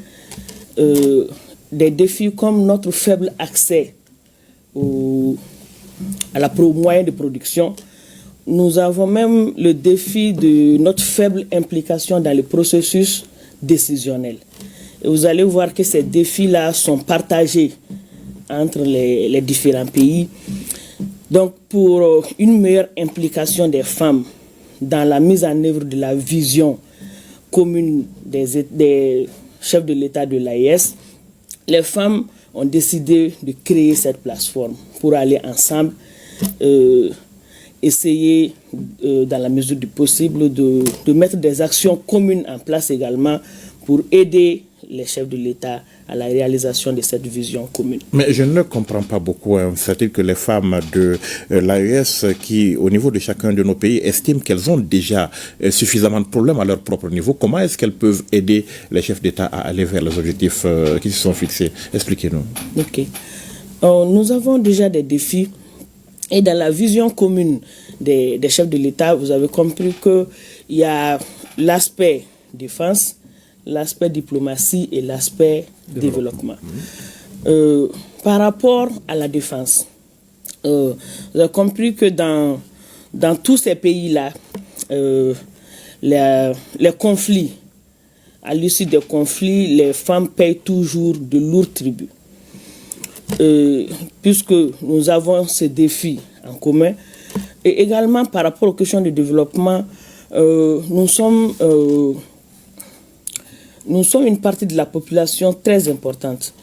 Speaker 3: des défis comme notre faible accès aux moyens de production. Nous avons même le défi de notre faible implication dans le processus décisionnel. Et vous allez voir que ces défis-là sont partagés entre les différents pays. Donc, pour une meilleure implication des femmes dans la mise en œuvre de la vision commune des chefs de l'État de l'AES, les femmes ont décidé de créer cette plateforme pour aller ensemble essayer, dans la mesure du possible, de mettre des actions communes en place également pour aider les chefs de l'État à la réalisation de cette vision commune.
Speaker 6: Mais je ne comprends pas beaucoup. C'est-à-dire que les femmes de l'AES qui, au niveau de chacun de nos pays, estiment qu'elles ont déjà suffisamment de problèmes à leur propre niveau, comment est-ce qu'elles peuvent aider les chefs d'État à aller vers les objectifs qui se sont fixés? Expliquez-nous.
Speaker 3: Ok. Nous avons déjà des défis. Et dans la vision commune des chefs de l'État, vous avez compris qu'il y a l'aspect défense, l'aspect diplomatie et l'aspect développement. Par rapport à la défense, vous avez compris que dans tous ces pays-là, les conflits, à l'issue des conflits, les femmes payent toujours de lourds tributs. Puisque nous avons ce défi en commun, et également par rapport aux questions de développement, nous sommes une partie de la population très importante.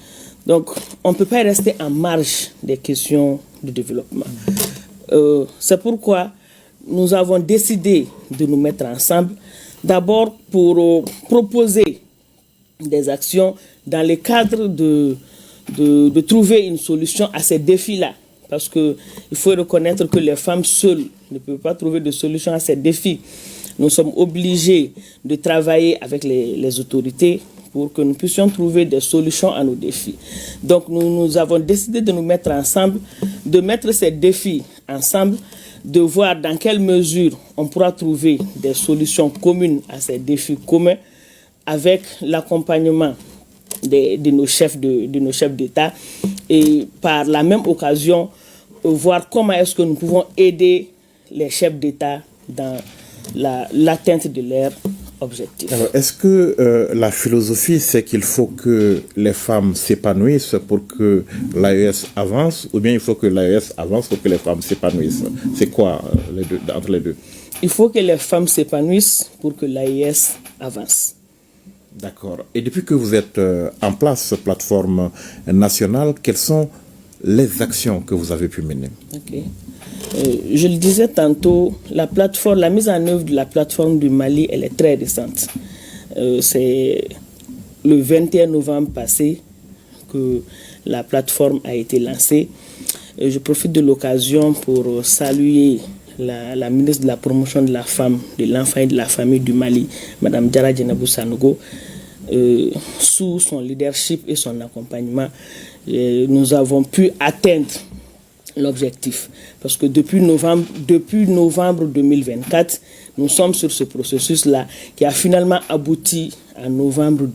Speaker 3: Donc, on ne peut pas rester en marge des questions de développement. C'est pourquoi nous avons décidé de nous mettre ensemble, d'abord pour proposer des actions dans le cadre de trouver une solution à ces défis-là. Parce qu'il faut reconnaître que les femmes seules ne peuvent pas trouver de solution à ces défis. Nous sommes obligés de travailler avec les autorités pour que nous puissions trouver des solutions à nos défis. Donc nous avons décidé de nous mettre ensemble, de mettre ces défis ensemble, de voir dans quelle mesure on pourra trouver des solutions communes à ces défis communs avec l'accompagnement de nos chefs d'État et par la même occasion voir comment est-ce que nous pouvons aider les chefs d'État dans l'atteinte de leurs objectifs.
Speaker 6: Alors, est-ce que la philosophie, c'est qu'il faut que les femmes s'épanouissent pour que l'AES avance, ou bien il faut que l'AES avance pour que les femmes s'épanouissent? C'est quoi entre les deux?
Speaker 3: Il faut que les femmes s'épanouissent pour que l'AES avance.
Speaker 6: D'accord. Et depuis que vous êtes en place, plateforme nationale, quelles sont les actions que vous avez pu mener?
Speaker 3: Ok. Je le disais tantôt, la mise en œuvre de la plateforme du Mali, elle est très récente. C'est le 21 novembre passé que la plateforme a été lancée. Et je profite de l'occasion pour saluer la ministre de la promotion de la femme, de l'enfant et de la famille du Mali, Mme Diarra Djenabou Sanogo. Sous son leadership et son accompagnement, nous avons pu atteindre l'objectif. Parce que depuis novembre 2024, nous sommes sur ce processus-là qui a finalement abouti en novembre 2024.